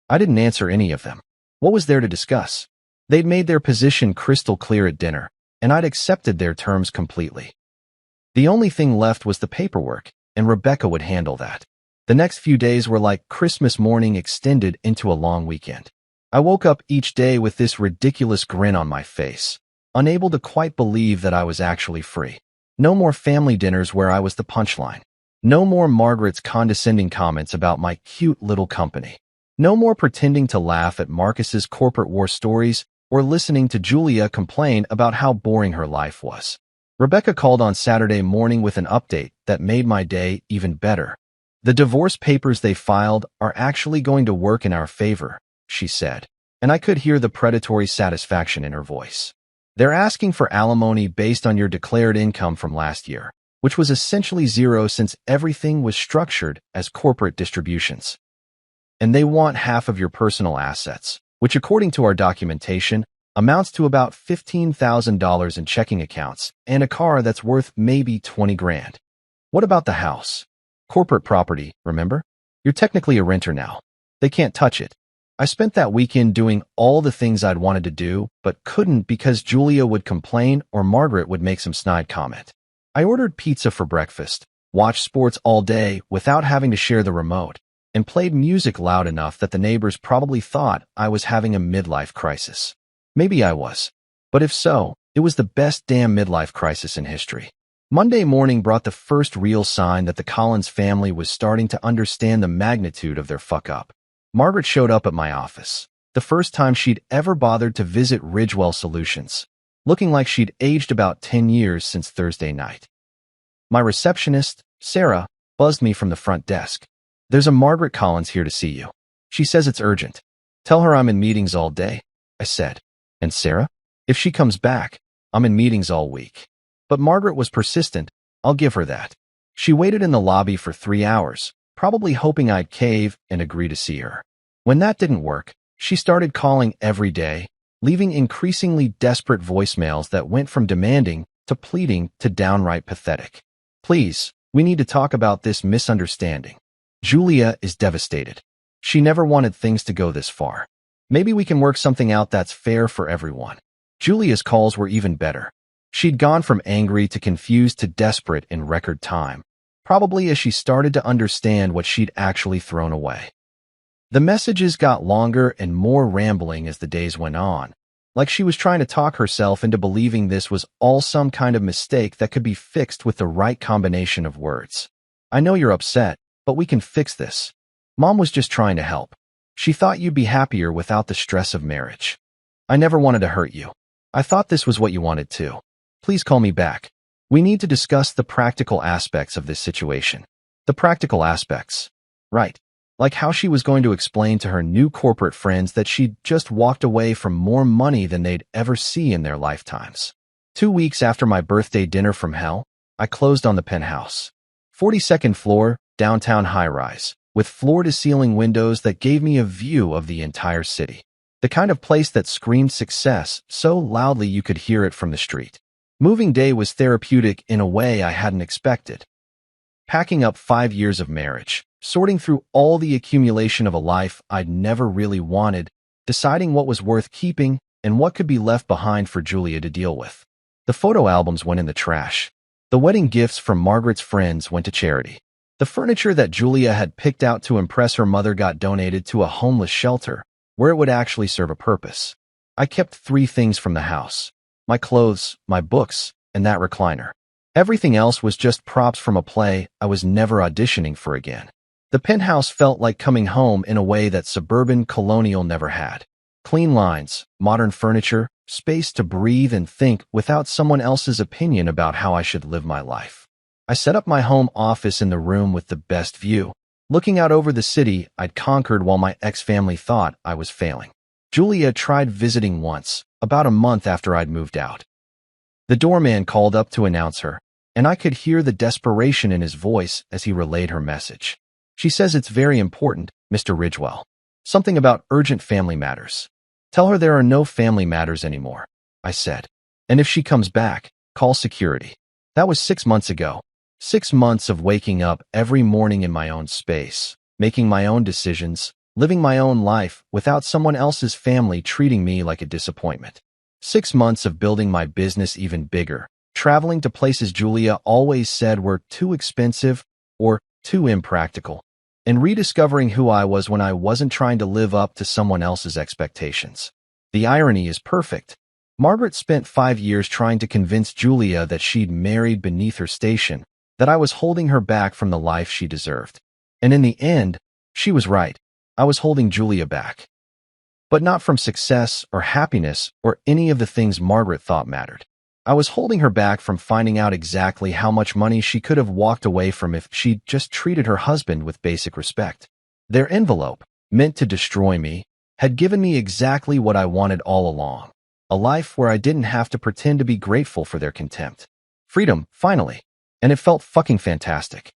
I didn't answer any of them. What was there to discuss? They'd made their position crystal clear at dinner, and I'd accepted their terms completely. The only thing left was the paperwork, and Rebecca would handle that. The next few days were like Christmas morning extended into a long weekend. I woke up each day with this ridiculous grin on my face, unable to quite believe that I was actually free. No more family dinners where I was the punchline. No more Margaret's condescending comments about my cute little company. No more pretending to laugh at Marcus's corporate war stories or listening to Julia complain about how boring her life was. Rebecca called on Saturday morning with an update that made my day even better. The divorce papers they filed are actually going to work in our favor, she said, and I could hear the predatory satisfaction in her voice. They're asking for alimony based on your declared income from last year, which was essentially zero since everything was structured as corporate distributions. And they want half of your personal assets, which according to our documentation, amounts to about $15,000 in checking accounts and a car that's worth maybe 20 grand. What about the house? Corporate property, remember? You're technically a renter now. They can't touch it. I spent that weekend doing all the things I'd wanted to do, but couldn't because Julia would complain or Margaret would make some snide comment. I ordered pizza for breakfast, watched sports all day without having to share the remote, and played music loud enough that the neighbors probably thought I was having a midlife crisis. Maybe I was. But if so, it was the best damn midlife crisis in history. Monday morning brought the first real sign that the Collins family was starting to understand the magnitude of their fuck-up. Margaret showed up at my office, the first time she'd ever bothered to visit Ridgewell Solutions, looking like she'd aged about 10 years since Thursday night. My receptionist, Sarah, buzzed me from the front desk. "There's a Margaret Collins here to see you. She says it's urgent. Tell her I'm in meetings all day," I said. "And Sarah? If she comes back, I'm in meetings all week." But Margaret was persistent, I'll give her that. She waited in the lobby for 3 hours, probably hoping I'd cave and agree to see her. When that didn't work, she started calling every day, leaving increasingly desperate voicemails that went from demanding to pleading to downright pathetic. "Please, we need to talk about this misunderstanding. Julia is devastated. She never wanted things to go this far. Maybe we can work something out that's fair for everyone." Julia's calls were even better. She'd gone from angry to confused to desperate in record time, probably as she started to understand what she'd actually thrown away. The messages got longer and more rambling as the days went on, like she was trying to talk herself into believing this was all some kind of mistake that could be fixed with the right combination of words. I know you're upset, but we can fix this. Mom was just trying to help. She thought you'd be happier without the stress of marriage. I never wanted to hurt you. I thought this was what you wanted too. Please call me back. We need to discuss the practical aspects of this situation. The practical aspects. Right. Like how she was going to explain to her new corporate friends that she'd just walked away from more money than they'd ever see in their lifetimes. 2 weeks after my birthday dinner from hell, I closed on the penthouse. 42nd floor, downtown high-rise, with floor-to-ceiling windows that gave me a view of the entire city. The kind of place that screamed success so loudly you could hear it from the street. Moving day was therapeutic in a way I hadn't expected. Packing up 5 years of marriage, sorting through all the accumulation of a life I'd never really wanted, deciding what was worth keeping and what could be left behind for Julia to deal with. The photo albums went in the trash. The wedding gifts from Margaret's friends went to charity. The furniture that Julia had picked out to impress her mother got donated to a homeless shelter, where it would actually serve a purpose. I kept 3 things from the house: my clothes, my books, and that recliner. Everything else was just props from a play I was never auditioning for again. The penthouse felt like coming home in a way that suburban colonial never had. Clean lines, modern furniture, space to breathe and think without someone else's opinion about how I should live my life. I set up my home office in the room with the best view, looking out over the city I'd conquered while my ex-family thought I was failing. Julia tried visiting once, about a month after I'd moved out. The doorman called up to announce her, and I could hear the desperation in his voice as he relayed her message. She says it's very important, Mr. Ridgewell. Something about urgent family matters. Tell her there are no family matters anymore, I said. And if she comes back, call security. That was 6 months ago. 6 months of waking up every morning in my own space, making my own decisions, living my own life without someone else's family treating me like a disappointment. 6 months of building my business even bigger, traveling to places Julia always said were too expensive or too impractical, and rediscovering who I was when I wasn't trying to live up to someone else's expectations. The irony is perfect. Margaret spent 5 years trying to convince Julia that she'd married beneath her station, that I was holding her back from the life she deserved. And in the end, she was right. I was holding Julia back. But not from success or happiness or any of the things Margaret thought mattered. I was holding her back from finding out exactly how much money she could have walked away from if she'd just treated her husband with basic respect. Their envelope, meant to destroy me, had given me exactly what I wanted all along. A life where I didn't have to pretend to be grateful for their contempt. Freedom, finally. And it felt fucking fantastic.